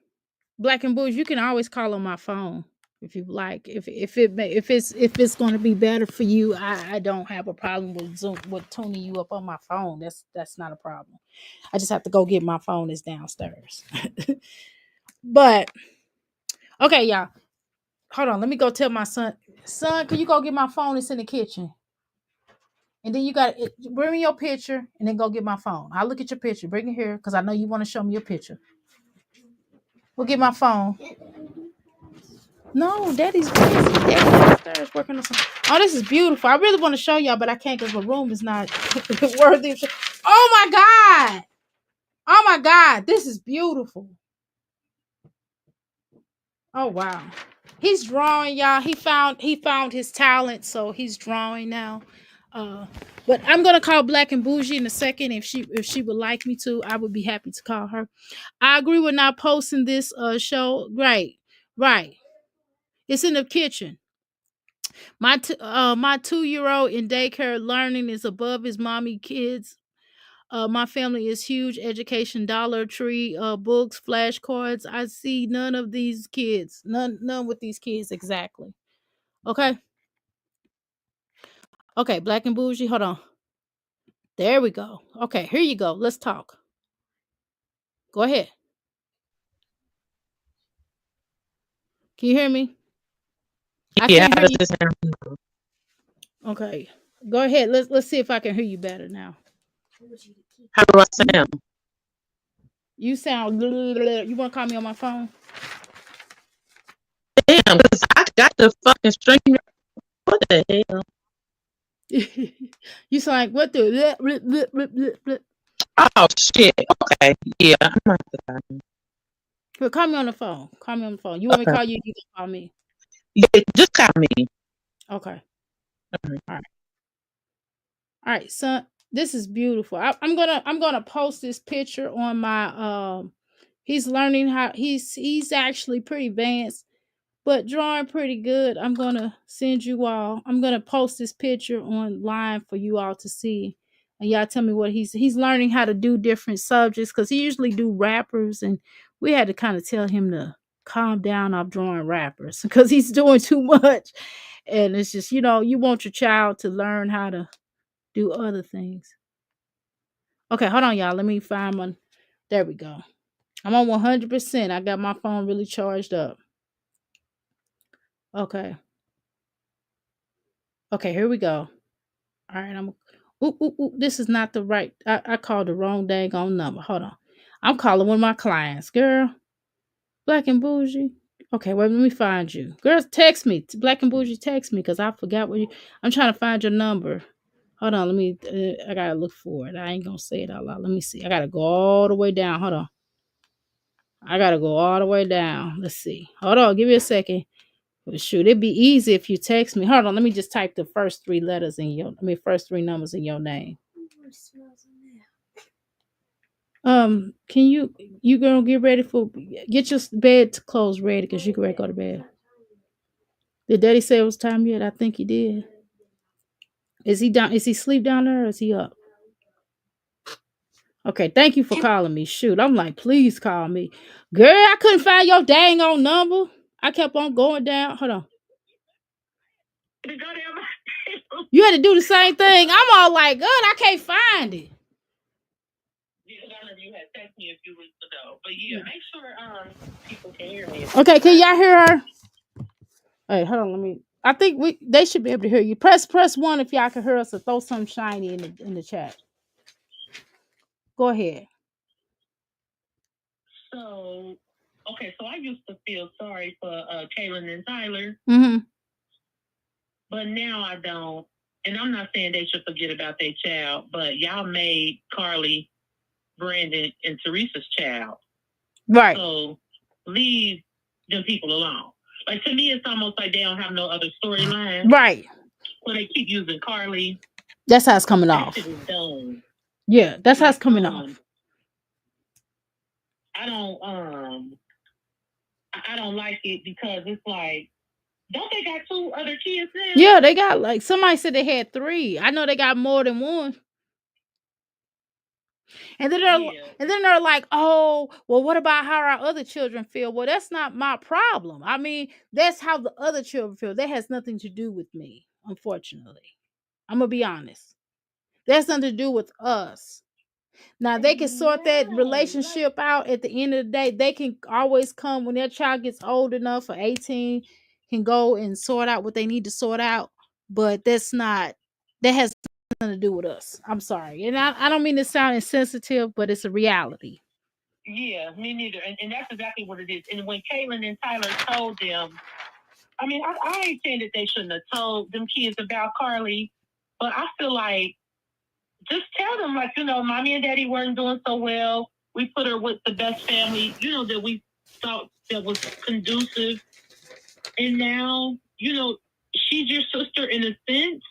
[SPEAKER 1] Black and Bougie, you can always call on my phone if you like. If it's going to be better for you, I don't have a problem with Zoom, with tuning you up on my phone. That's not a problem. I just have to go get my phone. It's downstairs. But okay, y'all. Hold on. Let me go tell my son. Son, can you go get my phone? It's in the kitchen. And then you got to bring me your picture and then go get my phone. I'll look at your picture. Bring it here because I know you want to show me your picture. We'll get my phone. No, Daddy's busy. Daddy's upstairs working on something. Oh, this is beautiful. I really want to show y'all, but I can't because my room is not worthy of Oh my God. Oh my God. This is beautiful. Oh wow. He's drawing, y'all. He found his talent, so he's drawing now. But I'm gonna call Black and Bougie in a second. If she would like me to, I would be happy to call her. I agree with not posting this show. Right. It's in the kitchen. My 2-year-old in daycare learning is above his mommy kids. My family is huge. Education, Dollar Tree, books, flashcards. I see none of these kids. None with these kids exactly. Okay. Okay, Black and Bougie. Hold on. There we go. Okay, here you go. Let's talk. Go ahead. Can you hear me? I
[SPEAKER 3] Yeah,
[SPEAKER 1] can't
[SPEAKER 3] how
[SPEAKER 1] hear
[SPEAKER 3] does
[SPEAKER 1] you.
[SPEAKER 3] this sound?
[SPEAKER 1] Okay. Go ahead. Let's see if I can hear you better now.
[SPEAKER 3] How do I sound?
[SPEAKER 1] You sound. You want to call me on my phone?
[SPEAKER 3] Damn, because I got the fucking string. What the hell?
[SPEAKER 1] You sound like what the?
[SPEAKER 3] Oh shit. Okay. Yeah, I'm not the
[SPEAKER 1] Well, call me on the phone. Call me on the phone. You want me to
[SPEAKER 3] Okay.
[SPEAKER 1] call you? You can call me.
[SPEAKER 3] Yeah, just call me.
[SPEAKER 1] Okay.
[SPEAKER 3] Mhm.
[SPEAKER 1] All right. All right, son. This is beautiful. I'm gonna post this picture on my He's learning how he's actually pretty advanced, but drawing pretty good. I'm gonna send you all. I'm gonna post this picture online for you all to see, and y'all tell me what he's learning how to do different subjects because he usually do rappers, and we had to kind of tell him to calm down off drawing rappers because he's doing too much, and it's just you want your child to learn how to do other things. Okay, hold on, y'all. Let me find one. There we go. I'm on 100%. I got my phone really charged up. Okay. Okay, here we go. All right, this is not the right. I called the wrong dang on number. Hold on. I'm calling one of my clients, girl. Black and Bougie. Okay, wait, let me find you. Girls, text me. Black and Bougie, text me because I forgot what you. I'm trying to find your number. Hold on, let me. I gotta look for it. I ain't gonna say it out loud. Let me see. I gotta go all the way down. Hold on. I gotta go all the way down. Let's see. Hold on. Give me a second. Well, shoot, it'd be easy if you text me. Hold on. Let me just type the first three letters in first three numbers in your name. Can you gonna get ready for get your bed clothes ready because you can ready to go to bed. Did Daddy say it was time yet? I think he did. Is he down? Is he asleep down there or is he up? Okay, thank you for calling me. Shoot, I'm like, please call me. Girl, I couldn't find your dang on number. I kept on going down. Hold on. You had to do the same thing. I'm all like, good, I can't find it.
[SPEAKER 3] People can hear me.
[SPEAKER 1] Okay, can y'all hear her? Hey, hold on, let me. I think they should be able to hear you. Press 1 if y'all can hear us or throw something shiny in the chat. Go ahead.
[SPEAKER 3] So, okay, so I used to feel sorry for Kaylin and Tyler,
[SPEAKER 1] Mm-hmm.
[SPEAKER 3] but now I don't. And I'm not saying they should forget about their child, but y'all made Carly, Brandon, and Teresa's child.
[SPEAKER 1] Right.
[SPEAKER 3] So leave them people alone. Like, to me, it's almost like they don't have no other storyline.
[SPEAKER 1] Right.
[SPEAKER 3] So they keep using Carly.
[SPEAKER 1] That's how it's coming
[SPEAKER 3] That
[SPEAKER 1] off.
[SPEAKER 3] shit is dumb.
[SPEAKER 1] Yeah, that's how it's coming off.
[SPEAKER 3] I don't like it because it's like, don't they got 2 other kids now?
[SPEAKER 1] Yeah, they got like somebody said they had 3. I know they got more than one. And then they're like, oh, well, what about how our other children feel? Well, that's not my problem. I mean, that's how the other children feel. That has nothing to do with me, unfortunately. I'm gonna be honest. That's nothing to do with us. Now they can sort that relationship out at the end of the day. They can always come when their child gets old enough for 18, can go and sort out what they need to sort out. But that has nothing to do with us. I'm sorry. And I don't mean to sound insensitive, but it's a reality.
[SPEAKER 3] Yeah, me neither. And that's exactly what it is. And when Kaylin and Tyler told them, I mean, I ain't saying that they shouldn't have told them kids about Carly, but I feel like just tell them, like, mommy and daddy weren't doing so well. We put her with the best family, that we thought that was conducive. And now, she's your sister in a sense.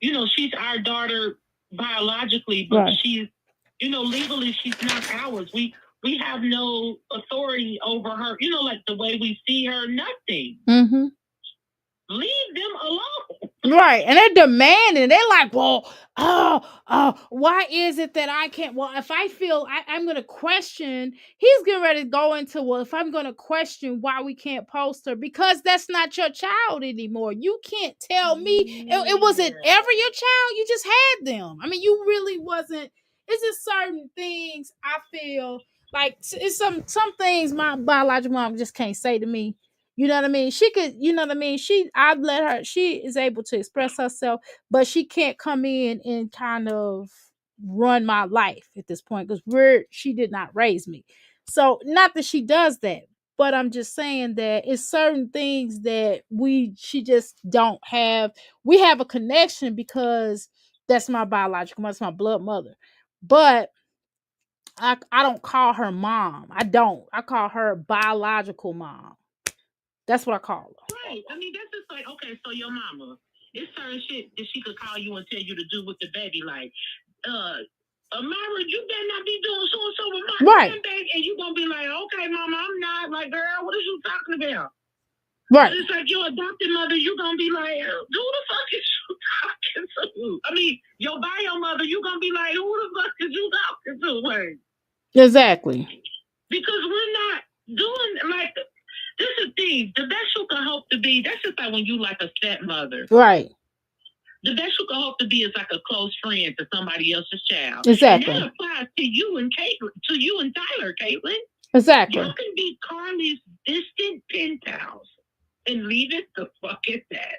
[SPEAKER 3] She's our daughter biologically, but
[SPEAKER 1] Right.
[SPEAKER 3] she's, legally she's not ours. We have no authority over her, like the way we see her, nothing.
[SPEAKER 1] Mm-hmm.
[SPEAKER 3] Leave them alone.
[SPEAKER 1] Right. And they're demanding. They're like, well, why is it that I can't? Well, if I feel I'm going to question, he's getting ready to go into, well, if I'm going to question why we can't post her, because that's not your child anymore. You can't tell me it wasn't ever your child. You just had them. I mean, you really wasn't. It's just certain things I feel like it's some things my biological mom just can't say to me. You know what I mean? She could, you know what I mean? I've let her, she is able to express herself, but she can't come in and kind of run my life at this point because she did not raise me. So, not that she does that, but I'm just saying that it's certain things that she just don't have. We have a connection because that's my biological mother, that's my blood mother. But I don't call her mom. I don't. I call her biological mom. That's what I call her.
[SPEAKER 3] Right. I mean, that's just like, okay, so your mama, it's certain shit that she could call you and tell you to do with the baby. Like, Amara, you better not be doing so and so with my baby. And you gonna be like, okay, mama, I'm not. Like, girl, what is you talking about?
[SPEAKER 1] Right.
[SPEAKER 3] But it's like your adopted mother, you gonna be like, who the fuck is you talking to? I mean, your bio mother, you gonna be like, who the fuck is you talking to? Like,
[SPEAKER 1] exactly.
[SPEAKER 3] Because we're not doing like. This is the thing. The best you can hope to be, that's just like when you like a stepmother.
[SPEAKER 1] Right.
[SPEAKER 3] The best you can hope to be is like a close friend to somebody else's child.
[SPEAKER 1] Exactly.
[SPEAKER 3] And that applies to you and Caitlin, to you and Tyler, Caitlin.
[SPEAKER 1] Exactly.
[SPEAKER 3] You can be Carly's distant pen pals and leave it the fuck at that.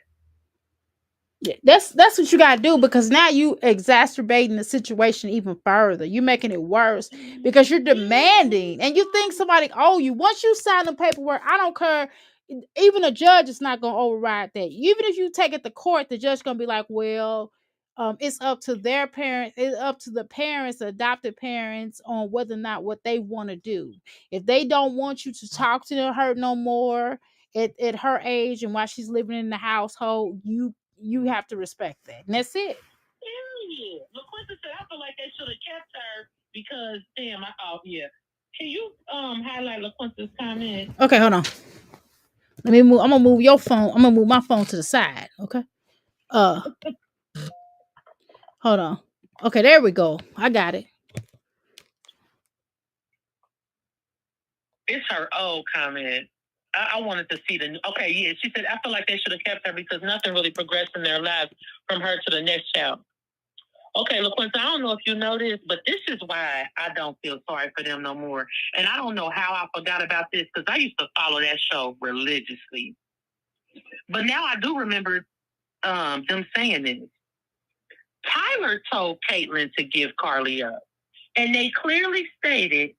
[SPEAKER 1] Yeah, that's what you gotta do, because now you exacerbating the situation even further. You're making it worse because you're demanding, and you think somebody owe you. Once you sign the paperwork, I don't care. Even a judge is not gonna override that. Even if you take it to court, the judge gonna be like, well, it's up to their parents, it's up to the parents, the adopted parents, on whether or not what they want to do. If they don't want you to talk to her no more at her age and while she's living in the household, you have to respect that. And that's it.
[SPEAKER 3] Yeah. LaQuinta said, I feel like they should have kept her because, damn, yeah. Can you highlight LaQuinta's comment?
[SPEAKER 1] Okay, hold on. Let me move. I'm gonna move your phone. I'm gonna move my phone to the side. Okay. Hold on. Okay, there we go. I got it.
[SPEAKER 3] It's her old comment. I wanted to see the new. Okay, yeah. She said, I feel like they should have kept her because nothing really progressed in their lives from her to the next child. Okay, LaQuinta, I don't know if you know this, but this is why I don't feel sorry for them no more. And I don't know how I forgot about this because I used to follow that show religiously. But now I do remember them saying this. Tyler told Caitlin to give Carly up. And they clearly stated,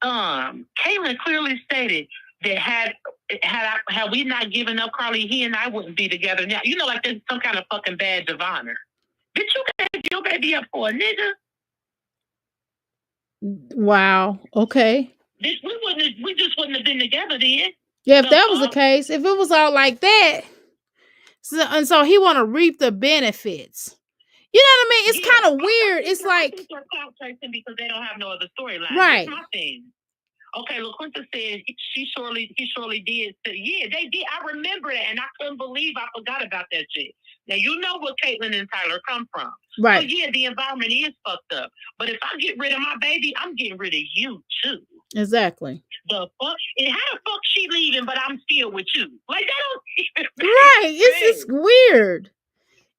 [SPEAKER 3] Caitlin clearly stated that had we not given up Carly, he and I wouldn't be together now. You know, like there's some kind of fucking badge of honor. Bitch, you gave your baby up for a nigga?
[SPEAKER 1] Wow. Okay.
[SPEAKER 3] We just wouldn't have been together then.
[SPEAKER 1] Yeah, if that was the case, if it was all like that, so he want to reap the benefits. You know what I mean? It's kind of weird. It's like, I think
[SPEAKER 3] they're clout chasing because they don't have no other storyline.
[SPEAKER 1] Right.
[SPEAKER 3] That's my thing. Okay, LaQuinta said he surely did. Yeah, they did. I remember that, and I couldn't believe I forgot about that shit. Now you know where Caitlin and Tyler come from.
[SPEAKER 1] Right.
[SPEAKER 3] So yeah, the environment is fucked up. But if I get rid of my baby, I'm getting rid of you too.
[SPEAKER 1] Exactly.
[SPEAKER 3] The fuck? And how the fuck she leaving, but I'm still with you? Like that don't even
[SPEAKER 1] Right. It's weird.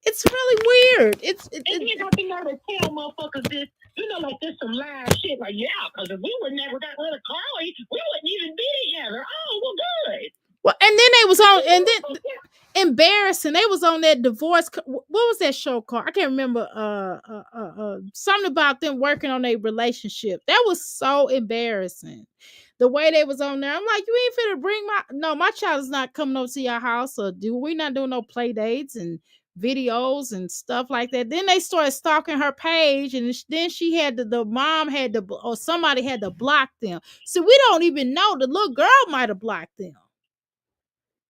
[SPEAKER 1] It's really weird.
[SPEAKER 3] And you got to know to tell motherfuckers this. You know, like this some live shit. Like, yeah, because if we would never got rid of Carly, we wouldn't even be together. Oh, well, good.
[SPEAKER 1] Well, and then they was on, and then embarrassing. They was on that divorce. What was that show called? I can't remember. Something about them working on a relationship. That was so embarrassing. The way they was on there, I'm like, you ain't finna bring my child is not coming over to your house, or we not doing no play dates and videos and stuff like that. Then they started stalking her page, and then she had the mom had to, or somebody had to block them. So we don't even know. The little girl might have blocked them.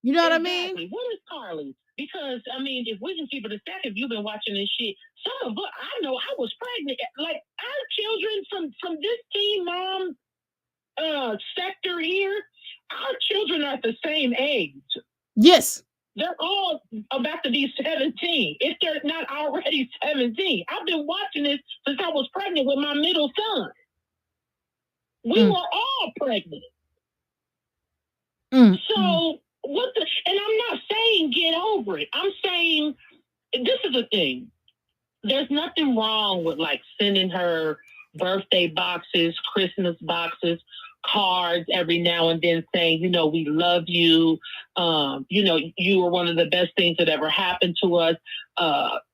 [SPEAKER 1] You know what I mean?
[SPEAKER 3] What is Carly? Because I mean, if we can keep it a stack, if you've been watching this shit, some of us, I know I was pregnant. Like our children from this teen mom sector here, our children are at the same age.
[SPEAKER 1] Yes.
[SPEAKER 13] They're all about to be 17, if they're not already 17. I've been watching this since I was pregnant with my middle son. We were all pregnant. So what the, and I'm not saying get over it. I'm saying this is the thing. There's nothing wrong with like sending her birthday boxes, Christmas boxes, cards every now and then saying, you know, we love you. You know, you are one of the best things that ever happened to us.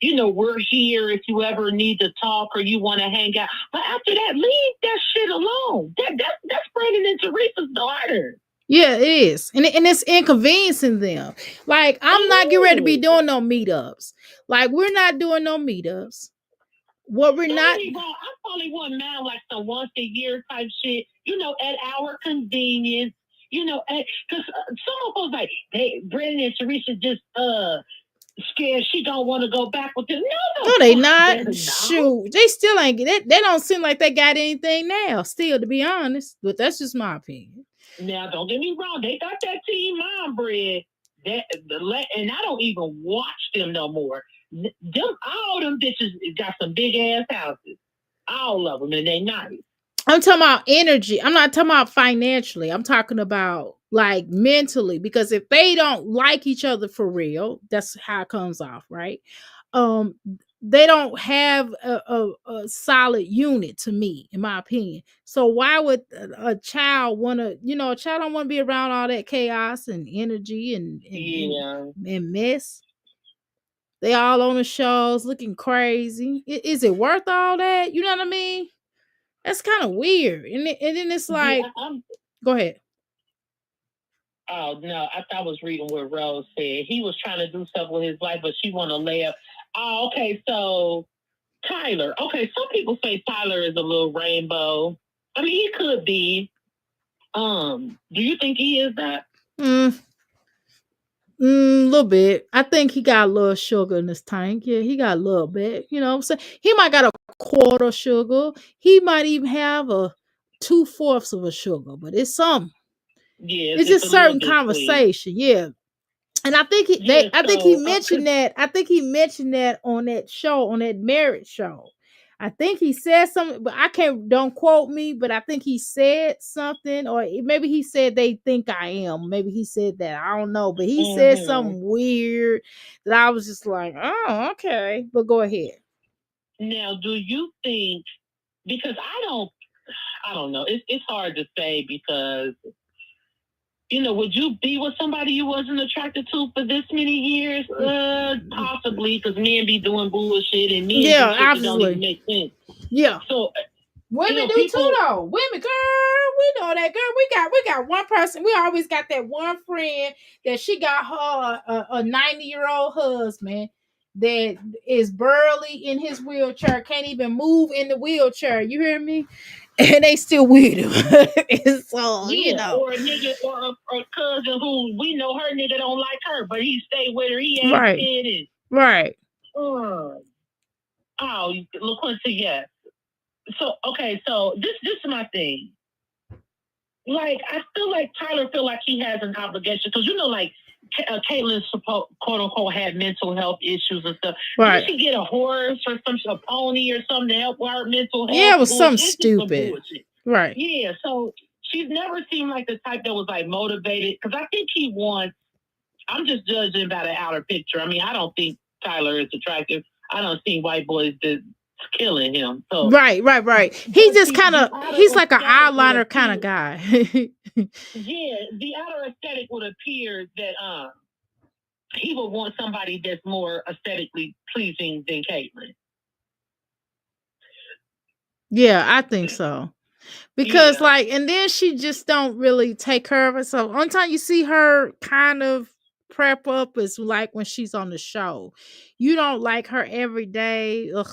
[SPEAKER 13] You know, we're here if you ever need to talk or you want to hang out. But after that, leave that shit alone. That's Brandon and Teresa's daughter.
[SPEAKER 1] Yeah, it is. And it's inconveniencing them. Like, I'm not getting ready to be doing no meetups. Like, we're not doing no meetups. What we're not.
[SPEAKER 13] I probably want now like some once a year type shit, you know, at our convenience, you know, because some of us like, hey, Brandon and Teresa just scared she don't want to go back with them.
[SPEAKER 1] No, they not. Shoot, they still ain't. They don't seem like they got anything now. Still, to be honest, but that's just my opinion.
[SPEAKER 13] Now, don't get me wrong. They got that Team Mom bread. And I don't even watch them no more. All them bitches got some big ass houses. All of them, and they nice.
[SPEAKER 1] I'm talking about energy. I'm not talking about financially. I'm talking about like mentally, because if they don't like each other for real, that's how it comes off, right? They don't have a solid unit to me, in my opinion. So why would a child want to, you know, a child don't want to be around all that chaos and energy and mess. They all on the shows looking crazy. Is it worth all that? You know what I mean? That's kind of weird. And then it's like, go ahead.
[SPEAKER 13] Oh, no, I was reading what Rose said. He was trying to do stuff with his life, but she want to lay up. Oh, okay, so Tyler. Okay, some people say Tyler is a little rainbow. I mean, he could be. Do you think he is that?
[SPEAKER 1] A little bit. I think he got a little sugar in his tank. Yeah, he got a little bit. You know what I'm saying? He might got a quarter sugar. He might even have a 2/4 of a sugar, but it's something.
[SPEAKER 13] Yeah,
[SPEAKER 1] it's just certain conversation. Sweet. Yeah. And I think I think he mentioned that. I think he mentioned that on that show, on that marriage show. I think he said something, but don't quote me, but I think he said something, or maybe he said they think I am. Maybe he said that. I don't know, but he said something weird that I was just like, oh, okay. But go ahead.
[SPEAKER 13] Now, do you think, because I don't know. It's hard to say because, you know, would you be with somebody you wasn't attracted to for this many years? Possibly, because men be doing bullshit and men do shit that don't even make sense.
[SPEAKER 1] Yeah.
[SPEAKER 13] So
[SPEAKER 1] women do too, though. Women, girl, we know that, girl. We got one person. We always got that one friend that she got her a 90-year-old husband that is burly in his wheelchair, can't even move in the wheelchair. You hear me? And they still with him. So, you know.
[SPEAKER 13] Or a nigga or a cousin who we know her nigga don't like her, but he stay with her. He ain't kidding.
[SPEAKER 1] Right.
[SPEAKER 13] Oh, LaQuincy, yes. So, okay, so this is my thing. Like, I feel like Tyler feel like he has an obligation because, you know, like, Caitlyn, quote unquote, had mental health issues and stuff.
[SPEAKER 1] Right.
[SPEAKER 13] Did she get a horse or a pony or something to help her mental health?
[SPEAKER 1] Yeah, it was something stupid. Right.
[SPEAKER 13] Yeah, so she's never seemed like the type that was like motivated because I think he wants. I'm just judging by the outer picture. I mean, I don't think Tyler is attractive. I don't see white boys just killing him. So
[SPEAKER 1] right. He just kind of he's like an eyeliner kind of guy.
[SPEAKER 13] Yeah, the outer aesthetic would appear that he would want somebody that's more aesthetically pleasing than Caitlyn.
[SPEAKER 1] Yeah, I think so. Because and then she just don't really take care of herself. Only time you see her kind of prep up is like when she's on the show. You don't like her every day. Ugh.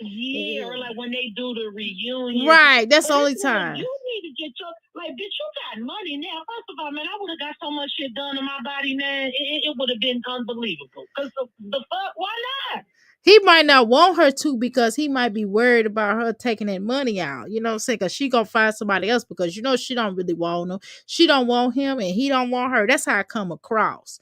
[SPEAKER 13] Yeah, or like when they do the reunion.
[SPEAKER 1] Right, that's the only time.
[SPEAKER 13] You need to get bitch, you got money now. First of all, man, I would have got so much shit done to my body, man. It would have been unbelievable. Because the fuck, why not?
[SPEAKER 1] He might not want her to because he might be worried about her taking that money out. You know what I'm saying? Because she gonna find somebody else because, you know, she don't really want him. She don't want him and he don't want her. That's how I come across.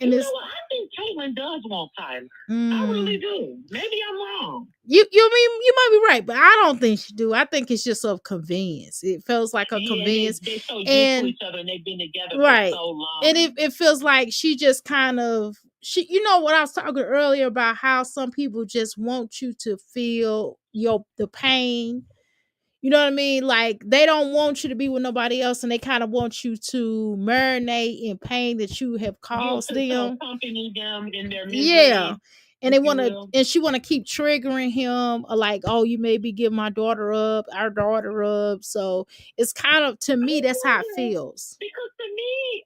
[SPEAKER 1] And
[SPEAKER 13] you
[SPEAKER 1] it's
[SPEAKER 13] know what? I think Caitlyn does want Tyler. I really do. Maybe I'm wrong.
[SPEAKER 1] You might be right, but I don't think she do. I think it's just of convenience. It feels like a convenience.
[SPEAKER 13] They so used
[SPEAKER 1] and
[SPEAKER 13] to each other and they've been together
[SPEAKER 1] right.
[SPEAKER 13] for so long.
[SPEAKER 1] And it feels like she just kind of you know what I was talking earlier about how some people just want you to feel the pain. You know what I mean? Like they don't want you to be with nobody else, and they kind of want you to marinate in pain that you have caused them.
[SPEAKER 13] Accompany them in their misery.
[SPEAKER 1] Yeah. And they want to,
[SPEAKER 13] will.
[SPEAKER 1] and she want to keep triggering him, like, oh, you may be giving our daughter up. So it's kind of, to me, that's how it feels.
[SPEAKER 13] Because to me,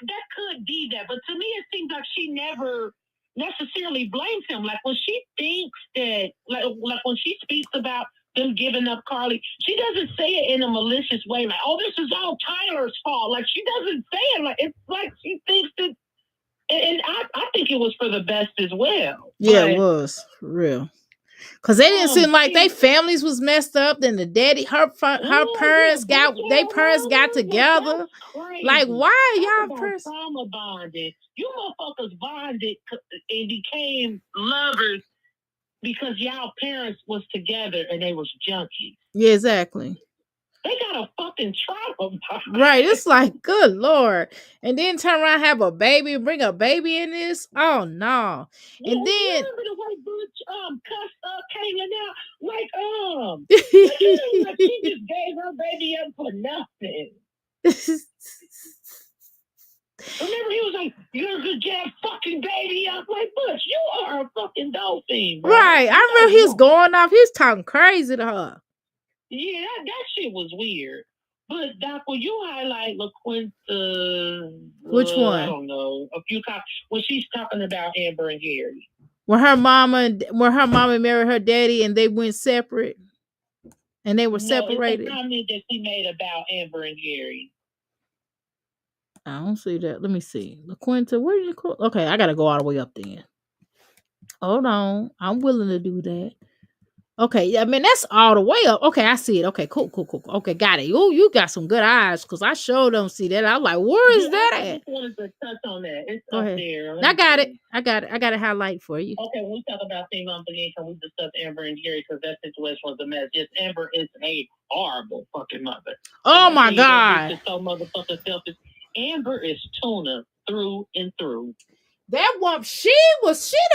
[SPEAKER 13] that could be that, but to me, it seems like she never necessarily blames him. Like when she thinks that, like when she speaks about them giving up Carly, she doesn't say it in a malicious way, like, oh, this is all Tyler's fault. Like she doesn't say it like it's like she thinks that. And I think it was for the best as well.
[SPEAKER 1] Yeah, it was for real. Cause they didn't seem like they families was messed up. Then the daddy, her parents got together. Like, why y'all
[SPEAKER 13] trauma bonded? You motherfuckers bonded and became lovers because y'all parents was together and they was junkies.
[SPEAKER 1] Yeah, exactly.
[SPEAKER 13] They got a fucking trauma bond.
[SPEAKER 1] Right. It's like, good Lord. And then turn around, have a baby, and bring a baby in this. Oh no. And then
[SPEAKER 13] you remember the way Butch cussed Caitlyn out? Like she just gave her baby up for nothing. Remember, he was like, "You're gonna get fucking baby up." Like, Butch, you are a fucking dolphin, bro.
[SPEAKER 1] Right. I remember he was going off. He was talking crazy to her.
[SPEAKER 13] Yeah, that shit was weird. But Doc, will you highlight LaQuinta?
[SPEAKER 1] Which one?
[SPEAKER 13] I don't know. A few times when she's talking about Amber and Gary.
[SPEAKER 1] When her mama married her daddy and they went separate, and they were separated.
[SPEAKER 13] It's a comment that she made about Amber and Gary.
[SPEAKER 1] I don't see that. Let me see. LaQuinta, where did you call? Okay, I gotta go all the way up then. Hold on. I'm willing to do that. Okay, I mean that's all the way up. Okay, I see it. Okay, cool. Okay, got it. You got some good eyes because I sure don't see that. I'm like, where is that at?
[SPEAKER 13] I just wanted to touch on that. It's
[SPEAKER 1] Go
[SPEAKER 13] up
[SPEAKER 1] ahead.
[SPEAKER 13] there.
[SPEAKER 1] I got it. I got it highlight for you.
[SPEAKER 13] Okay, when we talk about Team Unbelief, can we discuss Amber and Gary because that situation was a mess. Yes, Amber is a horrible fucking mother.
[SPEAKER 1] Oh my God.
[SPEAKER 13] She's so motherfucking selfish. Amber is tuna through and through.
[SPEAKER 1] That one, she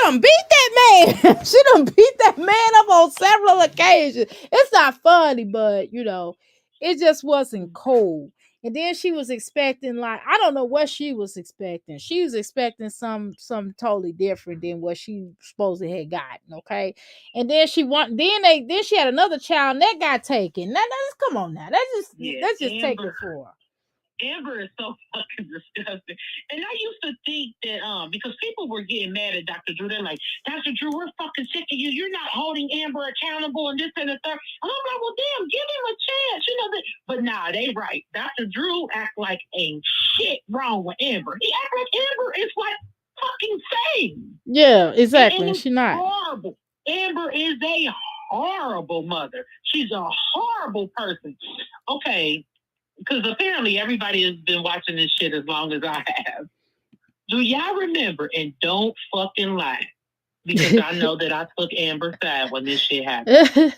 [SPEAKER 1] done beat that man. She done beat that man up on several occasions. It's not funny, but you know, it just wasn't cool. And then she was expecting, like, I don't know what she was expecting. She was expecting some totally different than what she supposedly had gotten. Okay. And then she had another child and that got taken. Now come on now. Let's just take it for her.
[SPEAKER 13] Amber is so fucking disgusting. And I used to think that because people were getting mad at Dr. Drew, they're like, Dr. Drew, we're fucking sick of you. You're not holding Amber accountable and this and the third. And I'm like, well, damn, give him a chance. You know that. But nah, they right. Dr. Drew act like ain't shit wrong with Amber. He act like Amber is like fucking sane.
[SPEAKER 1] Yeah, exactly. She's not.
[SPEAKER 13] Horrible. Amber is a horrible mother. She's a horrible person. Okay. Because apparently everybody has been watching this shit as long as I have. Do y'all remember, and don't fucking lie, because I know that I took Amber's side when this shit happened.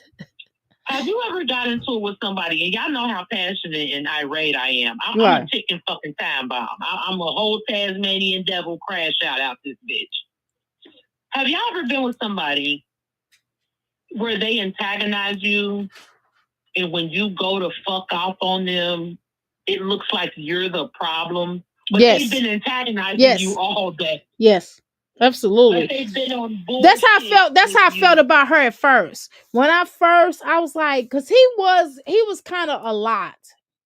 [SPEAKER 13] Have you ever got into it with somebody, and y'all know how passionate and irate I am. I'm a ticking fucking time bomb. I'm a whole Tasmanian devil crash out this bitch. Have y'all ever been with somebody where they antagonize you, and when you go to fuck off on them, it looks like you're the problem? But they've been antagonizing you all day.
[SPEAKER 1] Yes, absolutely.
[SPEAKER 13] Like they've been on bullshit.
[SPEAKER 1] That's how I felt. That's how I felt about her at first. When I was like, because he was kind of a lot.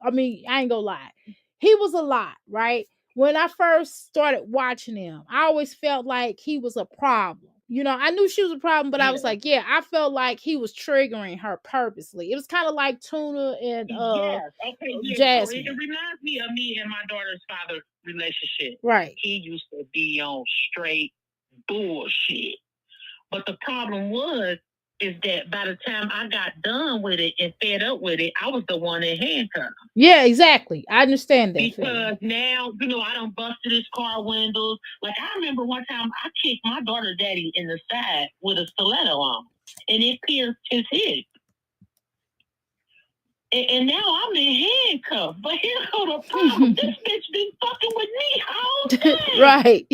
[SPEAKER 1] I mean, I ain't gonna lie. He was a lot, right? When I first started watching him, I always felt like he was a problem. You know, I knew she was a problem, but I was like, I felt like he was triggering her purposely. It was kind of like Tuna and Jasmine.
[SPEAKER 13] So it reminds me of me and my daughter's father relationship.
[SPEAKER 1] Right.
[SPEAKER 13] He used to be on straight bullshit. But the problem was is that by the time I got done with it and fed up with it, I was the one in handcuffs.
[SPEAKER 1] Yeah, exactly. I understand that.
[SPEAKER 13] Because now, I done busted his car windows. Like, I remember one time I kicked my daughter daddy in the side with a stiletto on, and it pierced his hip. And now I'm in handcuffs. But here's the problem. This bitch been fucking with me all day.
[SPEAKER 1] Right.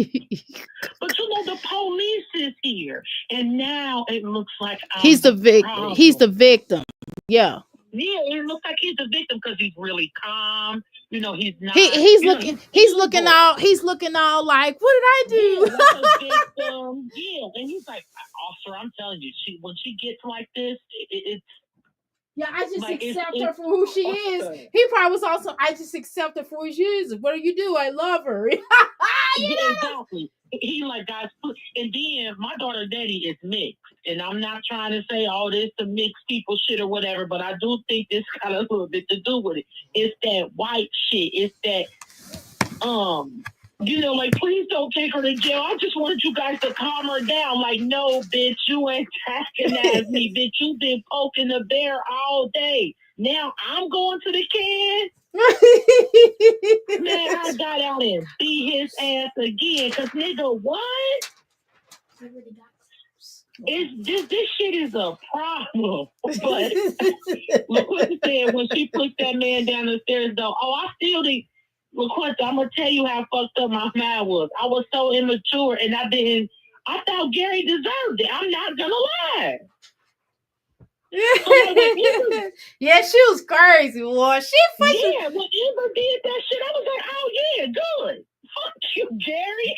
[SPEAKER 13] But the police is here. And now it looks like
[SPEAKER 1] He's the victim. He's the victim. Yeah.
[SPEAKER 13] Yeah, it looks like he's the victim because he's really calm. He's not.
[SPEAKER 1] He's looking. He's looking all. He's looking all like, what did I do?
[SPEAKER 13] Yeah, like a victim. Yeah, and he's like, officer, I'm telling you, when she gets like this, it's.
[SPEAKER 1] Yeah, I just
[SPEAKER 13] like,
[SPEAKER 1] accept her for who she is. He probably was also, I just accept her for who she is. What do you do? I love her.
[SPEAKER 13] Yeah, exactly. He like, guys, and then my daughter daddy is mixed. And I'm not trying to say all this to mix people shit or whatever, but I do think this got a little bit to do with it. It's that white shit. It's that, like, please don't take her to jail. I just wanted you guys to calm her down. Like, no, bitch, you antagonized me, bitch. You've been poking the bear all day. Now I'm going to the can. Man, I got out and beat his ass again. Cause nigga, what? This shit is a problem. But LaQuinta said when she pushed that man down the stairs, though, I still think, LaQuinta, I'm gonna tell you how fucked up my mind was. I was so immature, and I thought Gary deserved it. I'm not gonna lie.
[SPEAKER 1] Yeah, she was crazy, boy.
[SPEAKER 13] When Amber did that shit, I was like, oh yeah, good. Fuck you, Gary.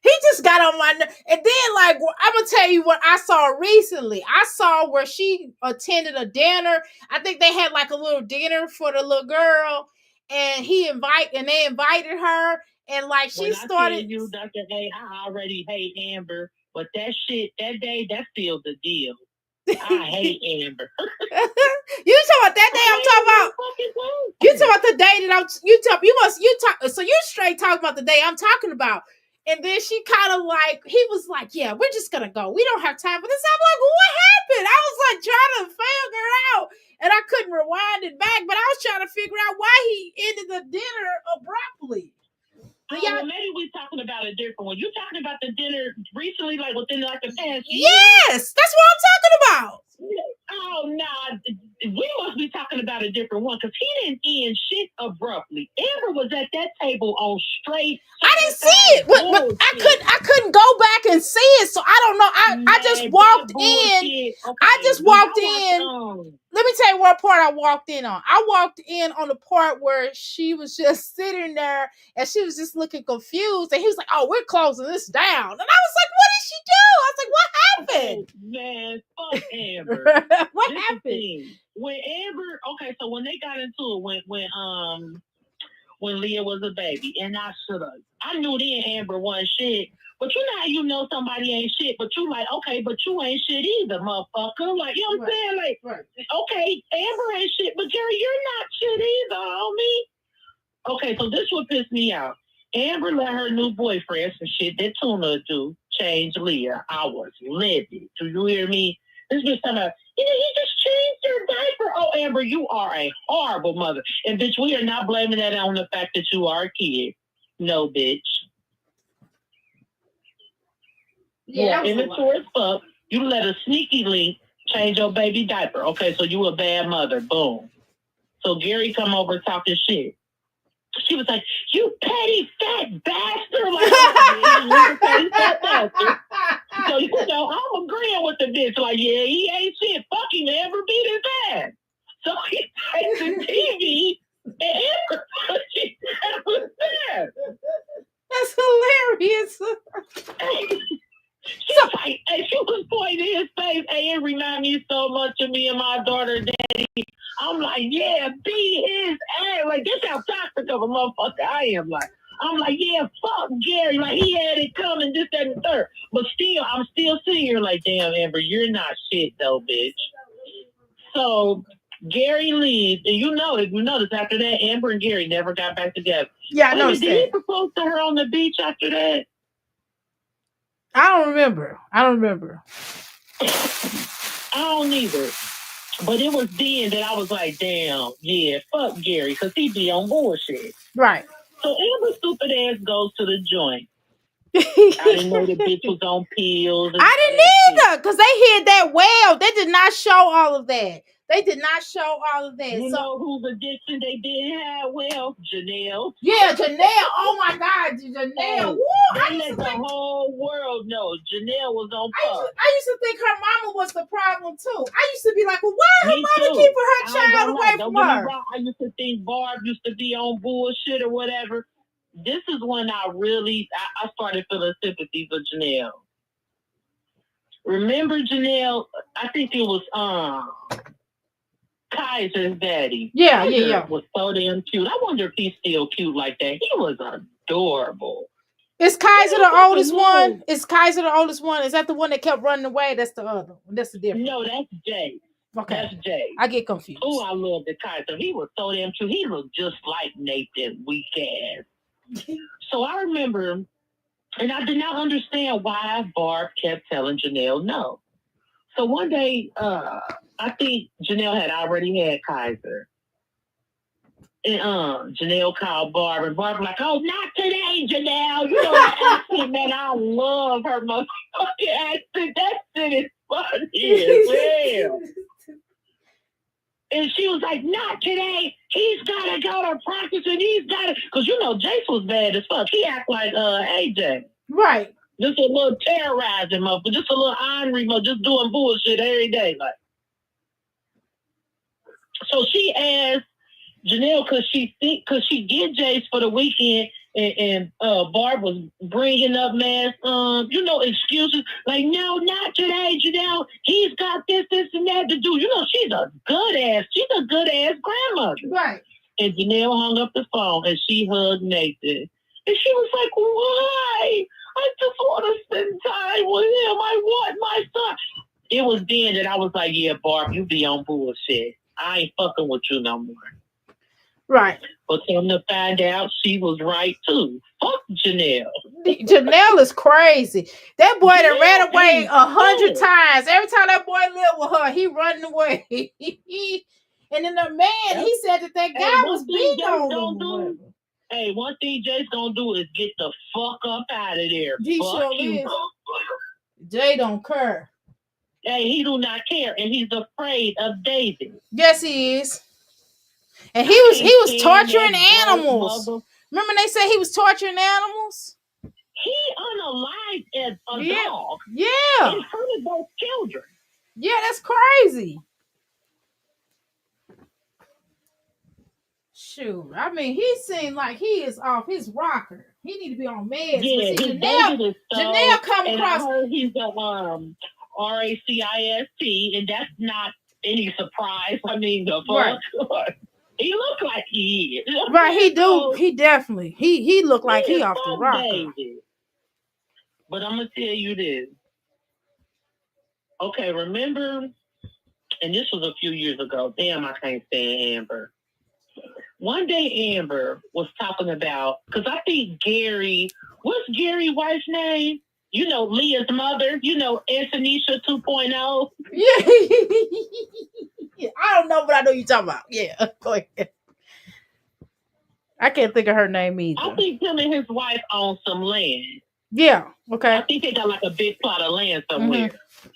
[SPEAKER 1] He just got on my nerves. And then, like, I'm gonna tell you what I saw recently. I saw where she attended a dinner. I think they had like a little dinner for the little girl, and they invited her, and like she started.
[SPEAKER 13] I tell you, Dr. A, I already hate Amber, but that shit that day, that sealed the deal. I hate Amber.
[SPEAKER 1] You talking about that day I'm talking about? You talking about the day that so you straight talking about the day I'm talking about. And then he was like, yeah, we're just gonna go. We don't have time for this. I'm like, what happened? I was like trying to figure out, and I couldn't rewind it back, but I was trying to figure out why he ended the dinner abruptly.
[SPEAKER 13] Well, maybe we're talking about a different one. You talking about the dinner recently, like within like the past year?
[SPEAKER 1] Yes, that's what I'm talking about.
[SPEAKER 13] Oh, nah. We must be talking about a different one because he didn't end shit abruptly. Amber was at that table on straight.
[SPEAKER 1] I didn't see it, but I couldn't go back and see it, so I don't know. I just walked in. Okay. I just walked in. Let me tell you what part I walked in on. I walked in on the part where she was just sitting there and she was just looking confused. And he was like, "Oh, we're closing this down." And I was like, "What did she do?" I was like, "What happened?"
[SPEAKER 13] Oh, man, fuck Amber.
[SPEAKER 1] What happened?
[SPEAKER 13] When Amber, so when they got into it, when Leah was a baby, and I knew then Amber wasn't shit. But you know how you know somebody ain't shit, but you like, okay, but you ain't shit either, motherfucker. Like, you know what I'm saying? Like, okay, Amber ain't shit, but Gary, you're not shit either, homie. Okay, so this what pissed me out. Amber let her new boyfriend, some shit that Tuna do, change Leah. I was livid. Do you hear me? This bitch talking about, he just changed your diaper. Oh, Amber, you are a horrible mother. And bitch, we are not blaming that on the fact that you are a kid. No, bitch. Yeah, immature as fuck. You let a sneaky link change your baby diaper. Okay, so you a bad mother. Boom. So Gary come over talking shit. She was like, you petty fat bastard. Like, oh, petty fat bastard. So, I'm agreeing with the bitch. Like, yeah, he ain't shit. Fuck him, Amber beat his ass. So he takes the TV and Amber she was there.
[SPEAKER 1] That's hilarious.
[SPEAKER 13] She was pointing his face. Hey, it reminds me so much of me and my daughter, Daddy. I'm like, yeah, beat his ass. Like, this how toxic of a motherfucker I am. Like, I'm like, yeah, fuck Gary. Like, he had it coming, this, that, and the third. But still, I'm still sitting here like, damn, Amber, you're not shit, though, bitch. So, Gary leaves. And you notice after that, Amber and Gary never got back together.
[SPEAKER 1] Yeah, I noticed that.
[SPEAKER 13] Did he propose to her on the beach after that?
[SPEAKER 1] I don't remember.
[SPEAKER 13] I don't either. But it was then that I was like, damn, yeah, fuck Gary, because he be on bullshit.
[SPEAKER 1] Right.
[SPEAKER 13] So Amber stupid ass goes to the joint. I didn't know the bitch was on pills.
[SPEAKER 1] I didn't either, because they hid that well. They did not show all of that. They did not show all of that.
[SPEAKER 13] You know whose addiction they did have? Well, Janelle.
[SPEAKER 1] Yeah, Janelle. Oh my God, Janelle.
[SPEAKER 13] They let the whole world know Janelle was on pub.
[SPEAKER 1] I used to think her mama was the problem too. I used to be like, well, why her mama keeping her child away from her?
[SPEAKER 13] I used to think Barb used to be on bullshit or whatever. This is when I started feeling sympathy for Janelle. Remember Janelle? I think it was Kaiser's daddy.
[SPEAKER 1] Yeah,
[SPEAKER 13] Kaiser was so damn cute. I wonder if he's still cute like that. He was adorable.
[SPEAKER 1] Is Kaiser the oldest one? Is Kaiser the oldest one? Is that the one that kept running away? That's the other one. That's the difference.
[SPEAKER 13] No, that's Jay.
[SPEAKER 1] Okay.
[SPEAKER 13] That's Jay.
[SPEAKER 1] I get confused.
[SPEAKER 13] Oh, I love the Kaiser. He was so damn cute. He looked just like Nathan, weak ass. So I remember, and I did not understand why Barb kept telling Janelle no. So one day, I think Janelle had already had Kaiser. And Janelle called Barb, and Barb was like, oh, not today, Janelle. You know that accent, man. I love her motherfucking accent. That shit is funny as hell. And she was like, not today. He's got to go to practice, and he's got to... Because, you know, Jace was bad as fuck. He act like AJ.
[SPEAKER 1] Right.
[SPEAKER 13] Just a little terrorizing motherfucker. Just a little ornery motherfucker. Just doing bullshit every day. Like. So she asked Janelle, because she get Jace for the weekend, and Barb was bringing up excuses like, no, not today, Janelle. He's got this, and that to do. You know, she's a good ass grandmother.
[SPEAKER 1] Right.
[SPEAKER 13] And Janelle hung up the phone, and she hugged Nathan, and she was like, why? I just want to spend time with him. I want my son. It was then that I was like, yeah, Barb, you be on bullshit. I ain't fucking with you no more.
[SPEAKER 1] Right.
[SPEAKER 13] But come to find out, she was right too. Fuck Janelle.
[SPEAKER 1] Janelle is crazy. That boy that ran away 100 times. Every time that boy lived with her, he running away. And then the man, he said that guy was beating on him.
[SPEAKER 13] Hey, one thing Jay's gonna do is get the fuck up out of there.
[SPEAKER 1] He
[SPEAKER 13] fuck
[SPEAKER 1] sure
[SPEAKER 13] you.
[SPEAKER 1] is. Jay don't care.
[SPEAKER 13] Hey, he do not care, and he's afraid of Daisy.
[SPEAKER 1] Yes, he is. And he was torturing animals. Remember they said he was torturing animals?
[SPEAKER 13] He unalived as a dog.
[SPEAKER 1] Yeah.
[SPEAKER 13] In front of both children.
[SPEAKER 1] Yeah, that's crazy. Shoot. I mean, he seemed like he is off his rocker. He need to be on meds.
[SPEAKER 13] Yeah,
[SPEAKER 1] see,
[SPEAKER 13] Janelle
[SPEAKER 1] come across.
[SPEAKER 13] I heard he's a RACIST, and that's not any surprise. I mean, the fuck. Right. He look like he is.
[SPEAKER 1] Right, he do. He definitely. He look like he off the rocker.
[SPEAKER 13] Daisy. But I'm gonna tell you this. Okay, remember, and this was a few years ago. Damn, I can't stand Amber. One day Amber was talking about, because I think Gary, what's Gary's wife's name? You know, Leah's mother. You know, Antonisha 2.0.
[SPEAKER 1] Yeah. I don't know, but I know you're talking about. Yeah, go ahead. I can't think of her name either.
[SPEAKER 13] I think him and his wife own some land.
[SPEAKER 1] Yeah, okay.
[SPEAKER 13] I think they got like a big plot of land somewhere. Mm-hmm.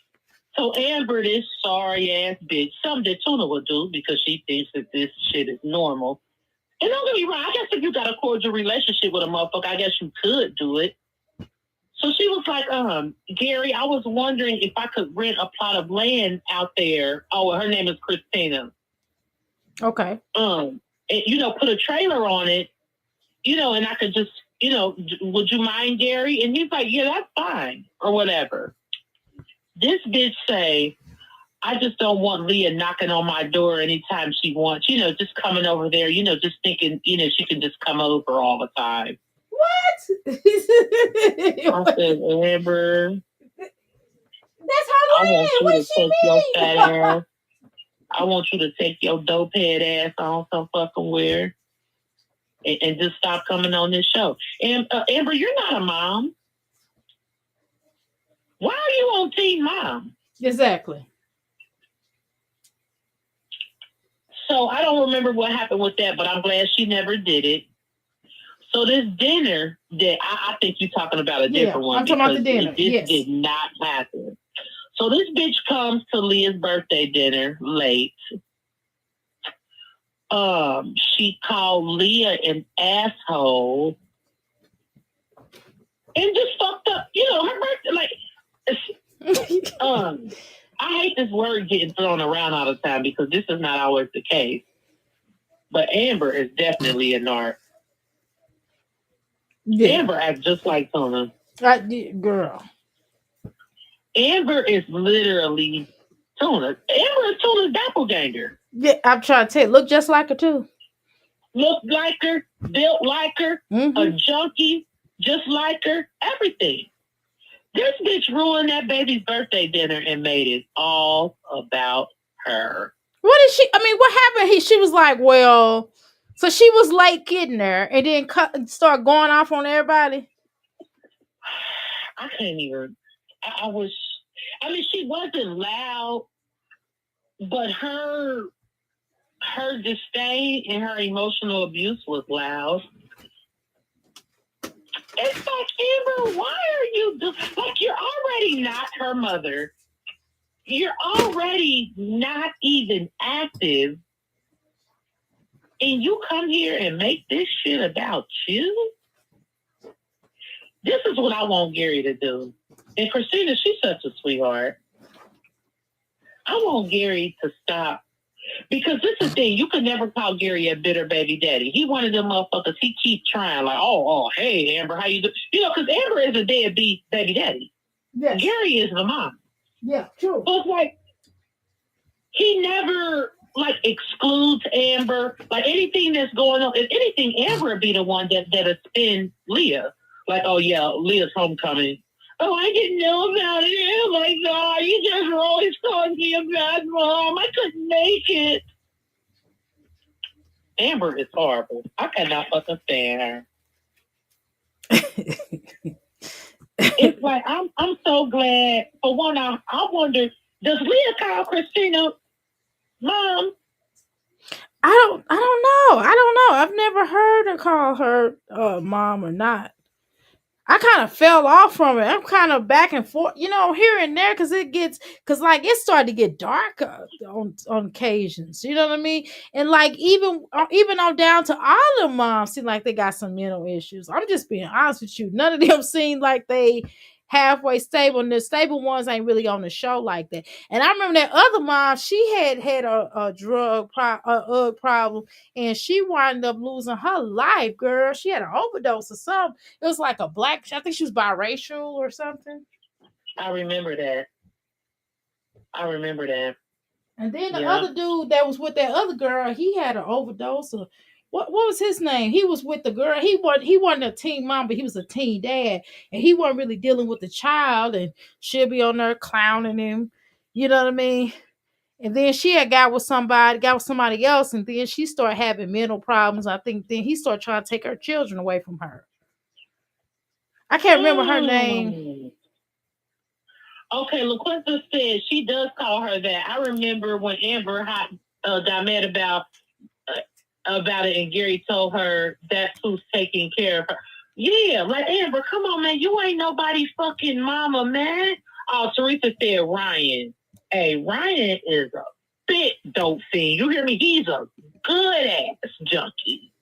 [SPEAKER 13] So Amber, this sorry ass bitch, something that Tuna would do because she thinks that this shit is normal. And don't get me wrong, I guess if you got a cordial relationship with a motherfucker, I guess you could do it. So she was like, Gary, I was wondering if I could rent a plot of land out there. Oh, her name is Christina.
[SPEAKER 1] Okay.
[SPEAKER 13] And, put a trailer on it, and I could just, would you mind, Gary? And he's like, yeah, that's fine, or whatever. This bitch say, I just don't want Leah knocking on my door anytime she wants, just coming over there, just thinking, she can just come over all the time.
[SPEAKER 1] What?
[SPEAKER 13] I said, Amber.
[SPEAKER 1] That's her
[SPEAKER 13] land. I want you
[SPEAKER 1] what
[SPEAKER 13] to take your fat ass. I want you to take your dope head ass on some fucking weird and just stop coming on this show. And Amber, you're not a mom. Why are you on Team Mom?
[SPEAKER 1] Exactly.
[SPEAKER 13] So I don't remember what happened with that, but I'm glad she never did it. So this dinner that I think you're talking about a different one,
[SPEAKER 1] I'm talking about the dinner.
[SPEAKER 13] this
[SPEAKER 1] Yes.
[SPEAKER 13] did not happen. So this bitch comes to Leah's birthday dinner late. She called Leah an asshole and just fucked up. You know, her birthday, I hate this word getting thrown around all the time because this is not always the case. But Amber is definitely a narc.
[SPEAKER 1] Yeah.
[SPEAKER 13] Amber acts just like Tuna.
[SPEAKER 1] Girl.
[SPEAKER 13] Amber is literally Tuna. Amber is Tuna's doppelganger.
[SPEAKER 1] Yeah, I'm trying to tell you, look just like her too.
[SPEAKER 13] Look like her, built like her, a junkie, just like her, everything. This bitch ruined that baby's birthday dinner and made it all about her.
[SPEAKER 1] What did she? I mean, what happened? She was like, well, so she was late getting there and then start going off on everybody.
[SPEAKER 13] I can't even. I was. I mean, she wasn't loud, but her disdain and her emotional abuse was loud. It's like, Amber, why are you like, you're already not her mother. You're already not even active. And you come here and make this shit about you? This is what I want Gary to do. And Christina, she's such a sweetheart. I want Gary to stop. Because this is the thing, you could never call Gary a bitter baby daddy. He one of them motherfuckers, he keeps trying, like, hey, Amber, how you do? You know, because Amber is a deadbeat baby daddy. Yes. Gary is the mom.
[SPEAKER 1] Yeah, true.
[SPEAKER 13] So it's like, he never, like, excludes Amber. Like, anything that's going on, if anything, Amber would be the one that'll spin Leah. Like, oh, yeah, Leah's homecoming. Oh, I didn't know about it. Oh, my God, you guys were always calling me a bad mom. I couldn't make it. Amber is horrible. I cannot fucking stand her. It's like, I'm so glad. For one, I wonder, does Leah call Christina Mom?
[SPEAKER 1] I don't know. I've never heard her call her mom or not. I kind of fell off from it. I'm kind of back and forth, you know, here and there, because like it started to get dark on occasions. You know what I mean? And like even on down to all the moms seem like they got some mental issues. I'm just being honest with you. None of them seem like they halfway stable, and the stable ones ain't really on the show like that. And I remember that other mom, she had a drug problem, and she wound up losing her life, girl. She had an overdose or something. It was like a black, I think she was biracial or something.
[SPEAKER 13] I remember that.
[SPEAKER 1] And then the other dude that was with that other girl, he had an overdose of, what was his name? He was with the girl. He wasn't a teen mom, but he was a teen dad. And he wasn't really dealing with the child, and she'll be on there clowning him. You know what I mean? And then she had got with somebody else, and then she started having mental problems. I think then he started trying to take her children away from her. I can't remember her name.
[SPEAKER 13] Okay, LaQuista said she does call her that. I remember when Amber got mad about it, and Gary told her that's who's taking care of her. Yeah, like, Amber, come on, man. You ain't nobody's fucking mama, man. Oh, Teresa said Ryan. Hey, Ryan is a bit dope fiend. You hear me? He's a good ass junkie.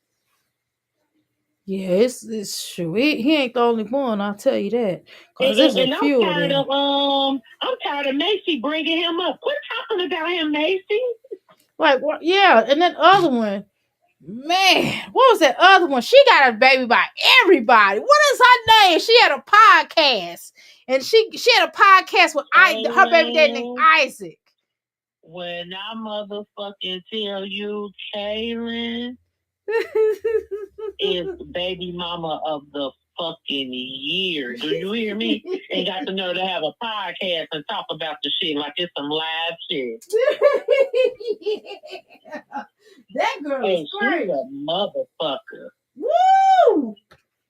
[SPEAKER 1] Yeah, it's true. He ain't the only one. I'll tell you that. Cause there's a few of them.
[SPEAKER 13] I'm tired of Macy bringing him up. Quit talking about him, Macy.
[SPEAKER 1] Like what? Yeah, and that other one, man, what was that other one? She got a baby by everybody. What is her name? She had a podcast, and she had a podcast with her baby daddy named Isaac.
[SPEAKER 13] When I motherfucking tell you, Kaylin is baby mama of the fucking year. Do you hear me? And got the nerve to have a podcast and talk about the shit like it's some live shit.
[SPEAKER 1] Yeah. That girl is crazy.
[SPEAKER 13] She's a motherfucker.
[SPEAKER 1] Woo!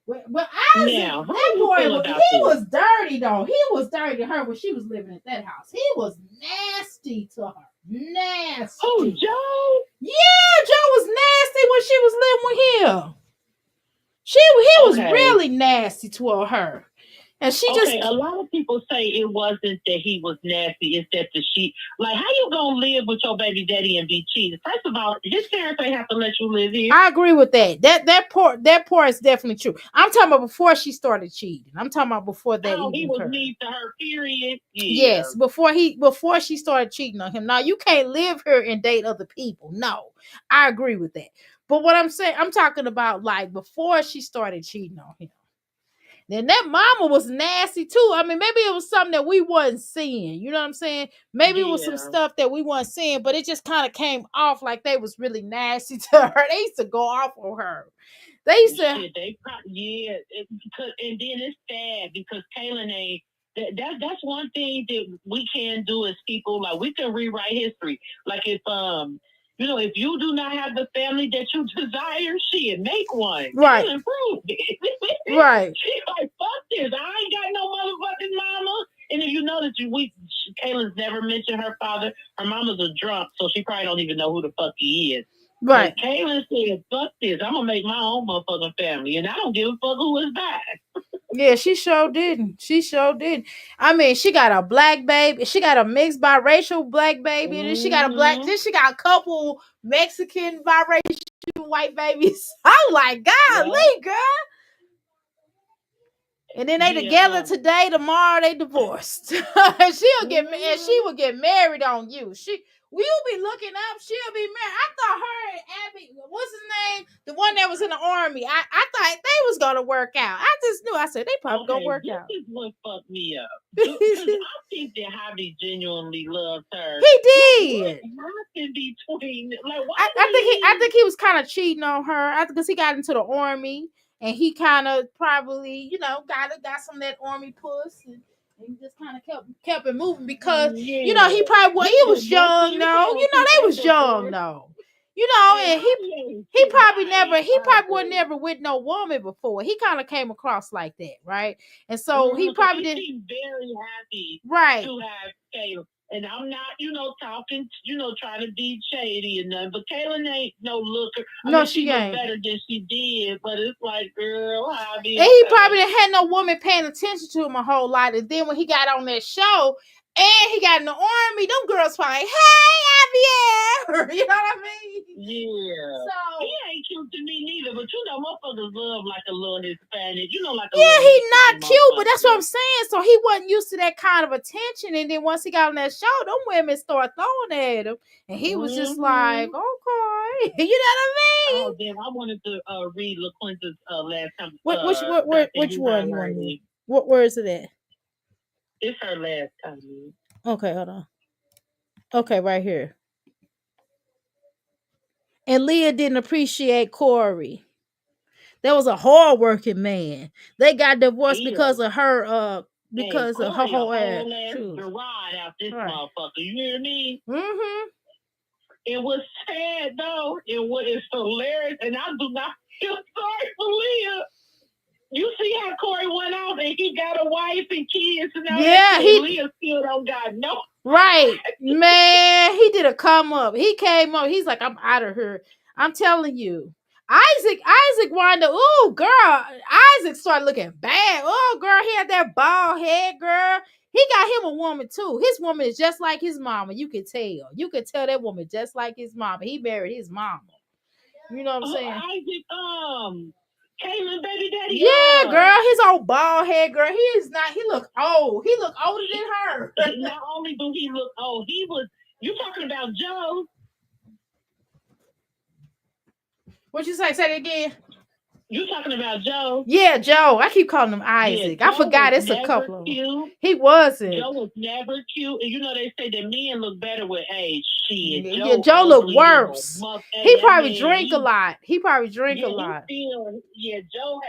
[SPEAKER 1] But Isaac,
[SPEAKER 13] Now, how do
[SPEAKER 1] that
[SPEAKER 13] you
[SPEAKER 1] boy,
[SPEAKER 13] feel
[SPEAKER 1] was,
[SPEAKER 13] about
[SPEAKER 1] he
[SPEAKER 13] this?
[SPEAKER 1] was dirty though. He was dirty to her when she was living at that house. He was nasty to her. Nasty.
[SPEAKER 13] Oh, Joe?
[SPEAKER 1] Yeah, Joe was nasty when she was living with him. He was really nasty toward her. And she just
[SPEAKER 13] a lot of people say it wasn't that he was nasty, it's that like, how you gonna live with your baby daddy and be cheated? First of all, his parents ain't have to let you live here.
[SPEAKER 1] I agree with that. That part is definitely true. I'm talking about before she started cheating. I'm talking about before that.
[SPEAKER 13] Oh, he was mean to her, period.
[SPEAKER 1] Yeah. Yes, before she started cheating on him. Now you can't live here and date other people. No, I agree with that. But what I'm saying, I'm talking about like before she started cheating on him. Then that mama was nasty too. I mean, maybe it was something that we wasn't seeing. You know what I'm saying? Maybe it was some stuff that we weren't seeing, but it just kind of came off like they was really nasty to her. They used to go off on her. They used to.
[SPEAKER 13] And then it's sad because Kaylin ain't. That's one thing that we can do as people. Like, we can rewrite history. Like, if if you do not have the family that you desire, make one.
[SPEAKER 1] Right.
[SPEAKER 13] Kaylin proved it.
[SPEAKER 1] Right.
[SPEAKER 13] She's like, fuck this. I ain't got no motherfucking mama. And if you notice, Kaylin's never mentioned her father. Her mama's a drunk, so she probably don't even know who the fuck he is.
[SPEAKER 1] Right.
[SPEAKER 13] But Kaylin said, fuck this. I'm going to make my own motherfucking family. And I don't give a fuck who is back.
[SPEAKER 1] Yeah, she sure didn't. She sure did. I mean, she got a black baby. She got a mixed biracial black baby. And then she got a black. Then she got a couple Mexican biracial white babies. I'm like, golly, girl. And then they together today, tomorrow they divorced. She will get married on you. We'll be looking up, she'll be married. I thought her and Abby, what's his name? The one that was in the army. I thought they was gonna work out. I just knew. I said they probably gonna work out.
[SPEAKER 13] This is what fucked me up. Because I think that Javi genuinely loved her.
[SPEAKER 1] He did.
[SPEAKER 13] What happened between? Like,
[SPEAKER 1] I think he was kind of cheating on her. Because he got into the army. And he kind of probably, got some of that army puss, and he just kind of kept it moving because, he was young, though. They was young, though. And he probably was never with no woman before. He kind of came across like that, right? And so he probably didn't.
[SPEAKER 13] He's very happy,
[SPEAKER 1] right,
[SPEAKER 13] to have Caleb. And I'm not, talking, trying to be shady and nothing. But Kaylin ain't no looker. I mean, she ain't better than she did. But it's like, girl, Javi.
[SPEAKER 1] And he probably didn't had no woman paying attention to him a whole lot. And then when he got on that show and he got in the army, them girls probably, hey, Javier. You know what I mean?
[SPEAKER 13] Yeah.
[SPEAKER 1] So
[SPEAKER 13] he ain't cute to me neither. But motherfuckers love like a little Hispanic. Like a
[SPEAKER 1] he not cute, but that's what I'm saying. So he wasn't used to that kind of attention. And then once he got on that show, them women started throwing at him. And he was just like, okay. You know what I mean?
[SPEAKER 13] Oh, damn. I wanted to read LaQuinta's last time.
[SPEAKER 1] Which one you want to read? Where is it at?
[SPEAKER 13] It's her last comment.
[SPEAKER 1] Okay, hold on. Okay, right here. And Leah didn't appreciate Corey. That was a hard-working man. They got divorced because of her. Because of her whole ass.
[SPEAKER 13] Out this motherfucker. You hear me?
[SPEAKER 1] Mm-hmm.
[SPEAKER 13] It was sad though. It's hilarious, and I do not feel sorry for Leah. You see how Corey went out and he got a wife and kids and all that. Leah still don't got no.
[SPEAKER 1] Right, man. He did a come up. He came up. He's like, I'm out of here. I'm telling you. Isaac wanted to, oh, girl. Isaac started looking bad. Oh, girl, he had that bald head, girl. He got him a woman, too. His woman is just like his mama. You could tell. You could tell that woman just like his mama. He married his mama. You know what I'm saying?
[SPEAKER 13] Isaac, Kaylin, baby daddy.
[SPEAKER 1] Yeah, girl, his old bald head, girl. He look old. He look older than her.
[SPEAKER 13] Not only do he look old, you talking about Joe.
[SPEAKER 1] What you say? Say it again.
[SPEAKER 13] You talking about Joe?
[SPEAKER 1] Yeah, Joe. I keep calling him Isaac. I forgot it's a couple of them. He wasn't.
[SPEAKER 13] Joe was never cute. And they say that men look better with age. Shit.
[SPEAKER 1] Yeah, Joe look worse. He probably drink a lot.
[SPEAKER 13] Joe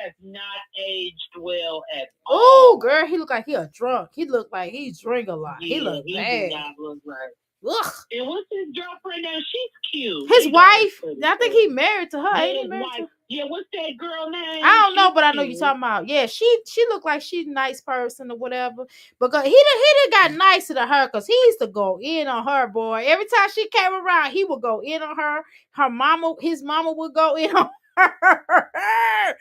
[SPEAKER 13] has not aged well at all.
[SPEAKER 1] Oh, girl, he look like he a drunk. He look like he drink a lot. He look bad.
[SPEAKER 13] Does not look right.
[SPEAKER 1] Ugh.
[SPEAKER 13] And what's his girlfriend now? She's cute.
[SPEAKER 1] His wife. I think he married to her. Ain't he married to?
[SPEAKER 13] Yeah, what's that girl name?
[SPEAKER 1] I don't know,
[SPEAKER 13] She's
[SPEAKER 1] but I know you're
[SPEAKER 13] cute.
[SPEAKER 1] talking about. Yeah, she looked like she's a nice person or whatever. Because he done got nicer to her because he used to go in on her, boy. Every time she came around, he would go in on her. His mama would go in on her. I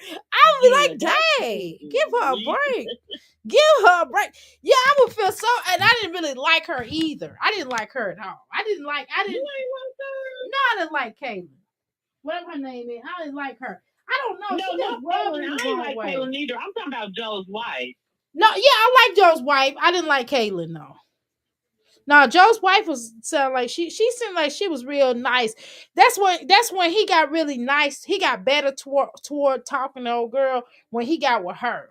[SPEAKER 1] would be like, dang, give her a break. Give her a break. Yeah, I would feel so, and I didn't really like her either. I didn't like her at all. I didn't. No, I didn't like Caitlyn. Whatever her name is, I didn't like her. I don't know.
[SPEAKER 13] No,
[SPEAKER 1] She just
[SPEAKER 13] not
[SPEAKER 1] rubbed
[SPEAKER 13] Caitlyn.
[SPEAKER 1] me the
[SPEAKER 13] I ain't
[SPEAKER 1] wrong
[SPEAKER 13] like
[SPEAKER 1] way.
[SPEAKER 13] Caitlyn either. I'm talking about Joe's wife.
[SPEAKER 1] No, yeah, I like Joe's wife. I didn't like Caitlyn though. No, Joe's wife was sound like she seemed like she was real nice. That's when he got really nice. He got better toward talking to old girl when he got with her.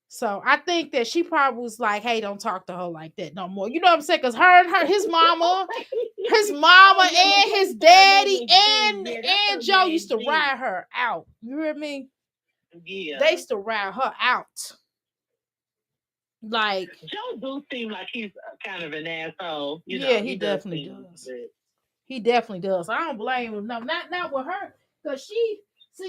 [SPEAKER 1] So I think that she probably was like, "Hey, don't talk to her like that no more." You know what I'm saying? Because his mama, and his daddy, and Joe used to ride her out. You hear me?
[SPEAKER 13] Yeah.
[SPEAKER 1] They used to ride her out. Like
[SPEAKER 13] Joe do seem like he's kind of an asshole.
[SPEAKER 1] Yeah, he definitely does. He definitely does. I don't blame him. No, not with her, because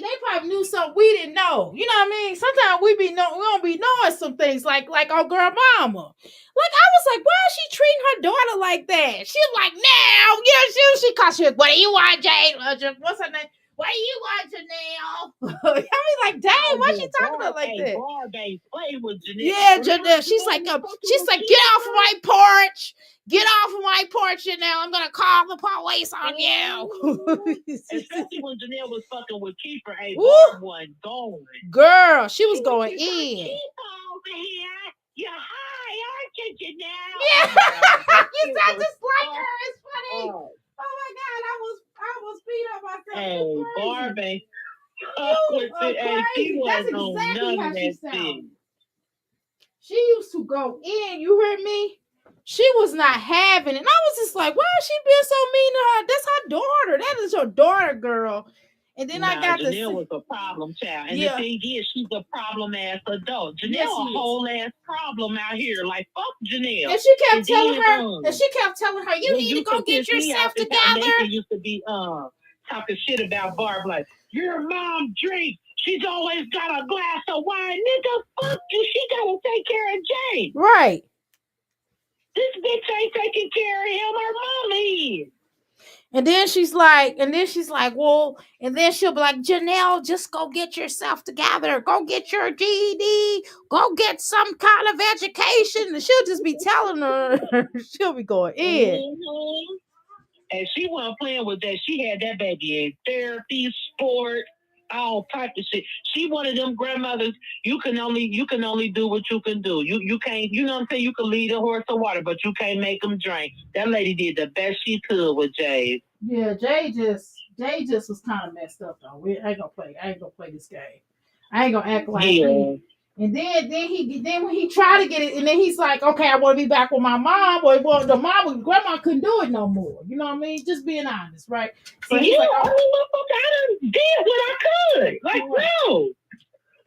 [SPEAKER 1] they probably knew something we didn't know. You know what I mean? Sometimes we don't be knowing some things like our girl mama. Like I was like, why is she treating her daughter like that? She was like, now, yeah, she called she was, what do you want, Jade? What's her name? What do you want, Janelle? I mean, like, dang, why she talking to her like that?
[SPEAKER 13] Barb ain't play with Janelle.
[SPEAKER 1] Yeah, Janelle. She's like, get off my porch. Get off of my porch, Janelle. I'm gonna call the police on you.
[SPEAKER 13] Especially when Janelle was fucking with Keeper. Hey,
[SPEAKER 1] Woo!
[SPEAKER 13] Barb wasn't going.
[SPEAKER 1] Girl, she was going in.
[SPEAKER 13] Keep over here. You're high, aren't you, Janelle?
[SPEAKER 1] Yeah, you sound just like her. It's funny. Oh my God, I was beat up myself.
[SPEAKER 13] Hey, Barb ain't she
[SPEAKER 1] That's
[SPEAKER 13] wasn't on
[SPEAKER 1] exactly
[SPEAKER 13] none
[SPEAKER 1] how
[SPEAKER 13] of
[SPEAKER 1] she
[SPEAKER 13] that
[SPEAKER 1] sounded.
[SPEAKER 13] shit.
[SPEAKER 1] She used to go in. You heard me? She was not having it. And I was just like, why is she being so mean to her? That's her daughter. That is your daughter, girl. And then I got
[SPEAKER 13] Janelle was a problem child. And the thing is, she's a problem ass adult. Janelle a whole ass problem out here. Like, fuck Janelle.
[SPEAKER 1] And she kept telling her, you need to go get yourself together.
[SPEAKER 13] Nathan used to be talking shit about Barb, like, your mom drinks. She's always got a glass of wine. Nigga, fuck you. She gotta take care of Jay.
[SPEAKER 1] Right.
[SPEAKER 13] This bitch ain't taking care of him. Her mom is.
[SPEAKER 1] And then she's like, well, and then she'll be like, Janelle, just go get yourself together. Go get your GED. Go get some kind of education. And she'll just be telling her, she'll be going in.
[SPEAKER 13] Mm-hmm. And she wasn't playing with that. She had that baby in therapy, sport, all type of shit. She one of them grandmothers. You can only do what you can do. You can't. You know what I'm saying? You can lead a horse to water, but you can't make them drink. That lady did the best she could with Jay.
[SPEAKER 1] Yeah, Jay just was kind of messed up though. I ain't gonna play this game. I ain't gonna act like me. And then when he tried to get it, and then he's like, okay, I want to be back with my mom. Well, grandma couldn't do it no more. You know what I mean? Just being honest, right? So he's like,
[SPEAKER 13] I done did what I could. Like, no.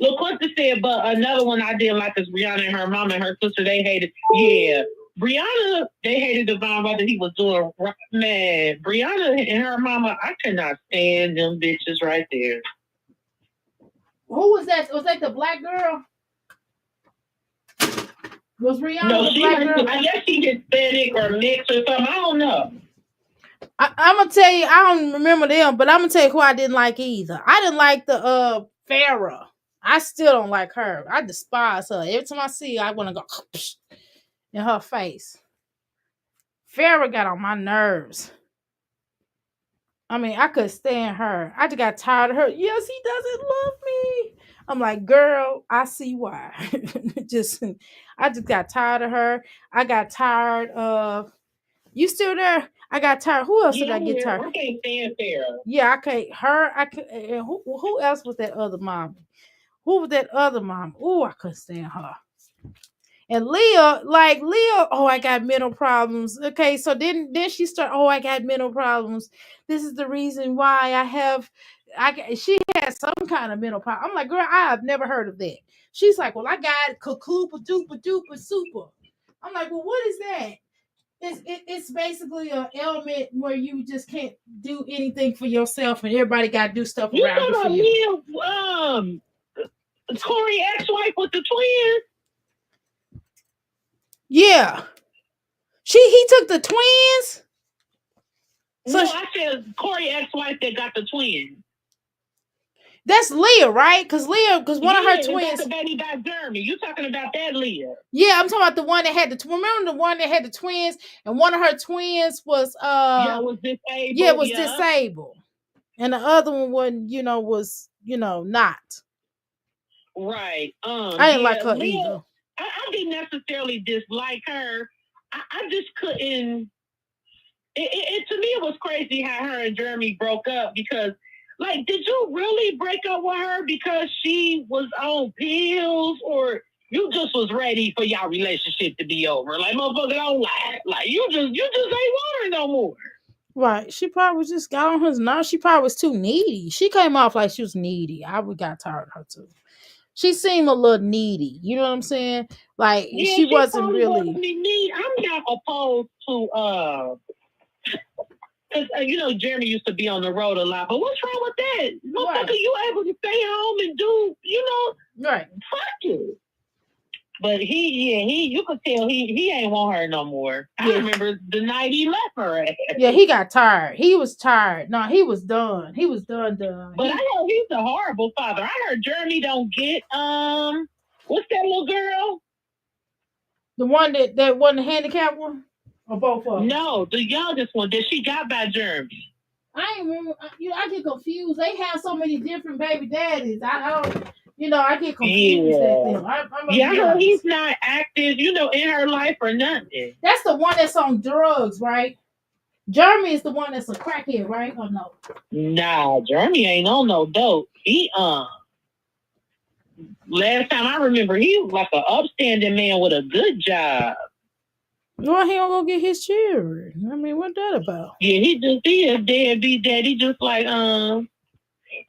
[SPEAKER 13] Look what they said, but another one I didn't like is Brianna and her mom and her sister. They hated. Yeah, Brianna, they hated Devon whether he was doing man. Brianna and her mama, I cannot stand them bitches right there.
[SPEAKER 1] Who was that? Was that the black girl? Was Rihanna
[SPEAKER 13] no,
[SPEAKER 1] the black girl?
[SPEAKER 13] I guess she Hispanic or mixed or something. I don't know.
[SPEAKER 1] I'm gonna tell you, I don't remember them, but I'm gonna tell you who I didn't like either. I didn't like the Farrah. I still don't like her. I despise her. Every time I see her, I want to go in her face. Farrah got on my nerves. I mean, I could stand her. I just got tired of her. Yes, he doesn't love me. I'm like, girl, I see why. I just got tired of her. I got tired of. You still there? I got tired. Who else did I get tired?
[SPEAKER 13] I can't stand Farrah.
[SPEAKER 1] Yeah, I can't. Her. I could. Who else was that other mom? Who was that other mom? Oh, I couldn't stand her. And Leah, oh, I got mental problems. Okay, so then she started, oh, I got mental problems. This is the reason why she has some kind of mental problem. I'm like, girl, I have never heard of that. She's like, well, I got Kakoopa Doopa Doopa Super. I'm like, well, what is that? it's basically an element where you just can't do anything for yourself, and everybody got to do stuff
[SPEAKER 13] You
[SPEAKER 1] around you for
[SPEAKER 13] talking
[SPEAKER 1] you.
[SPEAKER 13] about Liam, Corey ex-wife with the twins?
[SPEAKER 1] Yeah, he took the twins. So
[SPEAKER 13] No, I said Corey ex-wife that got the twins.
[SPEAKER 1] that's Leah, right? Because one of her twins.
[SPEAKER 13] That's the baby by Jeremy. You talking about that Leah?
[SPEAKER 1] Yeah, I'm talking about the one that had remember the one that had the twins, and one of her twins was
[SPEAKER 13] was disabled.
[SPEAKER 1] Yeah, was disabled, and the other one wasn't, was not.
[SPEAKER 13] Right.
[SPEAKER 1] I didn't like her
[SPEAKER 13] Leah,
[SPEAKER 1] either.
[SPEAKER 13] I didn't necessarily dislike her. I just couldn't. To me, it was crazy how her and Jeremy broke up because, like, did you really break up with her because she was on pills, or you just was ready for y'all relationship to be over? Like, motherfucker, don't lie. Like, you just ain't want her no more.
[SPEAKER 1] Right. She probably just got on her nerves. She probably was too needy. She came off like she was needy. I would got tired of her too. She seemed a little needy. You know what I'm saying? Like she wasn't really.
[SPEAKER 13] I'm not opposed to because Jeremy used to be on the road a lot. But what's wrong with that? Motherfucker, you able to stay home and do
[SPEAKER 1] right?
[SPEAKER 13] Fuck you. But you could tell he ain't want her no more. I remember the night he left her.
[SPEAKER 1] Yeah, he got tired. He was tired. No, he was done. He was done.
[SPEAKER 13] But I know he's a horrible father. I heard Jeremy don't get what's that little girl?
[SPEAKER 1] The one that wasn't the handicapped one, or both of them?
[SPEAKER 13] No, the youngest one that she got by Jeremy.
[SPEAKER 1] I ain't remember. I get confused. They have so many different baby daddies. I don't. I get confused at them.
[SPEAKER 13] I heard he's not active, in her life or nothing.
[SPEAKER 1] That's the one that's on drugs, right? Jeremy is the one that's a crackhead, right? Or no?
[SPEAKER 13] Nah, Jeremy ain't on no dope. He last time I remember, he was like an upstanding man with a good job.
[SPEAKER 1] Well, he don't go get his children. I mean, what's that about?
[SPEAKER 13] Yeah, he a deadbeat daddy, just like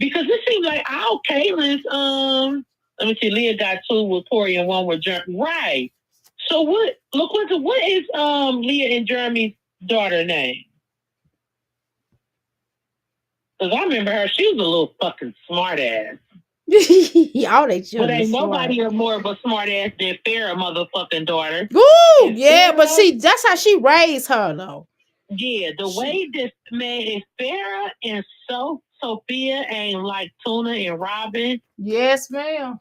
[SPEAKER 13] because it seems like all Kaylin's let me see, Leah got 2 with Corey and 1 with Jeremy. Right. So what is Leah and Jeremy's daughter name? Because I remember her, she was a little fucking smart ass.
[SPEAKER 1] All they children.
[SPEAKER 13] But ain't nobody more of a smart ass than Farrah motherfucking daughter.
[SPEAKER 1] Ooh, yeah, but see, that's how she raised her though.
[SPEAKER 13] Yeah, the way this man is Farrah and Sophia ain't like Tuna and Robin.
[SPEAKER 1] Yes, ma'am.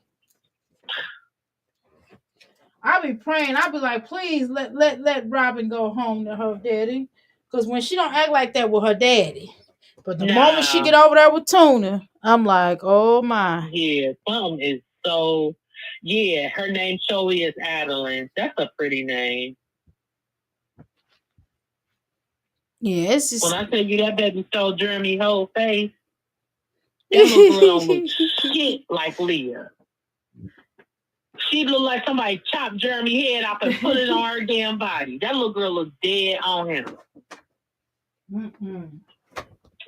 [SPEAKER 1] I'll be praying. I'll be like, please let Robin go home to her daddy. Because when she don't act like that with her daddy. But the moment she get over there with Tuna, I'm like, oh my.
[SPEAKER 13] Yeah, something is so. Yeah, her name Joey is Adeline. That's a pretty name.
[SPEAKER 1] Yeah, it's just.
[SPEAKER 13] When I tell you that baby stole Jeremy's whole face, that little girl don't look shit like Leah. She looked like somebody chopped Jeremy's head off and put it on her damn body. That little girl looked dead on him.
[SPEAKER 1] Mm-mm.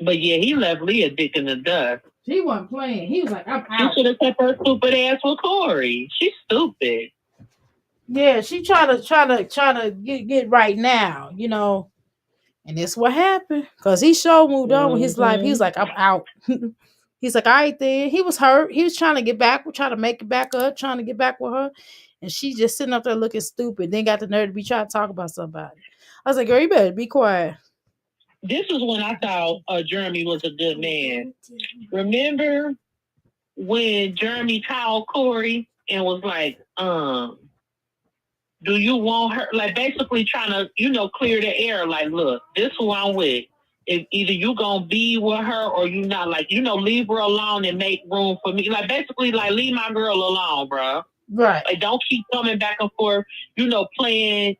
[SPEAKER 13] But yeah, he left Leah dick in the dust.
[SPEAKER 1] He wasn't playing. He was like, I'm out.
[SPEAKER 13] She should have kept her stupid ass with Corey. She's stupid.
[SPEAKER 1] Yeah, she try to get right now, And that's what happened. Because he sure moved on with his life. He was like, I'm out. He's like, all right then. He was hurt. He was trying to get back, trying to make it back up, trying to get back with her. And she just sitting up there looking stupid. Then got the nerve to be trying to talk about somebody. I was like, girl, you better be quiet.
[SPEAKER 13] This is when I thought Jeremy was a good man. Remember when Jeremy called Corey and was like, do you want her? Like basically trying to, clear the air. Like, look, this who I'm with. If either you gonna be with her or you not, like, leave her alone and make room for me. Like basically like leave my girl alone, bro.
[SPEAKER 1] Right.
[SPEAKER 13] Like don't keep coming back and forth, playing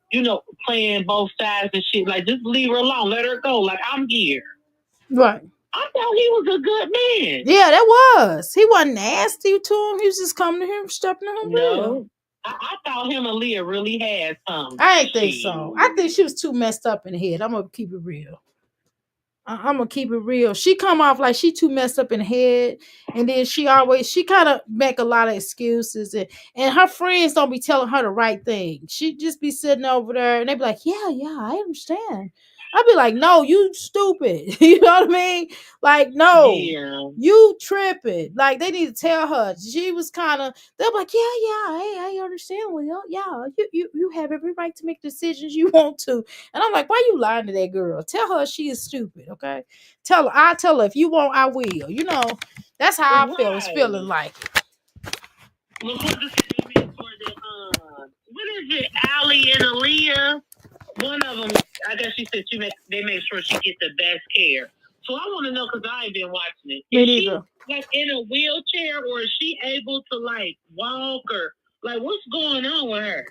[SPEAKER 13] both sides and shit. Like just leave her alone. Let her go. Like I'm here.
[SPEAKER 1] Right.
[SPEAKER 13] I thought he was a good man.
[SPEAKER 1] Yeah, that was. He wasn't nasty to him. He was just coming to him, stepping to him.
[SPEAKER 13] No. I thought him and Leah really had something.
[SPEAKER 1] I ain't think so. I think she was too messed up in the head. I'm gonna keep it real. I'm gonna keep it real. She come off like she too messed up in the head, and then she kind of make a lot of excuses, and her friends don't be telling her the right thing. She just be sitting over there, and they be like, "Yeah, I understand." I'd be like, "No, you stupid." You know what I mean? Like, no, you tripping. Like, they need to tell her. She was kind of. They're like, "Yeah, I understand. Well, yeah, you have every right to make decisions you want to." And I'm like, "Why you lying to that girl? Tell her she is stupid, okay? I tell her if you want, I will. You know, that's how I feel. It's feeling like."
[SPEAKER 13] Look what this is for the what is it? Allie and Aaliyah. One of them, I guess she said they make sure she gets the best care. So I want to know because I ain't been watching it. Is she like in a wheelchair or is she able to like walk or like what's going on with her?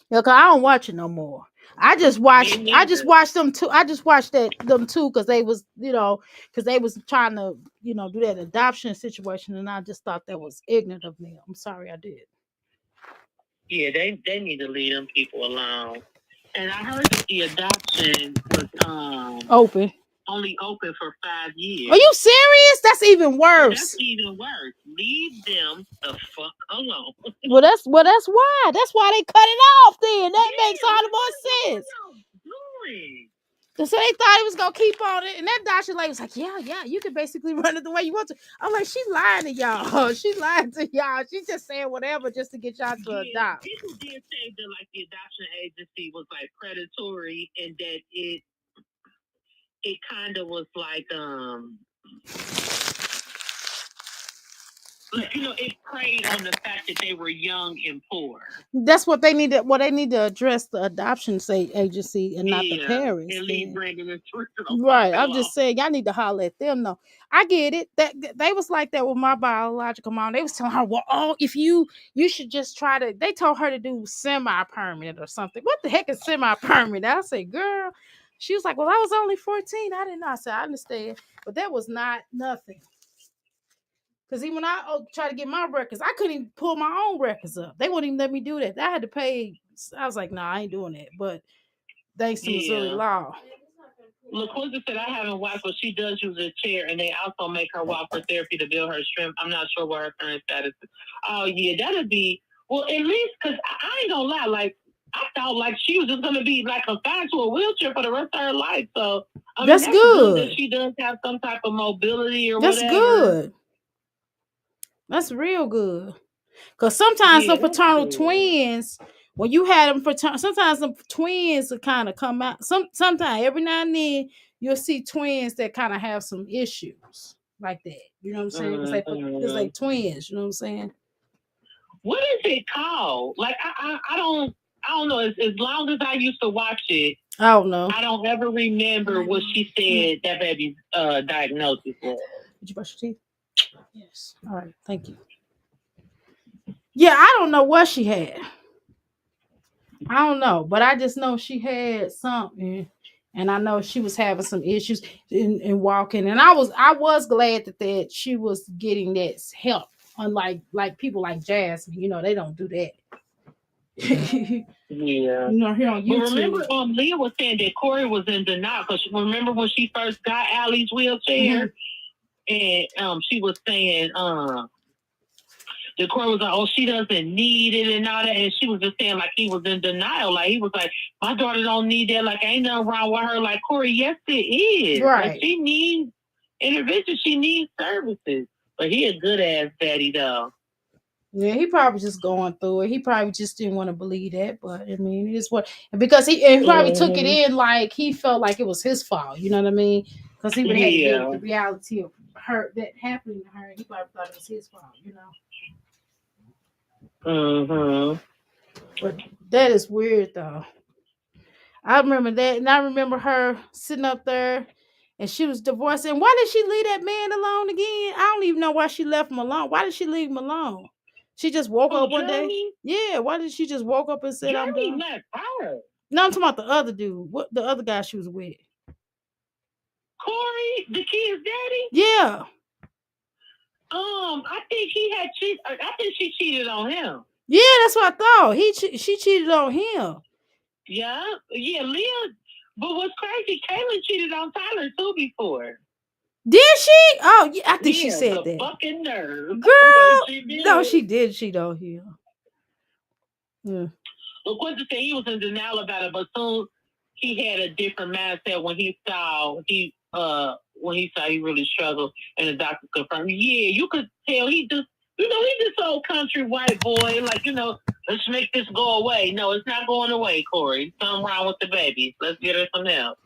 [SPEAKER 1] Yeah, cause I don't watch it no more. I just watched them too. I just watched them too because they was, because they was trying to, do that adoption situation, and I just thought that was ignorant of me. I'm sorry, I did.
[SPEAKER 13] Yeah, they need to leave them people alone. And I heard that the adoption was
[SPEAKER 1] open.
[SPEAKER 13] Only open for 5 years.
[SPEAKER 1] Are you serious? That's even worse.
[SPEAKER 13] That's even worse. Leave them the fuck alone.
[SPEAKER 1] Well, that's why. That's why they cut it off. Then that makes all the more sense. So they thought it was gonna keep on it, and that doctor lady was like, "Yeah, you can basically run it the way you want to." I'm like, "She lying to y'all. She lying to y'all. She's just saying whatever just to get y'all to adopt."
[SPEAKER 13] People did say that like the adoption agency was like predatory, and that it kind of was like it preyed on the fact that they were young and poor.
[SPEAKER 1] That's what they need to. Well, they need to address the adoption agency and not the parents.
[SPEAKER 13] And leave Brandon and
[SPEAKER 1] right. I'm just saying, y'all need to holler at them. No, I get it. That they was like that with my biological mom. They was telling her, "Well, if you should just try to." They told her to do semi-permanent or something. What the heck is semi-permanent? I said, "Girl." She was like, "Well, I was only 14. I didn't know." I said, "I understand, but that was not nothing." Because even when I try to get my records, I couldn't even pull my own records up. They wouldn't even let me do that. I had to pay. I was like, "Nah, I ain't doing that." But thanks to Missouri law.
[SPEAKER 13] LaQuinta said, I haven't watched, but she does use a chair, and they also make her walk for therapy to build her strength. I'm not sure what her current status is. Oh, yeah, that'd be, well, at least, because I ain't gonna lie, like, I thought, like, she was just gonna be, like, confined to a wheelchair for the rest of her life. So, I mean, that's good that she does have some type of mobility or whatever.
[SPEAKER 1] That's good. That's real good. Because sometimes the fraternal twins, when you had them sometimes the twins will kind of come out. Sometimes every now and then you'll see twins that kind of have some issues like that. You know what I'm saying? Because they twins. You know what I'm saying?
[SPEAKER 13] What is it called? Like I don't know. As long as I used to watch it,
[SPEAKER 1] I don't know.
[SPEAKER 13] I don't ever remember what she said that baby's diagnosis was.
[SPEAKER 1] Did you brush your teeth? Yes. All right. Thank you. Yeah, I don't know what she had. I don't know, but I just know she had something, and I know she was having some issues in walking. And I was glad that she was getting that help. Unlike people like Jasmine, they don't do that.
[SPEAKER 13] Yeah.
[SPEAKER 1] Here on YouTube.
[SPEAKER 13] But remember, Leah was saying that Corey was in denial because remember when she first got Allie's wheelchair, and she was saying the Corey was like, "Oh, she doesn't need it," and all that, and she was just saying like he was in denial, like he was like, "My daughter don't need that. Like ain't nothing wrong with her." Like Corey, yes, it is.
[SPEAKER 1] Right.
[SPEAKER 13] Like, she needs intervention. She needs services. But he a good ass daddy though.
[SPEAKER 1] Yeah, he probably just going through it. He probably just didn't want to believe that, but I mean, it is what because he probably took it in like he felt like it was his fault. You know what I mean? Because he would have to deal with the reality of her that happening to her. He probably thought it was his fault. But that is weird though. I remember that, and I remember her sitting up there, and she was divorced. And why did she leave that man alone again? I don't even know why she left him alone. Why did she leave him alone? She just woke up one day. Yeah, why did she just woke up and said, "I'm done"? No, I'm talking about the other dude. What the other guy she was with?
[SPEAKER 13] Corey, the kid's daddy.
[SPEAKER 1] Yeah.
[SPEAKER 13] I think he had cheated. I think she cheated on him.
[SPEAKER 1] Yeah, that's what I thought. She cheated on him.
[SPEAKER 13] Yeah. Leah But what's crazy, Kaylin cheated on Tyler too before.
[SPEAKER 1] Did she? Oh, yeah, I think she said
[SPEAKER 13] the
[SPEAKER 1] that.
[SPEAKER 13] Fucking nerve.
[SPEAKER 1] Girl,
[SPEAKER 13] she did.
[SPEAKER 1] no, she did cheat on him. Yeah.
[SPEAKER 13] But Quincy said he was in denial about it, but soon he had a different mindset when he saw he really struggled, and the doctor confirmed. Yeah, you could tell he just he's this old country white boy, like let's make this go away. No, it's not going away, Corey. Something wrong with the baby. Let's get her some help.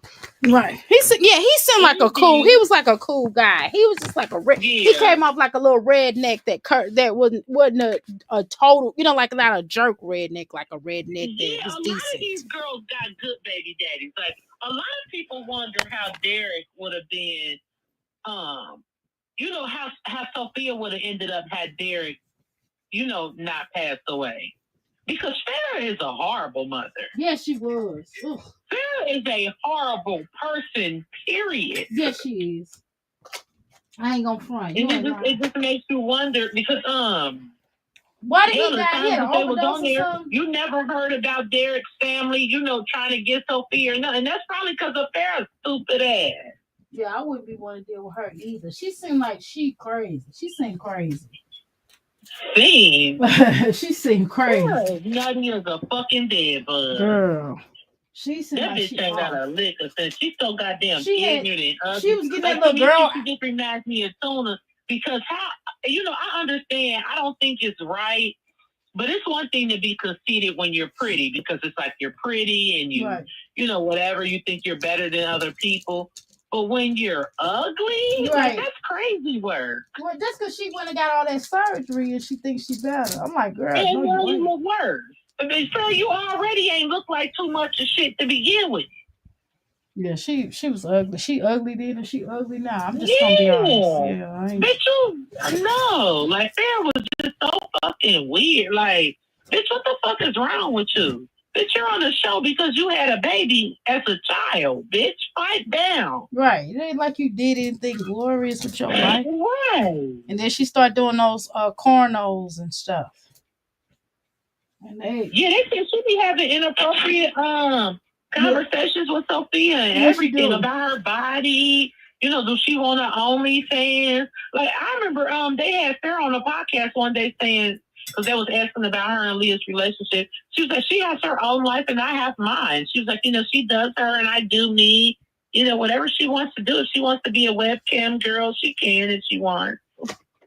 [SPEAKER 1] Right. He seemed like a cool. He was like a cool guy. He was just like he came off like a little redneck that wasn't a total, like not a jerk redneck, like a redneck that was
[SPEAKER 13] a
[SPEAKER 1] decent.
[SPEAKER 13] lot of these girls got good baby daddies. Like a lot of people wonder how Derek would have been, how Sophia would have ended up had Derek, not passed away. Because Farrah is a horrible mother.
[SPEAKER 1] Yes, she was. Ugh.
[SPEAKER 13] Farrah is a horrible person, period.
[SPEAKER 1] Yes, she is. I ain't gonna front.
[SPEAKER 13] It just makes you wonder because
[SPEAKER 1] why did he die? He had an overdose or something?
[SPEAKER 13] You never heard about Derek's family, trying to get Sophia or nothing. And that's probably because of Farrah's stupid ass.
[SPEAKER 1] Yeah, I wouldn't be wanting to deal with her either. She seemed like she crazy. She seemed crazy. She seemed crazy.
[SPEAKER 13] Girl, nutty as a fucking dead bug.
[SPEAKER 1] Girl. She seemed
[SPEAKER 13] that
[SPEAKER 1] like
[SPEAKER 13] bitch ain't got a lick of sense. She's so goddamn ignorant.
[SPEAKER 1] She was getting that little girl.
[SPEAKER 13] She just reminds me of Tuna because I understand. I don't think it's right. But it's one thing to be conceited when you're pretty because it's like you're pretty and you, whatever, you think you're better than other people. But when you're ugly, that's crazy work.
[SPEAKER 1] Well, just because she went and got all that surgery and she thinks she's better. I'm like, girl,
[SPEAKER 13] and no, you look worse. I mean, sir, you already ain't look like too much of shit to begin with.
[SPEAKER 1] Yeah, she was ugly. She ugly then and she ugly now. I'm just gonna be honest. Yeah,
[SPEAKER 13] bitch, no, like Farrah was just so fucking weird. Like, bitch, what the fuck is wrong with you? Bitch, you're on the show because you had a baby as a child. Bitch, fight down.
[SPEAKER 1] Right. It ain't like you did anything glorious with your life.
[SPEAKER 13] Right.
[SPEAKER 1] And then she started doing those cornos and stuff. And they
[SPEAKER 13] said she be having inappropriate conversations with Sophia and everything about her body. Do she want her OnlyFans? Like, I remember they had Farrah on a podcast one day saying, because they was asking about her and Leah's relationship. She was like, she has her own life and I have mine. She was like, she does her and I do me. Whatever she wants to do. If she wants to be a webcam girl, she can if she wants.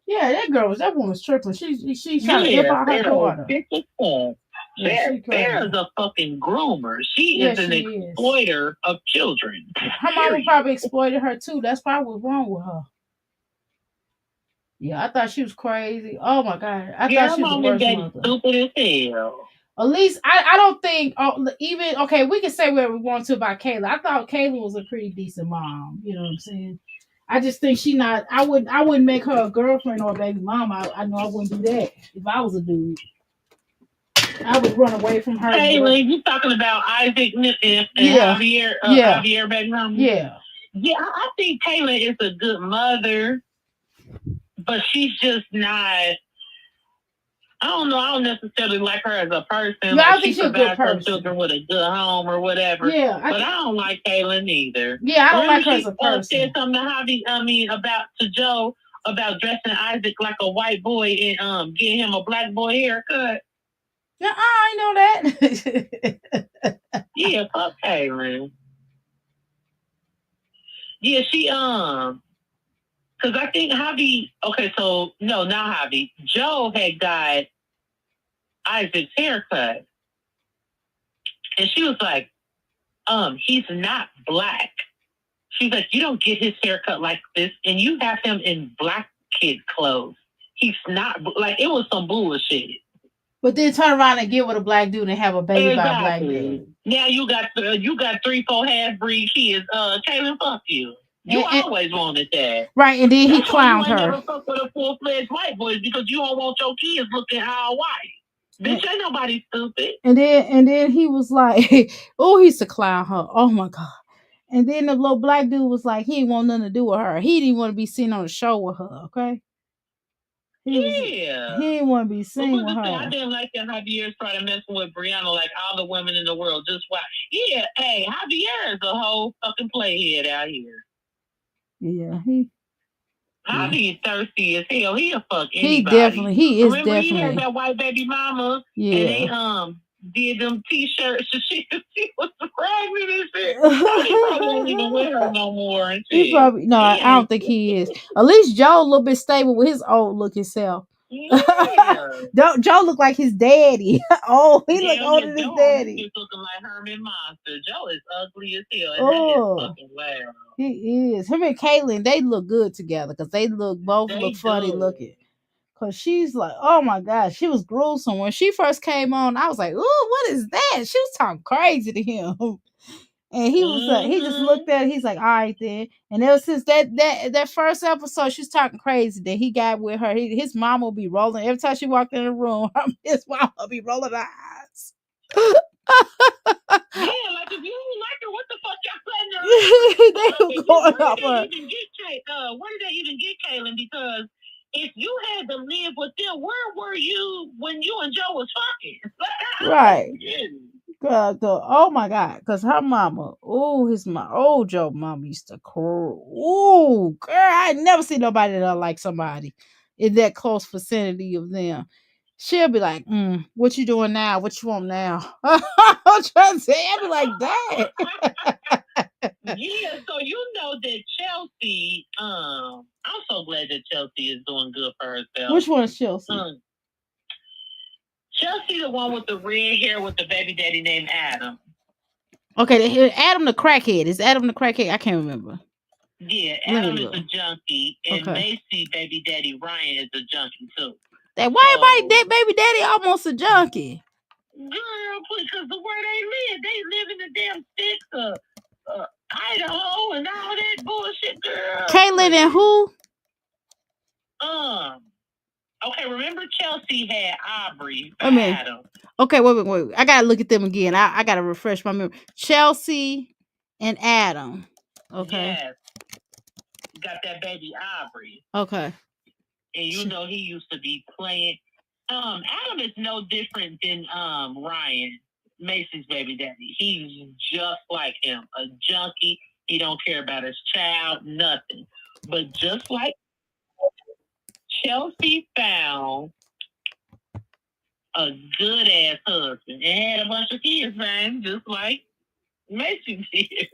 [SPEAKER 1] Yeah, that woman's tripping. She's trying to hip out her daughter.
[SPEAKER 13] Farrah's a fucking groomer. She is an exploiter of children.
[SPEAKER 1] Her mama probably exploited her too. That's probably what's wrong with her. Yeah, I thought she was crazy. Oh my god, I thought she was the worst mother.
[SPEAKER 13] Stupid as hell.
[SPEAKER 1] At least I don't think even okay. We can say whatever we want to about Kayla. I thought Kayla was a pretty decent mom. You know what I'm saying? I just think she not. I wouldn't make her a girlfriend or a baby mama. I know I wouldn't do that if I was a dude. I would run away from her.
[SPEAKER 13] Kayla, you talking about Isaac and Javier? Javier baby mama.
[SPEAKER 1] Yeah.
[SPEAKER 13] Yeah, I think Kayla is a good mother, but she's just not. I don't know. I don't necessarily like her as a person.
[SPEAKER 1] Yeah,
[SPEAKER 13] like
[SPEAKER 1] I think
[SPEAKER 13] she
[SPEAKER 1] she's a good
[SPEAKER 13] provides her
[SPEAKER 1] person.
[SPEAKER 13] children with a good home or whatever.
[SPEAKER 1] Yeah,
[SPEAKER 13] but I don't like Kaylin either.
[SPEAKER 1] Yeah, I don't like her as a person.
[SPEAKER 13] Said something to Joe about dressing Isaac like a white boy and getting him a black boy haircut.
[SPEAKER 1] Yeah, I know that.
[SPEAKER 13] Yeah, fuck Kaylin. Yeah, she because I think Javi. Okay, so no, not Javi. Joe had got Isaac's haircut, and she was like, he's not black. She's like, you don't get his haircut like this, and you have him in black kid clothes. He's not like it was some bullshit.
[SPEAKER 1] But then turn around and get with a black dude and have a baby by a black dude.
[SPEAKER 13] Now you got 3-4 half breed kids. Kaylin, fuck you. You always wanted that.
[SPEAKER 1] Right, and then he clowned her.
[SPEAKER 13] You never fuck with a full-fledged white boy because you don't want your kids looking all white. Bitch, ain't nobody stupid.
[SPEAKER 1] And then he was like, oh, he used to clown her. Oh my God. And then the little black dude was like, he didn't want nothing to do with her. He didn't want to be seen on the show with her, okay? He didn't want to be seen with
[SPEAKER 13] I
[SPEAKER 1] her.
[SPEAKER 13] didn't like that Javier started messing with Brianna like all the women in the world. Just why? Yeah, hey, Javier is a whole fucking playhead out here.
[SPEAKER 1] Yeah,
[SPEAKER 13] Javier thirsty as hell. He'll fuck anybody.
[SPEAKER 1] He definitely, he is
[SPEAKER 13] Remember
[SPEAKER 1] definitely.
[SPEAKER 13] he had that white baby mama,
[SPEAKER 1] Yeah.
[SPEAKER 13] and they did them t-shirts. She was pregnant and shit. He probably ain't even with her no more. And shit.
[SPEAKER 1] He probably no. I don't think he is. At least Joe a little bit stable with his old looking self.
[SPEAKER 13] Yeah.
[SPEAKER 1] Joe look like his daddy. Oh, he look
[SPEAKER 13] Hell
[SPEAKER 1] older
[SPEAKER 13] yeah,
[SPEAKER 1] than his
[SPEAKER 13] Joe
[SPEAKER 1] daddy.
[SPEAKER 13] is looking like Herman Monster. Joe is ugly as hell, and
[SPEAKER 1] Oh.
[SPEAKER 13] that is fucking loud.
[SPEAKER 1] He is. Him and Caitlyn, they look good together because they both look funny looking. Cause she's like, oh my gosh, she was gruesome when she first came on. I was like, ooh, what is that? She was talking crazy to him, and he was like, he just looked at it. He's like, all right then. And ever since that first episode, she's talking crazy. Then he got with her. His mom will be rolling every time she walked in the room. His mom will be rolling her eyes.
[SPEAKER 13] Yeah, like if you don't like her, what the fuck y'all letting her?
[SPEAKER 1] They were going off her.
[SPEAKER 13] Where did they even get Kaylin? Because if you had to live with them, where were you when you and Joe was fucking?
[SPEAKER 1] Right. Oh my God, because her mama, Joe mama used to cry. Oh, girl, I never see nobody that like somebody in that close vicinity of them. She'll be like, what you doing now? What you want now? I'm trying to say, I'll be like, that.
[SPEAKER 13] Yeah, so you know that Chelsea, I'm so glad that Chelsea is doing good for herself.
[SPEAKER 1] Which one is Chelsea?
[SPEAKER 13] Chelsea, the one with the red hair with the baby daddy named Adam.
[SPEAKER 1] Okay, Adam the crackhead. Is Adam the crackhead? I can't remember.
[SPEAKER 13] Yeah, Adam is a junkie, and Macy baby daddy Ryan is a junkie too.
[SPEAKER 1] Why baby daddy almost a junkie?
[SPEAKER 13] Girl, because the where they live in the damn sticks of Idaho and all that bullshit, girl.
[SPEAKER 1] Caitlyn and who?
[SPEAKER 13] Okay, remember Chelsea had Aubrey for
[SPEAKER 1] Wait a minute.
[SPEAKER 13] Adam.
[SPEAKER 1] Okay, wait. I gotta look at them again. I gotta refresh my memory. Chelsea and Adam. Okay.
[SPEAKER 13] Yes. Got that baby Aubrey.
[SPEAKER 1] Okay.
[SPEAKER 13] And you know he used to be playing. Adam is no different than Ryan, Macy's baby daddy. He's just like him, a junkie. He don't care about his child, nothing. But just like Chelsea found a good ass husband and had a bunch of kids, man, just like Macy did.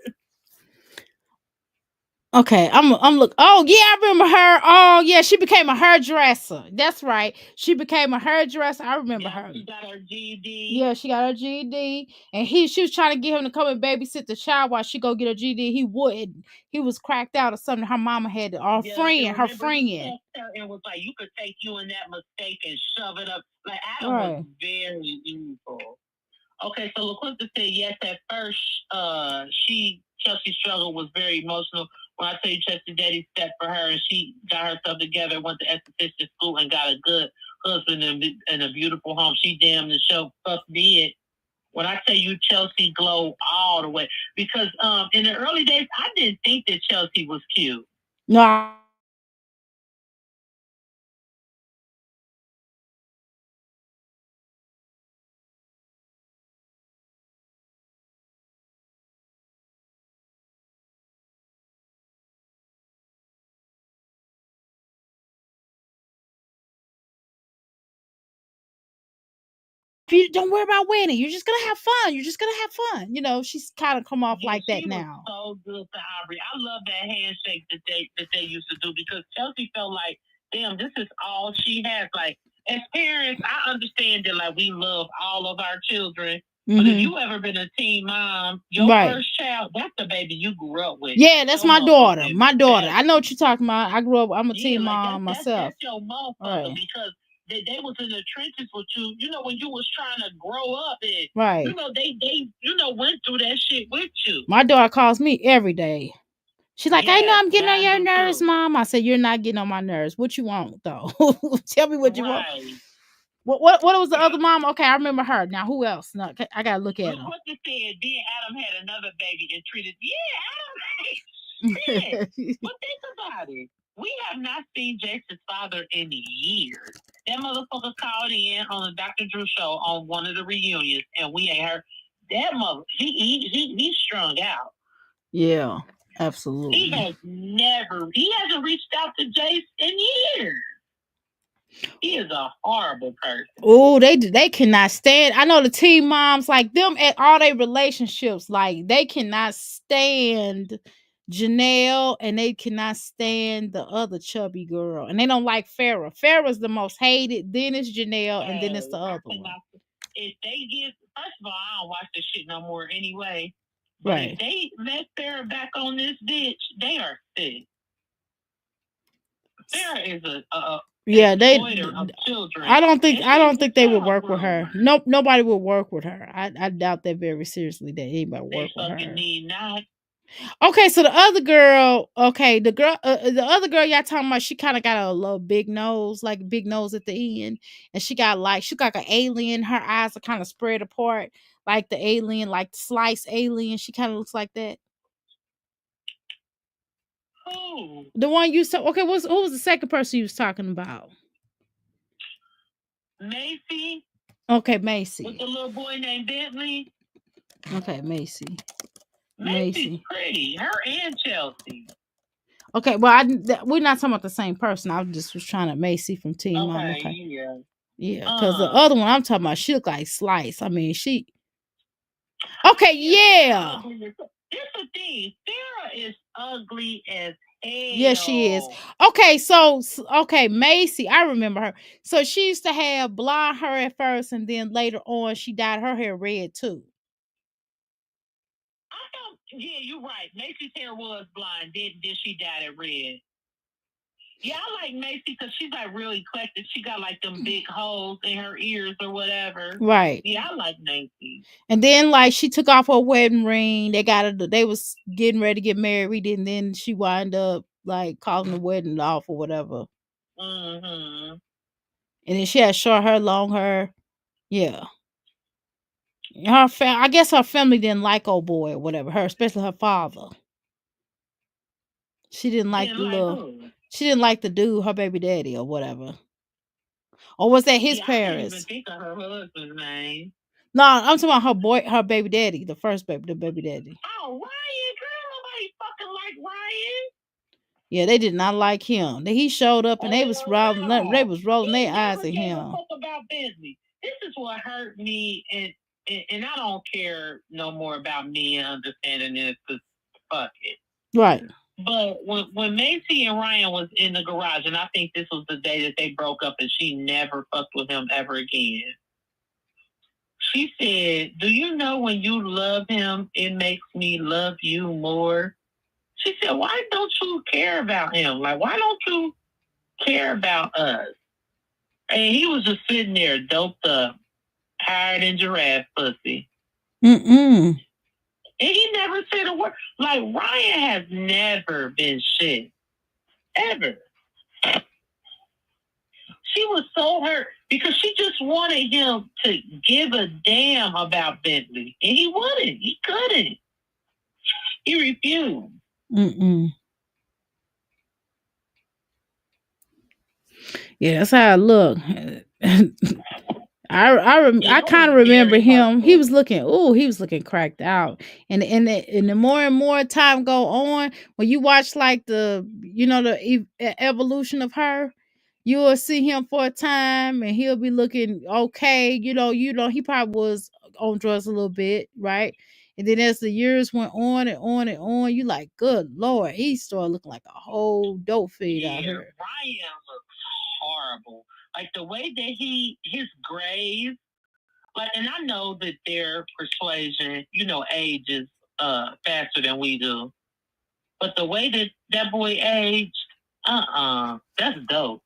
[SPEAKER 1] Okay, I'm look. Oh yeah, I remember her. Oh yeah, she became a hairdresser. That's right. She became a hairdresser. I remember her.
[SPEAKER 13] She got her GED.
[SPEAKER 1] Yeah, she got her GED, and she was trying to get him to come and babysit the child while she go get her GED. He wouldn't. He was cracked out or something. Her mama had her friend.
[SPEAKER 13] And was like, you could take you in that mistake and shove it up. Like Adam was very evil. Okay, so LaQuinta said yes. At first, Chelsea struggled, was very emotional. When I tell you Chelsea daddy stepped for her and she got herself together, went to esthetician school and got a good husband and a beautiful home. She damn the show fuck did. When I tell you Chelsea glowed all the way. Because in the early days, I didn't think that Chelsea was cute.
[SPEAKER 1] No. You don't worry about winning. You're just gonna have fun. You're just gonna have fun. You know, she's kind of come off like that now.
[SPEAKER 13] So good to Aubrey. I love that handshake that they used to do because Chelsea felt like, damn, this is all she has. Like as parents, I understand that like we love all of our children. But if you ever been a teen mom, your first child, that's the baby you grew up with.
[SPEAKER 1] Yeah, that's my daughter. My daughter. I know what you're talking about. I grew up. I'm a teen mom myself.
[SPEAKER 13] That's your motherfucker because they was in the trenches with you. You know when you was trying to grow up and you know they went through that shit with you.
[SPEAKER 1] My daughter calls me every day. She's like, I know I'm getting on your nerves, Mom. I said, you're not getting on my nerves. What you want though? Tell me what you want. What was the other mom? Okay, I remember her. Now who else? No, I gotta look at them.
[SPEAKER 13] What you said? Then Adam had another baby and treated. Yeah, Adam. Shit. But think about it. We have not seen Jason's father in years. That motherfucker called in on the Dr. Drew show on one of the reunions, and we ain't heard that mother. He's strung out.
[SPEAKER 1] Yeah, absolutely.
[SPEAKER 13] He hasn't reached out to Jace in years. He is a horrible person.
[SPEAKER 1] Oh, they cannot stand. I know the teen moms like them at all their relationships, like they cannot stand Janelle and they cannot stand the other chubby girl, and they don't like Farrah. Farrah's the most hated. Then it's Janelle, and then it's the other one.
[SPEAKER 13] If they get, first of all, I don't watch this shit no more anyway. But
[SPEAKER 1] Right.
[SPEAKER 13] if they let Farrah back on this bitch, they are sick. Farrah is a
[SPEAKER 1] Yeah,
[SPEAKER 13] exploiter of children.
[SPEAKER 1] I don't think they would work with her. Nope, nobody would work with her. I doubt that very seriously that anybody would work with her.
[SPEAKER 13] Need not.
[SPEAKER 1] Okay, so the other girl, the other girl y'all talking about, she kind of got a little big nose, like big nose at the end, and she got like an alien. Her eyes are kind of spread apart, like the alien, like the slice alien. She kind of looks like that.
[SPEAKER 13] Who?
[SPEAKER 1] The one you saw. Okay, who was the second person you was talking about?
[SPEAKER 13] Macy.
[SPEAKER 1] Okay, Macy.
[SPEAKER 13] With the little boy named Bentley.
[SPEAKER 1] Okay, Macy.
[SPEAKER 13] Macy's pretty. Her and Chelsea.
[SPEAKER 1] Okay, well, we're not talking about the same person. I just was trying to Macy from Teen Mom. Okay,
[SPEAKER 13] yeah.
[SPEAKER 1] Yeah, because the other one I'm talking about, she look like Slice. I mean, she. Okay, yeah.
[SPEAKER 13] Here's the thing. Sarah is ugly as hell.
[SPEAKER 1] Yeah, she is. Okay, so Macy, I remember her. So she used to have blonde hair at first, and then later on, she dyed her hair red too.
[SPEAKER 13] Yeah, you're right. Macy's hair was blonde. Then she dyed it red. Yeah, I like Macy because she's like really eclectic. She got like them big holes in her ears or whatever.
[SPEAKER 1] Right.
[SPEAKER 13] Yeah, I like Macy.
[SPEAKER 1] And then like she took off her wedding ring. They was getting ready to get married, and then she wound up like calling the wedding off or whatever.
[SPEAKER 13] Mm-hmm.
[SPEAKER 1] And then she had short hair, long hair. Yeah. I guess her family didn't like old boy or whatever. Especially her father. She didn't like she didn't like the dude, her baby daddy or whatever. Or was that his parents?
[SPEAKER 13] I didn't even think of her husband's name.
[SPEAKER 1] No, I'm talking about her baby daddy, the baby daddy.
[SPEAKER 13] Oh, Ryan, girl, nobody fucking like Ryan.
[SPEAKER 1] Yeah, they did not like him. He showed up and they was rolling their eyes at him.
[SPEAKER 13] About Bentley. This is what hurt me, and I don't care no more about me and understanding this. Cause fuck it.
[SPEAKER 1] Right.
[SPEAKER 13] But when Macy and Ryan was in the garage, and I think this was the day that they broke up, and she never fucked with him ever again. She said, "Do you know when you love him, it makes me love you more?" She said, "Why don't you care about him? Like, why don't you care about us?" And he was just sitting there, doped up, higher than giraffe pussy.
[SPEAKER 1] Mm-mm.
[SPEAKER 13] And he never said a word. Like, Ryan has never been shit. Ever. She was so hurt because she just wanted him to give a damn about Bentley. And he wouldn't. He couldn't. He refused.
[SPEAKER 1] Mm-mm. Yeah, that's how I look. I kind of remember him. He was looking cracked out. And the more and more time go on, when you watch like the evolution of her, you will see him for a time and he'll be looking okay. He probably was on drugs a little bit, right? And then as the years went on and on and on, you like, good Lord, he started looking like a whole dope fiend out here.
[SPEAKER 13] Ryan looks horrible. Like the way that his grades, like, and I know that their persuasion, ages faster than we do. But the way that boy aged, that's dope.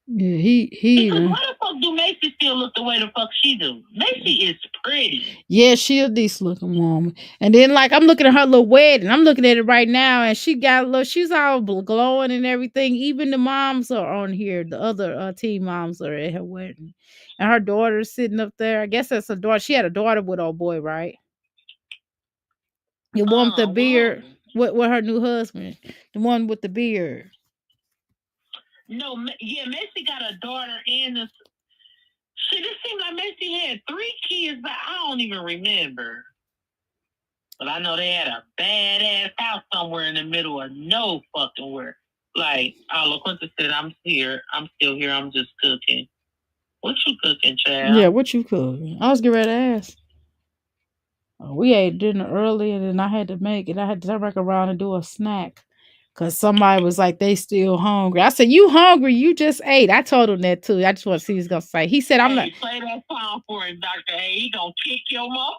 [SPEAKER 1] Yeah, he.
[SPEAKER 13] Because why the fuck do Macy still look the way the fuck she do? Macy is pretty.
[SPEAKER 1] Yeah, she a decent looking woman. And then like I'm looking at her little wedding. I'm looking at it right now, and she's all glowing and everything. Even the moms are on here. The other teen moms are at her wedding, and her daughter's sitting up there. I guess that's a daughter. She had a daughter with old boy, right? You want the beard. What her new husband, the one with the beard.
[SPEAKER 13] No, yeah, Macy got a daughter and a. Shit, it seemed like Macy had 3 kids, but I don't even remember. But I know they had a badass house somewhere in the middle of no fucking where. Like, LaQuinta said, I'm here. I'm still here. I'm just cooking. What you cooking, child?
[SPEAKER 1] Yeah, what you cooking? I was getting ready to ask. We ate dinner early, and then I had to make it. I had to turn back around and do a snack. Because somebody was like, they still hungry. I said, you hungry? You just ate. I told him that too. I just want to see what he's going to say. He said, I'm not.
[SPEAKER 13] Play that song for him, Dr. A. He going to kick your mom.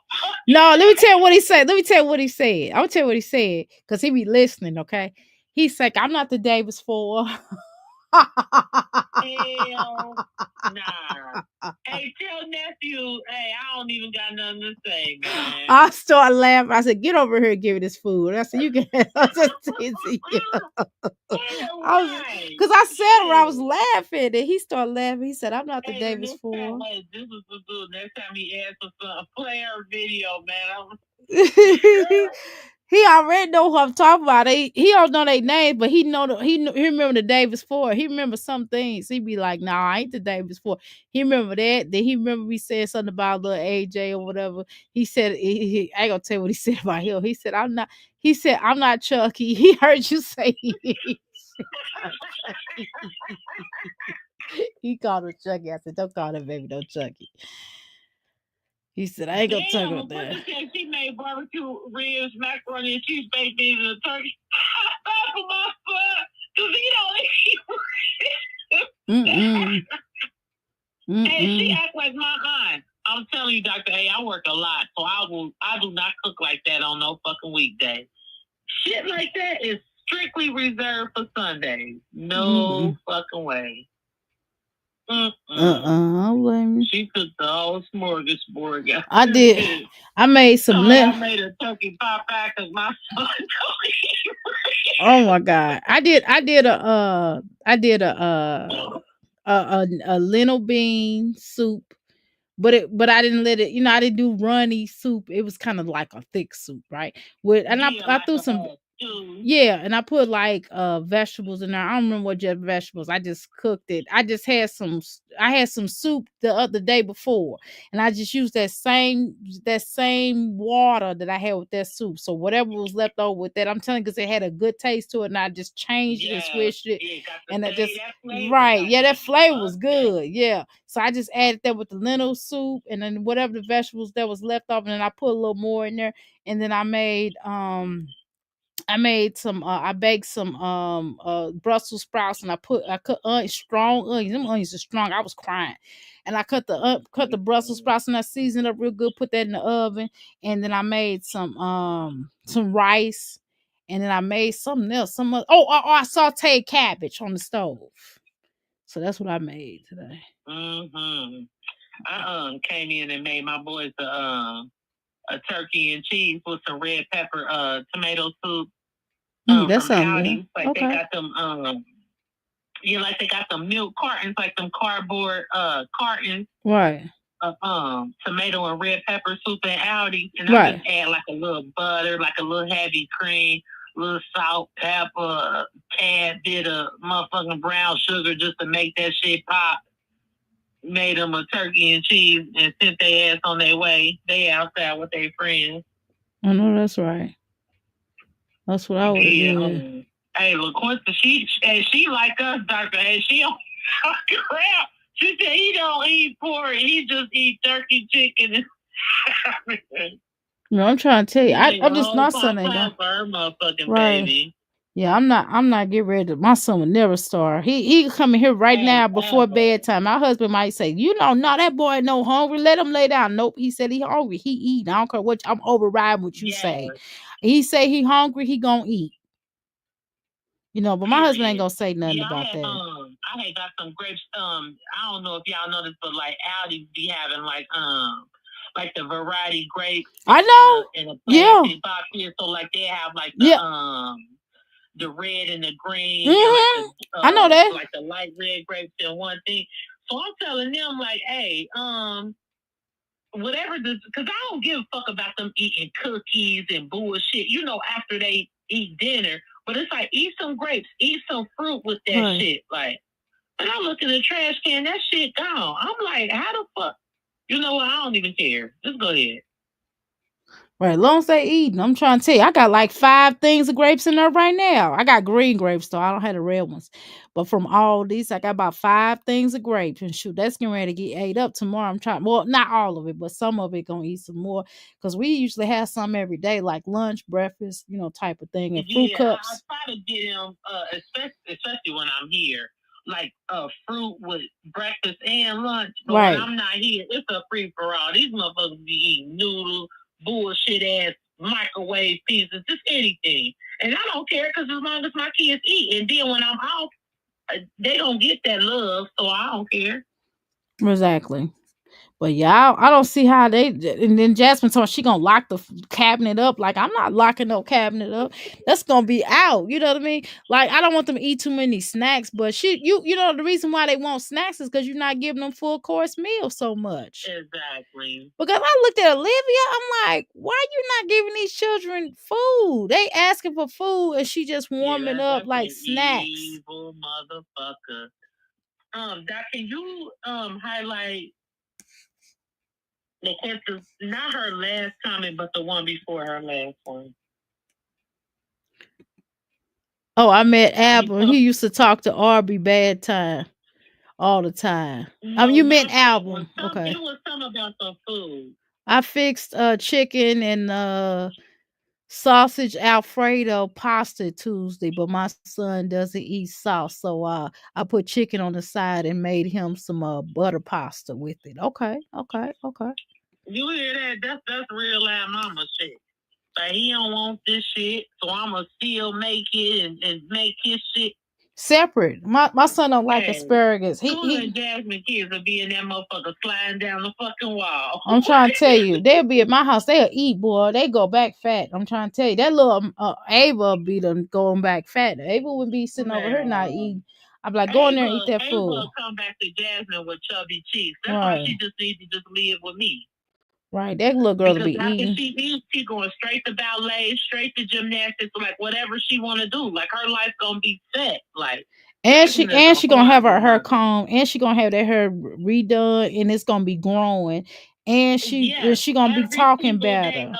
[SPEAKER 1] No, let me tell you what he said. Let me tell you what he said. I'm going to tell you what he said. Because he be listening, okay? He's like, I'm not the Davis 4.
[SPEAKER 13] Hell nah. Hey, tell nephew, hey, I don't even got nothing to say, man.
[SPEAKER 1] I started laughing. I said, get over here and give me this food. I said, you can I just teasing you. Because I said where I was laughing, and he started laughing. He said, I'm not the Davis 4.
[SPEAKER 13] This is the good. Next time he asks for a player video, man.
[SPEAKER 1] He already know who I'm talking about. He don't know their name, but he remember the Davis 4. He remember some things. He be like, nah, I ain't the Davis 4. He remember that. Then he remember we said something about little AJ or whatever. He said, I ain't gonna tell you what he said about him. He said, I'm not Chucky. He heard you say he called him Chucky. I said, don't call that baby no Chucky. He said, I ain't gonna talk about that.
[SPEAKER 13] She made barbecue ribs, macaroni and cheese, baked beans, and a turkey. For my son, because he don't eat. Hey, she act like my aunt. I'm telling you, Dr. A, I work a lot, so I do not cook like that on no fucking weekday. Shit like that is strictly reserved for Sundays. No fucking way. I don't blame you. She cooked the whole smorgasbord.
[SPEAKER 1] I did. I made some
[SPEAKER 13] I made a turkey pot pie because my son don't eat.
[SPEAKER 1] Oh my god. I did a lentil bean soup. But I didn't let it, I didn't do runny soup. It was kind of like a thick soup, right? I threw some and I put like vegetables in there. I don't remember what vegetables. I just cooked it. I had some soup the other day before, and I just used that same water that I had with that soup. So whatever was left over with that, I'm telling you, because it had a good taste to it, and I just changed it and switched it. And that flavor was good. Yeah. So I just added that with the lentil soup, and then whatever the vegetables that was left over, and then I put a little more in there, and then I made some I baked some Brussels sprouts, and I cut strong onions. Them onions are strong. I was crying. And I cut the Brussels sprouts, and I seasoned up real good, put that in the oven, and then I made some rice, and then I made something else. I sauteed cabbage on the stove. So that's what I made today.
[SPEAKER 13] I came in and made my boys a turkey and cheese with some red pepper tomato soup.
[SPEAKER 1] That sounds good.
[SPEAKER 13] Like they got them like they got them milk cartons, like them cardboard cartons.
[SPEAKER 1] Right.
[SPEAKER 13] Tomato and red pepper soup at Aldi. And I just add like a little butter, like a little heavy cream, a little salt, pepper, tad bit of motherfucking brown sugar just to make that shit pop. Made them a turkey and cheese and sent their ass on their way. They outside with their friends.
[SPEAKER 1] I know that's right. That's what I would do.
[SPEAKER 13] Hey, LaQuinta, she like us, Dr. A. She don't crap. She said he don't eat pork. He just eat turkey, chicken.
[SPEAKER 1] No, I'm trying to tell you. I'm just not son ain't
[SPEAKER 13] for her motherfucking baby.
[SPEAKER 1] Yeah, I'm not getting ready to. My son would never starve. He coming here right now before bedtime. My husband might say, no, that boy no hungry. Let him lay down. Nope. He said he hungry. He eating. I don't care what. I'm overriding what you say. He say he hungry. He gonna eat. But my husband ain't gonna say nothing about that.
[SPEAKER 13] I had got some grapes. I don't know if y'all know this, but like Aldi be having like the variety grapes.
[SPEAKER 1] I know.
[SPEAKER 13] In a plastic box here, so like they have like the red and the green.
[SPEAKER 1] Mm-hmm.
[SPEAKER 13] And like
[SPEAKER 1] I know that.
[SPEAKER 13] Like the light red grapes in one thing. So I'm telling them like, hey, whatever this, because I don't give a fuck about them eating cookies and bullshit. After they eat dinner. But it's like, eat some grapes, eat some fruit with that
[SPEAKER 1] Right.
[SPEAKER 13] shit. Like, and I look in the trash can, that shit gone. I'm like, how the fuck? You know what? I don't even care. Just go ahead.
[SPEAKER 1] Right, as long as they eating. I'm trying to tell you, I got like 5 things of grapes in there right now. I got green grapes though. I don't have the red ones. But from all these, I got about 5 things of grapes. And shoot, that's getting ready to get ate up tomorrow. I'm trying, well, not all of it, but some of it gonna eat some more. Because we usually have some every day, like lunch, breakfast, type of thing. And fruit cups.
[SPEAKER 13] I try to get them, especially when I'm here, like fruit with breakfast and lunch. But
[SPEAKER 1] Right.
[SPEAKER 13] when I'm not here, it's a free for all. These motherfuckers be eating noodles, bullshit ass microwave pizzas, just anything. And I don't care because as long as my kids eat. And then when I'm out, they don't get that love, so I don't care.
[SPEAKER 1] Exactly. But yeah, I don't see how they. And then Jasmine told she gonna lock the cabinet up. Like, I'm not locking no cabinet up. That's gonna be out. You know what I mean? Like, I don't want them to eat too many snacks. But you know the reason why they want snacks is because you're not giving them full course meals so much.
[SPEAKER 13] Exactly.
[SPEAKER 1] Because I looked at Olivia, I'm like, why you not giving these children food? They asking for food and she just warming up like snacks.
[SPEAKER 13] Evil motherfucker. Doc, can you highlight not her last comment, but the one before her last one?
[SPEAKER 1] Oh, I met Album. He used to talk to Arby bad time all the time. You meant Album. Okay.
[SPEAKER 13] It was something about the food.
[SPEAKER 1] I fixed chicken and sausage Alfredo pasta Tuesday, but my son doesn't eat sauce, so I put chicken on the side and made him some butter pasta with it. Okay.
[SPEAKER 13] You hear that? That's real life mama shit. Like, he don't want this shit, so I'ma still make it and make his shit
[SPEAKER 1] separate. My son don't like asparagus.
[SPEAKER 13] He and Jasmine kids will be in that motherfucker sliding down the fucking wall.
[SPEAKER 1] I'm trying to tell you, they'll be at my house. They'll eat, boy. They go back fat. I'm trying to tell you, that little Ava be them going back fat. Ava would be sitting over here not eating. I'm like, go in there and eat that food.
[SPEAKER 13] Ava come back to Jasmine with chubby cheeks. That's why she just needs to just live with me.
[SPEAKER 1] Right, that little girl
[SPEAKER 13] because
[SPEAKER 1] to be eating.
[SPEAKER 13] She going straight to ballet, straight to gymnastics, like whatever she want to do. Like, her life gonna be set. Like,
[SPEAKER 1] and she gonna have her hair comb, and she gonna have that hair redone, and it's gonna be growing, and she gonna be talking better.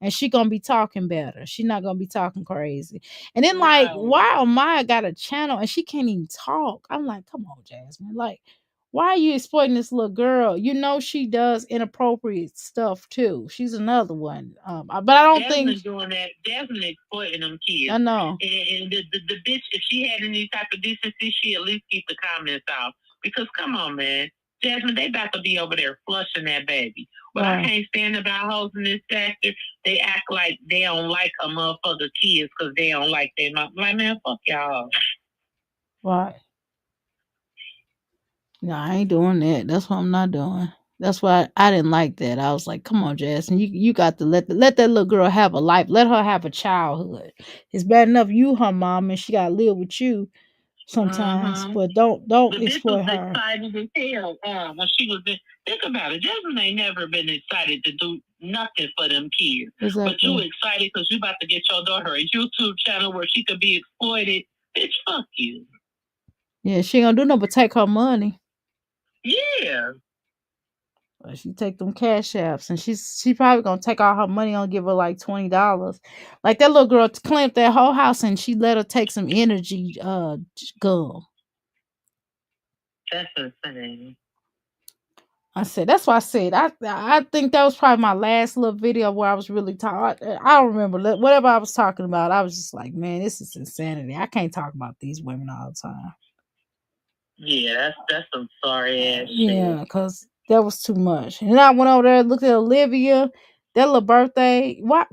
[SPEAKER 1] And she gonna be talking better. She not gonna be talking crazy. And then like, why Maya got a channel and she can't even talk? I'm like, come on, Jasmine. Like, why are you exploiting this little girl? You know she does inappropriate stuff too. She's another one. But I don't think
[SPEAKER 13] doing that. Jasmine exploiting them kids.
[SPEAKER 1] I know.
[SPEAKER 13] And the bitch, if she had any type of decency, she at least keep the comments out. Because come on, man. Jasmine, they about to be over there flushing that baby. But I can't stand about hoes in this sector. They act like they don't like a motherfucker kids because they don't like their mom. Like, man, fuck y'all.
[SPEAKER 1] Right. No, I ain't doing that. That's what I'm not doing. That's why I didn't like that. I was like, come on, Jasmine, you got to let that little girl have a life. Let her have a childhood. It's bad enough you her mom and she got to live with you sometimes, but don't exploit her.
[SPEAKER 13] Excited as hell when she was in. Think about it. Jasmine ain't never been excited to do nothing for them kids.
[SPEAKER 1] Exactly.
[SPEAKER 13] But you excited because you about to get your daughter a YouTube channel where she could be exploited. Bitch, fuck you.
[SPEAKER 1] Yeah, she ain't gonna do nothing but take her money.
[SPEAKER 13] Yeah.
[SPEAKER 1] She take them cash apps, and she probably gonna take all her money and give her like $20. Like that little girl claimed that whole house, and she let her take some energy gum.
[SPEAKER 13] That's insane.
[SPEAKER 1] I said that's why I said I think that was probably my last little video where I was really talking. I don't remember whatever I was talking about. I was just like, man, this is insanity. I can't talk about these women all the time.
[SPEAKER 13] Yeah, that's some sorry ass shit.
[SPEAKER 1] Yeah, because that was too much. And I went over there and looked at Olivia, that little birthday. Why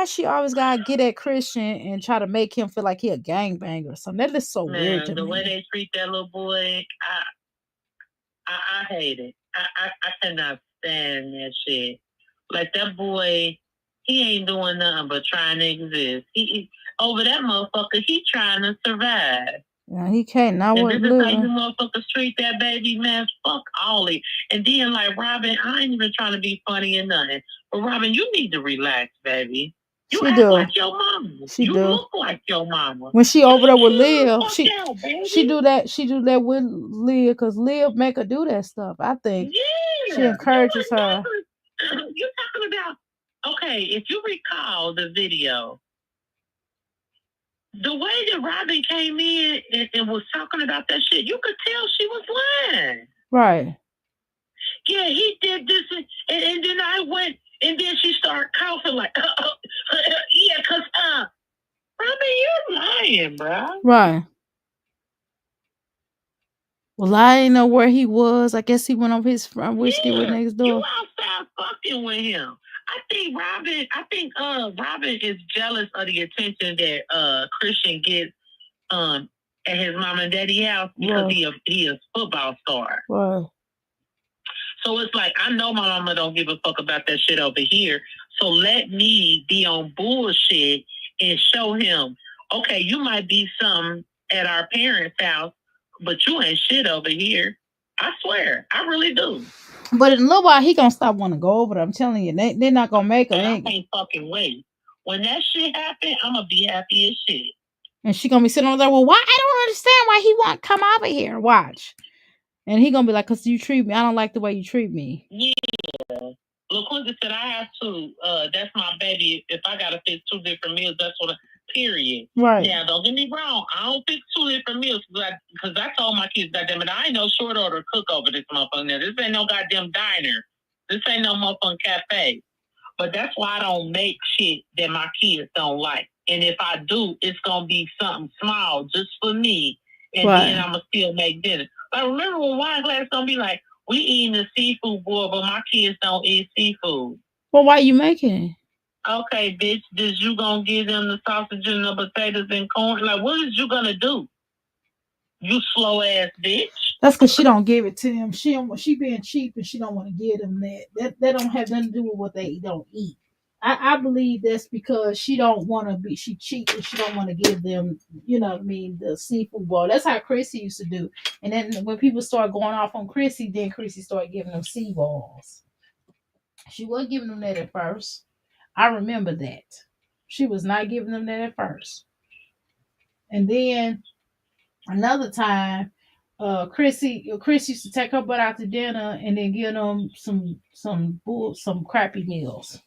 [SPEAKER 1] she always gotta get at Christian and try to make him feel like he a gangbanger or something? That is so weird to me.
[SPEAKER 13] The way they treat that little boy, I hate it. I cannot stand that shit. Like, that boy, he ain't doing nothing but trying to exist. He over that motherfucker, he trying to survive.
[SPEAKER 1] Yeah, he can't. Not what
[SPEAKER 13] this is how you motherfuckers treat that baby, man. Fuck Ollie. And then, like, Robin, I ain't even trying to be funny or nothing. But Robin, you need to relax, baby. You
[SPEAKER 1] She
[SPEAKER 13] act
[SPEAKER 1] do.
[SPEAKER 13] like your mama.
[SPEAKER 1] She
[SPEAKER 13] You
[SPEAKER 1] do.
[SPEAKER 13] look like your mama.
[SPEAKER 1] When she over there with
[SPEAKER 13] Chill the
[SPEAKER 1] Liv,
[SPEAKER 13] fuck
[SPEAKER 1] she
[SPEAKER 13] out, baby.
[SPEAKER 1] she do that with Liv because Liv make her do that stuff. I think she
[SPEAKER 13] Yeah.
[SPEAKER 1] encourages her.
[SPEAKER 13] You're talking about, okay, if you recall the video, the way that Robin came in and was talking about that shit, you could tell she was lying.
[SPEAKER 1] Right.
[SPEAKER 13] Yeah, he did this, and then I went, and then she started coughing like, yeah, because, Robin, you're lying, bro.
[SPEAKER 1] Right. Well, I didn't know where he was. I guess he went over his front whiskey with next door.
[SPEAKER 13] You outside fucking with him. I think Robin is jealous of the attention that Christian gets at his mom and daddy house because
[SPEAKER 1] Right.
[SPEAKER 13] he is football star.
[SPEAKER 1] Right.
[SPEAKER 13] So it's like, I know my mama don't give a fuck about that shit over here. So let me be on bullshit and show him, okay, you might be something at our parents' house, but you ain't shit over here. I swear, I really do.
[SPEAKER 1] But in a little while, he gonna stop wanting to go over there. I'm telling you, they're not gonna make him.
[SPEAKER 13] I can't fucking wait. When that shit happen, I'm gonna be happy as shit.
[SPEAKER 1] And she gonna be sitting over there. Well, why? I don't understand why he won't come over here. Watch. And he gonna be like, cause you treat me. I don't like the way you treat me.
[SPEAKER 13] Yeah. LaQuinta said I have to. That's my baby. If I gotta fix 2 different meals, that's what. Period.
[SPEAKER 1] Right.
[SPEAKER 13] Now, don't get me wrong. I don't fix 2 different meals because I told my kids, goddamn it, I ain't no short order cook over this motherfucker. Now, this ain't no goddamn diner. This ain't no motherfucking cafe. But that's why I don't make shit that my kids don't like. And if I do, it's gonna be something small just for me. And then I'm gonna still make dinner. But remember when wine glass gonna be like, we eating the seafood board, but my kids don't eat seafood.
[SPEAKER 1] Well, why you making it?
[SPEAKER 13] Okay, bitch, did you gonna give them the sausage and the potatoes and corn? Like, what is you gonna do? You slow ass bitch.
[SPEAKER 1] That's because she don't give it to them. She being cheap and she don't want to give them that. That don't have nothing to do with what they don't eat. I believe that's because she don't want to be. She cheap and she don't want to give them. You know what I mean? The seafood bowl. That's how Chrissy used to do. And then when people start going off on Chrissy, then Chrissy started giving them sea balls. She wasn't giving them that at first. I remember that. She was not giving them that at first. And then another time, Chris used to take her butt out to dinner and then give them some crappy meals.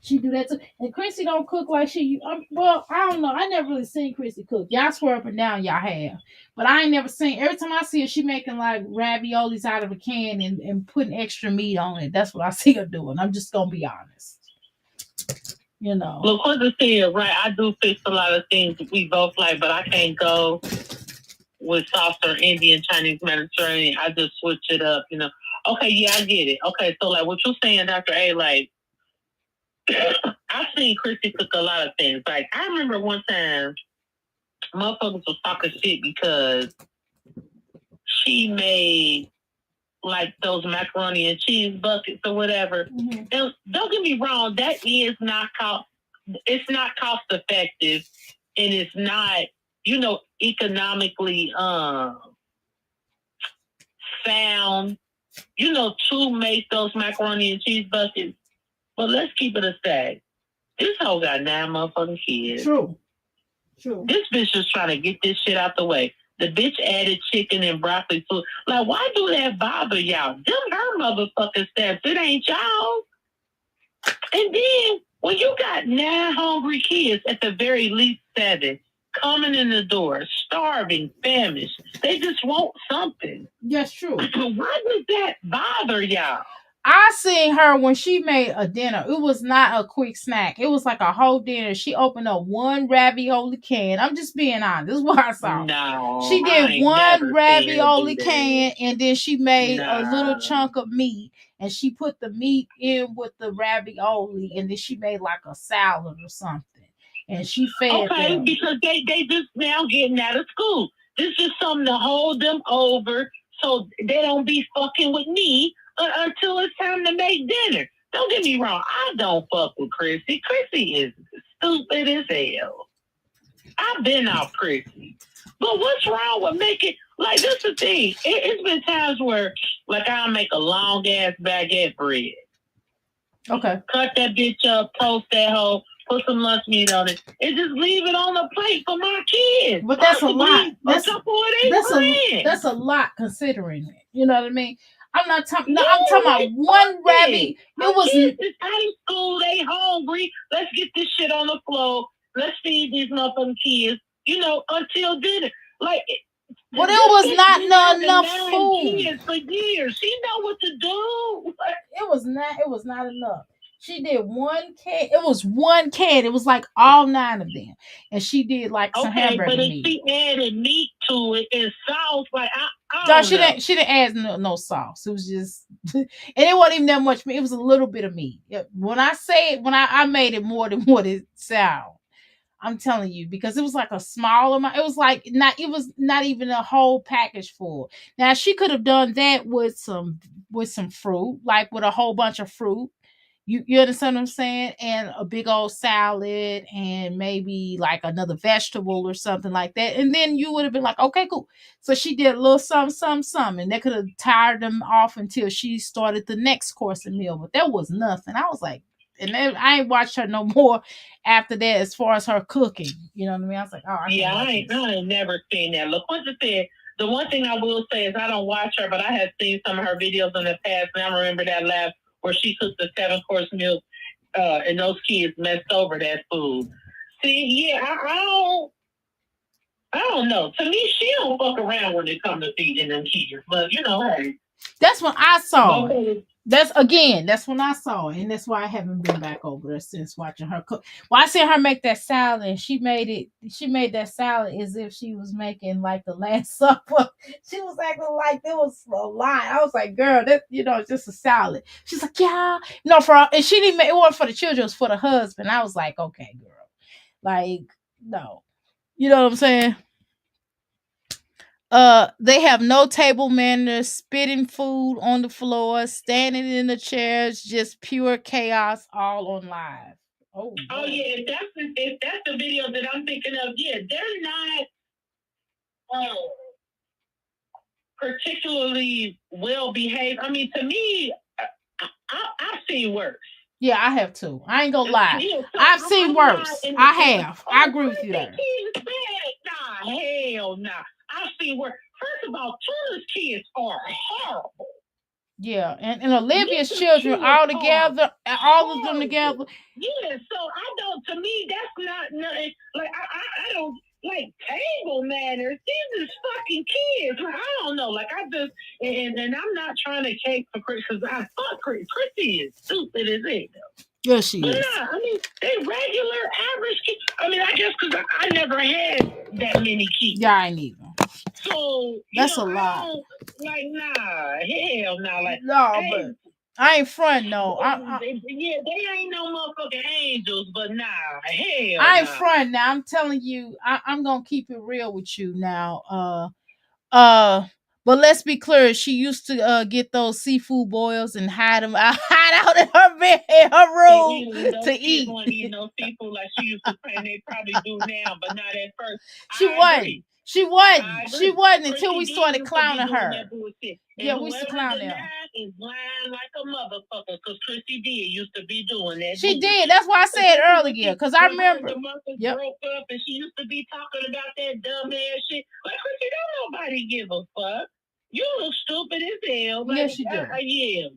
[SPEAKER 1] She do that too. And Chrissy don't cook like she. Well, I don't know. I never really seen Chrissy cook. Y'all swear up and down y'all have, but I ain't never seen. Every time I see her, she making like raviolis out of a can and putting extra meat on it. That's what I see her doing. I'm just gonna be honest. You know.
[SPEAKER 13] LaQuinta said, right, I do fix a lot of things we both like, but I can't go with saucer, Indian, Chinese, Mediterranean. I just switch it up, you know. Okay, yeah, I get it. Okay, so like what you're saying, Dr. A, like, I've seen Chrissy cook a lot of things. Like, I remember one time, motherfuckers was talking shit because she made like those macaroni and cheese buckets or whatever. Mm-hmm. And don't get me wrong, that is not it's not cost effective, and it's not, you know, economically sound, you know, to make those macaroni and cheese buckets. But let's keep it a stack. This hoe got 9 motherfucking kids.
[SPEAKER 1] True.
[SPEAKER 13] This bitch is trying to get this shit out the way. The bitch added chicken and broccoli too. Like, why do that bother y'all? Them her motherfucking steps. It ain't y'all. And then when you got 9 hungry kids, at the very least 7, coming in the door, starving, famished, they just want something.
[SPEAKER 1] That's true.
[SPEAKER 13] Why does that bother y'all?
[SPEAKER 1] I seen her when she made a dinner. It was not a quick snack. It was like a whole dinner. She opened up 1 ravioli can. I'm just being honest. This is what I saw.
[SPEAKER 13] No,
[SPEAKER 1] she did 1 ravioli can, and then she made a little chunk of meat, and she put the meat in with the ravioli, and then she made like a salad or something. And she fed them.
[SPEAKER 13] Because they just now getting out of school. This is something to hold them over so they don't be fucking with me until it's time to make dinner. Don't get me wrong. I don't fuck with Chrissy. Chrissy is stupid as hell. I've been off Chrissy. But what's wrong with making, like, this is the thing. It's been times where, like, I'll make a long-ass baguette bread.
[SPEAKER 1] Okay.
[SPEAKER 13] Cut that bitch up, toast that hoe, put some lunch meat on it, and just leave it on the plate for my kids.
[SPEAKER 1] But that's a lot.
[SPEAKER 13] That's
[SPEAKER 1] That's a lot considering it. You know what I mean? I'm not talking. No,
[SPEAKER 13] Yeah,
[SPEAKER 1] I'm talking about one rabbit. It was
[SPEAKER 13] kids is out of school. They hungry. Let's get this shit on the floor. Let's feed these motherfucking kids. You know, until dinner. Like,
[SPEAKER 1] but it was not enough food.
[SPEAKER 13] Kids for years. She know what to do.
[SPEAKER 1] It was not enough. She did one can. It was one can. It was like all 9 of them, and she did like some hamburger
[SPEAKER 13] but
[SPEAKER 1] meat.
[SPEAKER 13] She added meat to it and sauce. Like I
[SPEAKER 1] No,
[SPEAKER 13] don't
[SPEAKER 1] she
[SPEAKER 13] know.
[SPEAKER 1] didn't. She didn't add no sauce. It was just, and it wasn't even that much meat. It was a little bit of meat. When I say it, when I made it more than what it sound. I'm telling you, because it was like a small amount. It was like not. It was not even a whole package full. Now she could have done that with some fruit, like with a whole bunch of fruit. You understand what I'm saying? And a big old salad and maybe like another vegetable or something like that. And then you would have been like, okay, cool. So she did a little some, and that could have tired them off until she started the next course of meal. But that was nothing. I was like, and then I ain't watched her no more after that as far as her cooking. You know what I mean? I was like, oh,
[SPEAKER 13] I ain't never seen that. LaQuinta said, the one thing I will say is I don't watch her, but I have seen some of her videos in the past, and I remember that laugh where she cooked the 7-course meal, and those kids messed over that food. See, yeah, I don't know. To me, she don't fuck around when it comes to feeding them kids. But you know, hey,
[SPEAKER 1] that's when I saw it. That's when I saw it, and that's why I haven't been back over there since watching her cook. Well, I seen her make that salad, and she made that salad as if she was making like the Last Supper. She was acting like it was a lot. I was like, girl, that it's just a salad. She's like, yeah, no, and she didn't make it wasn't for the children, it was for the husband. I was like, okay, girl, like no, you know what I'm saying? They have no table manners, spitting food on the floor, standing in the chairs, just pure chaos all on live. Oh
[SPEAKER 13] yeah, if that's the video that I'm thinking of, yeah, they're not particularly well behaved. I mean, to me, I've seen worse.
[SPEAKER 1] Yeah, I have too. I ain't gonna lie. Yeah, so I've seen worse. I have. I agree with you there.
[SPEAKER 13] Nah, hell nah. I've seen worse. First of all, Tuna's kids are horrible.
[SPEAKER 1] Yeah, and Olivia's children all together, all of them together.
[SPEAKER 13] Yeah, so I don't. To me, that's not nothing. Like I don't like table manners. These is fucking kids. Like, I don't know. Like I just and I'm not trying to cake for Chris because I fuck Chris. Chrissy is stupid as hell.
[SPEAKER 1] Yes, she
[SPEAKER 13] but
[SPEAKER 1] is.
[SPEAKER 13] Nah, I mean, they regular average kids. I mean, I guess because I never had that many kids.
[SPEAKER 1] Yeah, I ain't either.
[SPEAKER 13] So
[SPEAKER 1] that's a lot.
[SPEAKER 13] Like, nah, hell nah. Like,
[SPEAKER 1] no, but I ain't front no.
[SPEAKER 13] Yeah, they ain't no motherfucking angels, but nah, hell.
[SPEAKER 1] I ain't front now. I'm telling you, I'm gonna keep it real with you now. But let's be clear. She used to get those seafood boils and hide out in her bed, in her room to eat.
[SPEAKER 13] Eat no seafood like she used to say. They probably do now, but not at first.
[SPEAKER 1] She wasn't. She wasn't until we started clowning her. Yeah, we used to clown her.
[SPEAKER 13] Is lying like a motherfucker because Chrissy D used to be doing that.
[SPEAKER 1] She did. That's why I said earlier because I remember.
[SPEAKER 13] Yep. Broke up and she used to be talking about that dumb ass shit. Like Chrissy, don't nobody give a fuck. You look stupid as hell. Like,
[SPEAKER 1] yes, you do.
[SPEAKER 13] Yeah.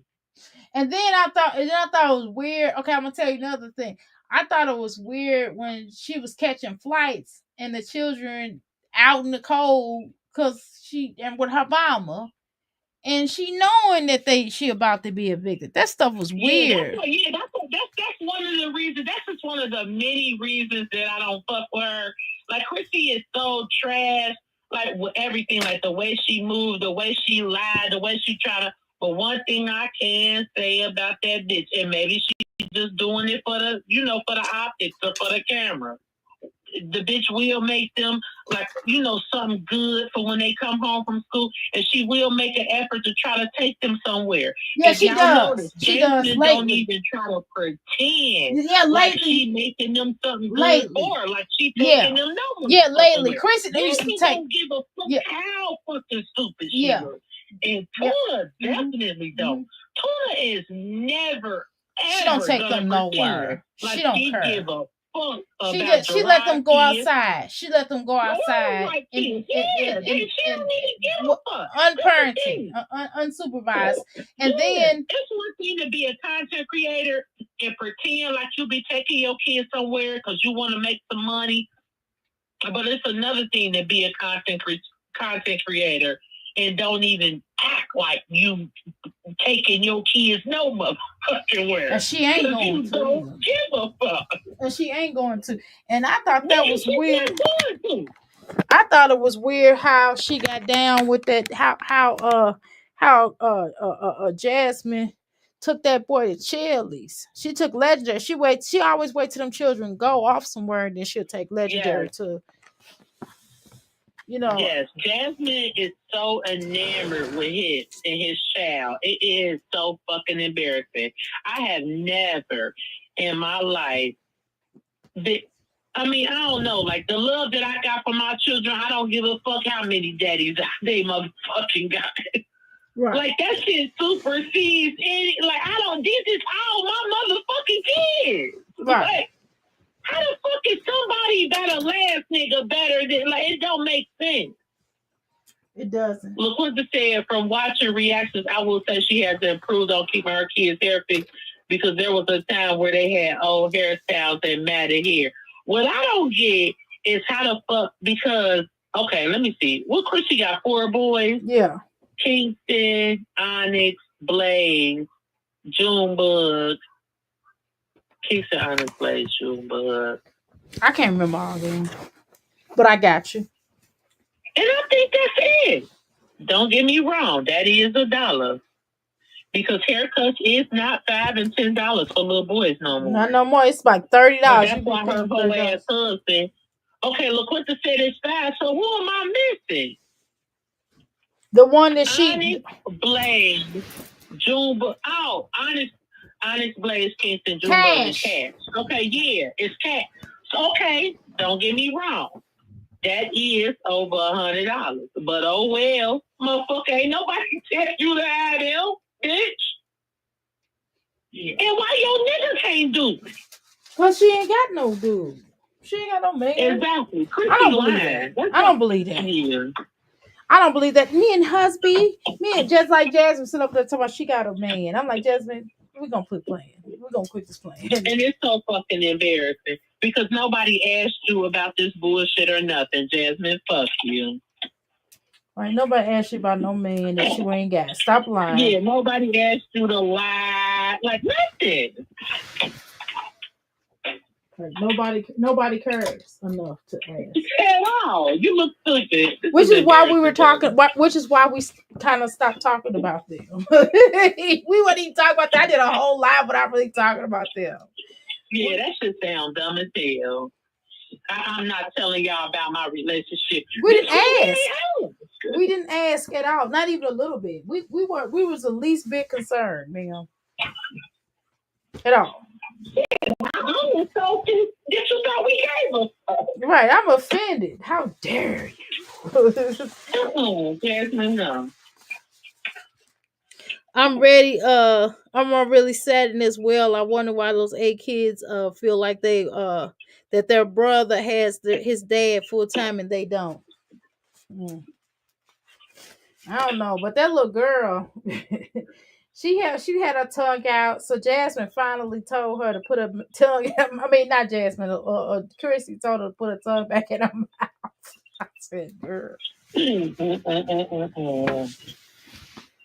[SPEAKER 1] And then I thought it was weird. Okay, I'm gonna tell you another thing. I thought it was weird when she was catching flights and the children out in the cold because she and with her mama. And she knowing that she about to be evicted. That stuff was weird.
[SPEAKER 13] That's one of the reasons. That's just one of the many reasons that I don't fuck with her. Like Chrissy is so trash. Like with everything, like the way she moved, the way she lied, the way she tried to. But one thing I can say about that bitch, and maybe she's just doing it for the, for the optics or for the camera. The bitch will make them something good for when they come home from school, and she will make an effort to try to take them somewhere.
[SPEAKER 1] Yeah, she does. She does.
[SPEAKER 13] Don't even try to pretend.
[SPEAKER 1] Yeah,
[SPEAKER 13] like she making them something good, or like she taking them nowhere.
[SPEAKER 1] Yeah, lately, Chrissy used to take.
[SPEAKER 13] Don't give a fuck how fucking stupid she is. And Tuna definitely don't. Tuna is never
[SPEAKER 1] She don't
[SPEAKER 13] ever
[SPEAKER 1] take
[SPEAKER 13] gonna
[SPEAKER 1] them
[SPEAKER 13] pretend
[SPEAKER 1] nowhere.
[SPEAKER 13] like
[SPEAKER 1] She don't
[SPEAKER 13] she
[SPEAKER 1] care.
[SPEAKER 13] give a fuck
[SPEAKER 1] She
[SPEAKER 13] about
[SPEAKER 1] just she let them go
[SPEAKER 13] kids.
[SPEAKER 1] outside. She let them go outside
[SPEAKER 13] Like
[SPEAKER 1] and,
[SPEAKER 13] kids. Yeah, she don't even give a fuck.
[SPEAKER 1] unparenting, unsupervised, and then
[SPEAKER 13] it's one thing to be a content creator and pretend like you be taking your kids somewhere because you want to make some money, but it's another thing to be a content creator and don't even act like you taking your kids no motherfucking where.
[SPEAKER 1] And she ain't going
[SPEAKER 13] you
[SPEAKER 1] to.
[SPEAKER 13] Don't give a fuck.
[SPEAKER 1] And she ain't going to. And I thought that was weird.
[SPEAKER 13] Not going to.
[SPEAKER 1] I thought it was weird how she got down with that. How Jasmine took that boy to Chili's. She took Legendary. She always wait till them children go off somewhere and then she'll take Legendary to.
[SPEAKER 13] Yes, Jasmine is so enamored with his child. It is so fucking embarrassing. I have never in my life I don't know. Like the love that I got from my children, I don't give a fuck how many daddies they motherfucking got.
[SPEAKER 1] Right.
[SPEAKER 13] Like that shit supersedes any. Like this is all my motherfucking kids.
[SPEAKER 1] Right.
[SPEAKER 13] Like, how the fuck is somebody that a last nigga better than? Like it don't make sense.
[SPEAKER 1] It doesn't.
[SPEAKER 13] LaQuinta said, from watching reactions, I will say she has improved on keeping her kids hair fixed because there was a time where they had old hairstyles and matted hair. What I don't get is how the fuck, because, okay, let me see. What Chrissy got? 4 boys?
[SPEAKER 1] Yeah.
[SPEAKER 13] Kingston, Onyx, Blaze, Junebug. Kingston, Onyx, Blaze, Junebug.
[SPEAKER 1] I can't remember all of them. But I got you.
[SPEAKER 13] And I think that's it. Don't get me wrong. That is $1. Because haircuts is not $5 and $10 for little boys no more.
[SPEAKER 1] Not no more. It's like $30.
[SPEAKER 13] That's why her whole ass husband. Okay, LaQuinta said it's 5. So who am I missing?
[SPEAKER 1] The one that she
[SPEAKER 13] Onyx, Blaze, Junebug. Oh, Onyx, Blaze, Kingston, Junebug, and Cash. Okay, yeah, it's Cash. So, okay, don't get me wrong. That is over $100. But oh well, motherfucker, ain't nobody tell you to have them, bitch. Yeah. And why your nigga can't do it?
[SPEAKER 1] Because she ain't got no dude. She ain't got no man.
[SPEAKER 13] Exactly.
[SPEAKER 1] I don't believe that. I don't believe that. I don't believe that. Me and just like Jasmine sitting up there talking about she got a man. I'm like, Jasmine, we're going to quit playing. We're going to quit this playing.
[SPEAKER 13] And it's so fucking embarrassing because nobody asked you about this bullshit or nothing, Jasmine. Fuck you.
[SPEAKER 1] Right, nobody asked you about no man that you ain't got. Stop lying.
[SPEAKER 13] Yeah, nobody asked you to lie. Like nothing.
[SPEAKER 1] Like nobody cares enough to ask.
[SPEAKER 13] At all. You look stupid.
[SPEAKER 1] Which is why we were talking. Which is why we kind of stopped talking about them. We wouldn't even talk about that. I did a whole live without really talking about them.
[SPEAKER 13] Yeah, that shit sounds dumb as hell. I'm not telling y'all about my relationship.
[SPEAKER 1] We didn't ask. We didn't ask at all. Not even a little bit. We was the least bit concerned, ma'am. At all.
[SPEAKER 13] I'm so pissed that you thought we gave us.
[SPEAKER 1] Right, I'm offended. How dare you?
[SPEAKER 13] Jasmine, no.
[SPEAKER 1] I'm ready. I'm really saddened as well. I wonder why those 8 kids feel like they that their brother has his dad full time and they don't. I don't know, but that little girl, she had her tongue out. So Jasmine finally told her to put her tongue. I mean, not Jasmine. Chrissy told her to put her tongue back in her mouth. I said, "Girl."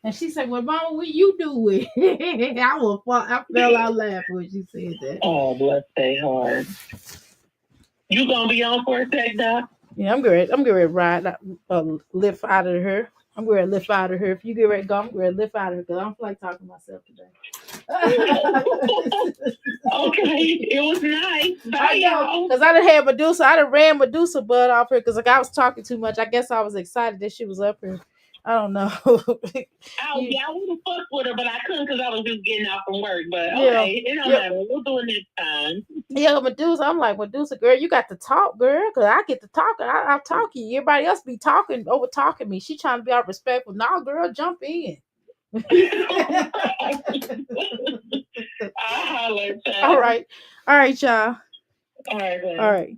[SPEAKER 1] And she said, "Well, Mama, what you do it?" I fell out laughing when she said that.
[SPEAKER 13] Oh, bless their heart. You gonna be on for a sec, Doc?
[SPEAKER 1] Yeah, I'm good. I'm going to ride, lift out of her. I'm going to lift out of her. If you get ready to go, I'm going to lift out of her because I don't feel like talking to myself today.
[SPEAKER 13] Okay, it was nice. Bye, y'all.
[SPEAKER 1] Because I done had Medusa. I done ran Medusa butt off her because I was talking too much. I guess I was excited that she was up here. I don't know.
[SPEAKER 13] I would have fucked with her, but I couldn't because I was just getting out from work. But okay, it don't matter. We'll do it next time.
[SPEAKER 1] Yeah, Medusa. I'm like, Medusa, girl, you got to talk, girl, because I get to talking. I'll talk you. Everybody else be talking, over talking me. She trying to be all respectful. No, girl, jump in.
[SPEAKER 13] I'll holler at y'all.
[SPEAKER 1] All right, y'all.
[SPEAKER 13] All right,
[SPEAKER 1] All right.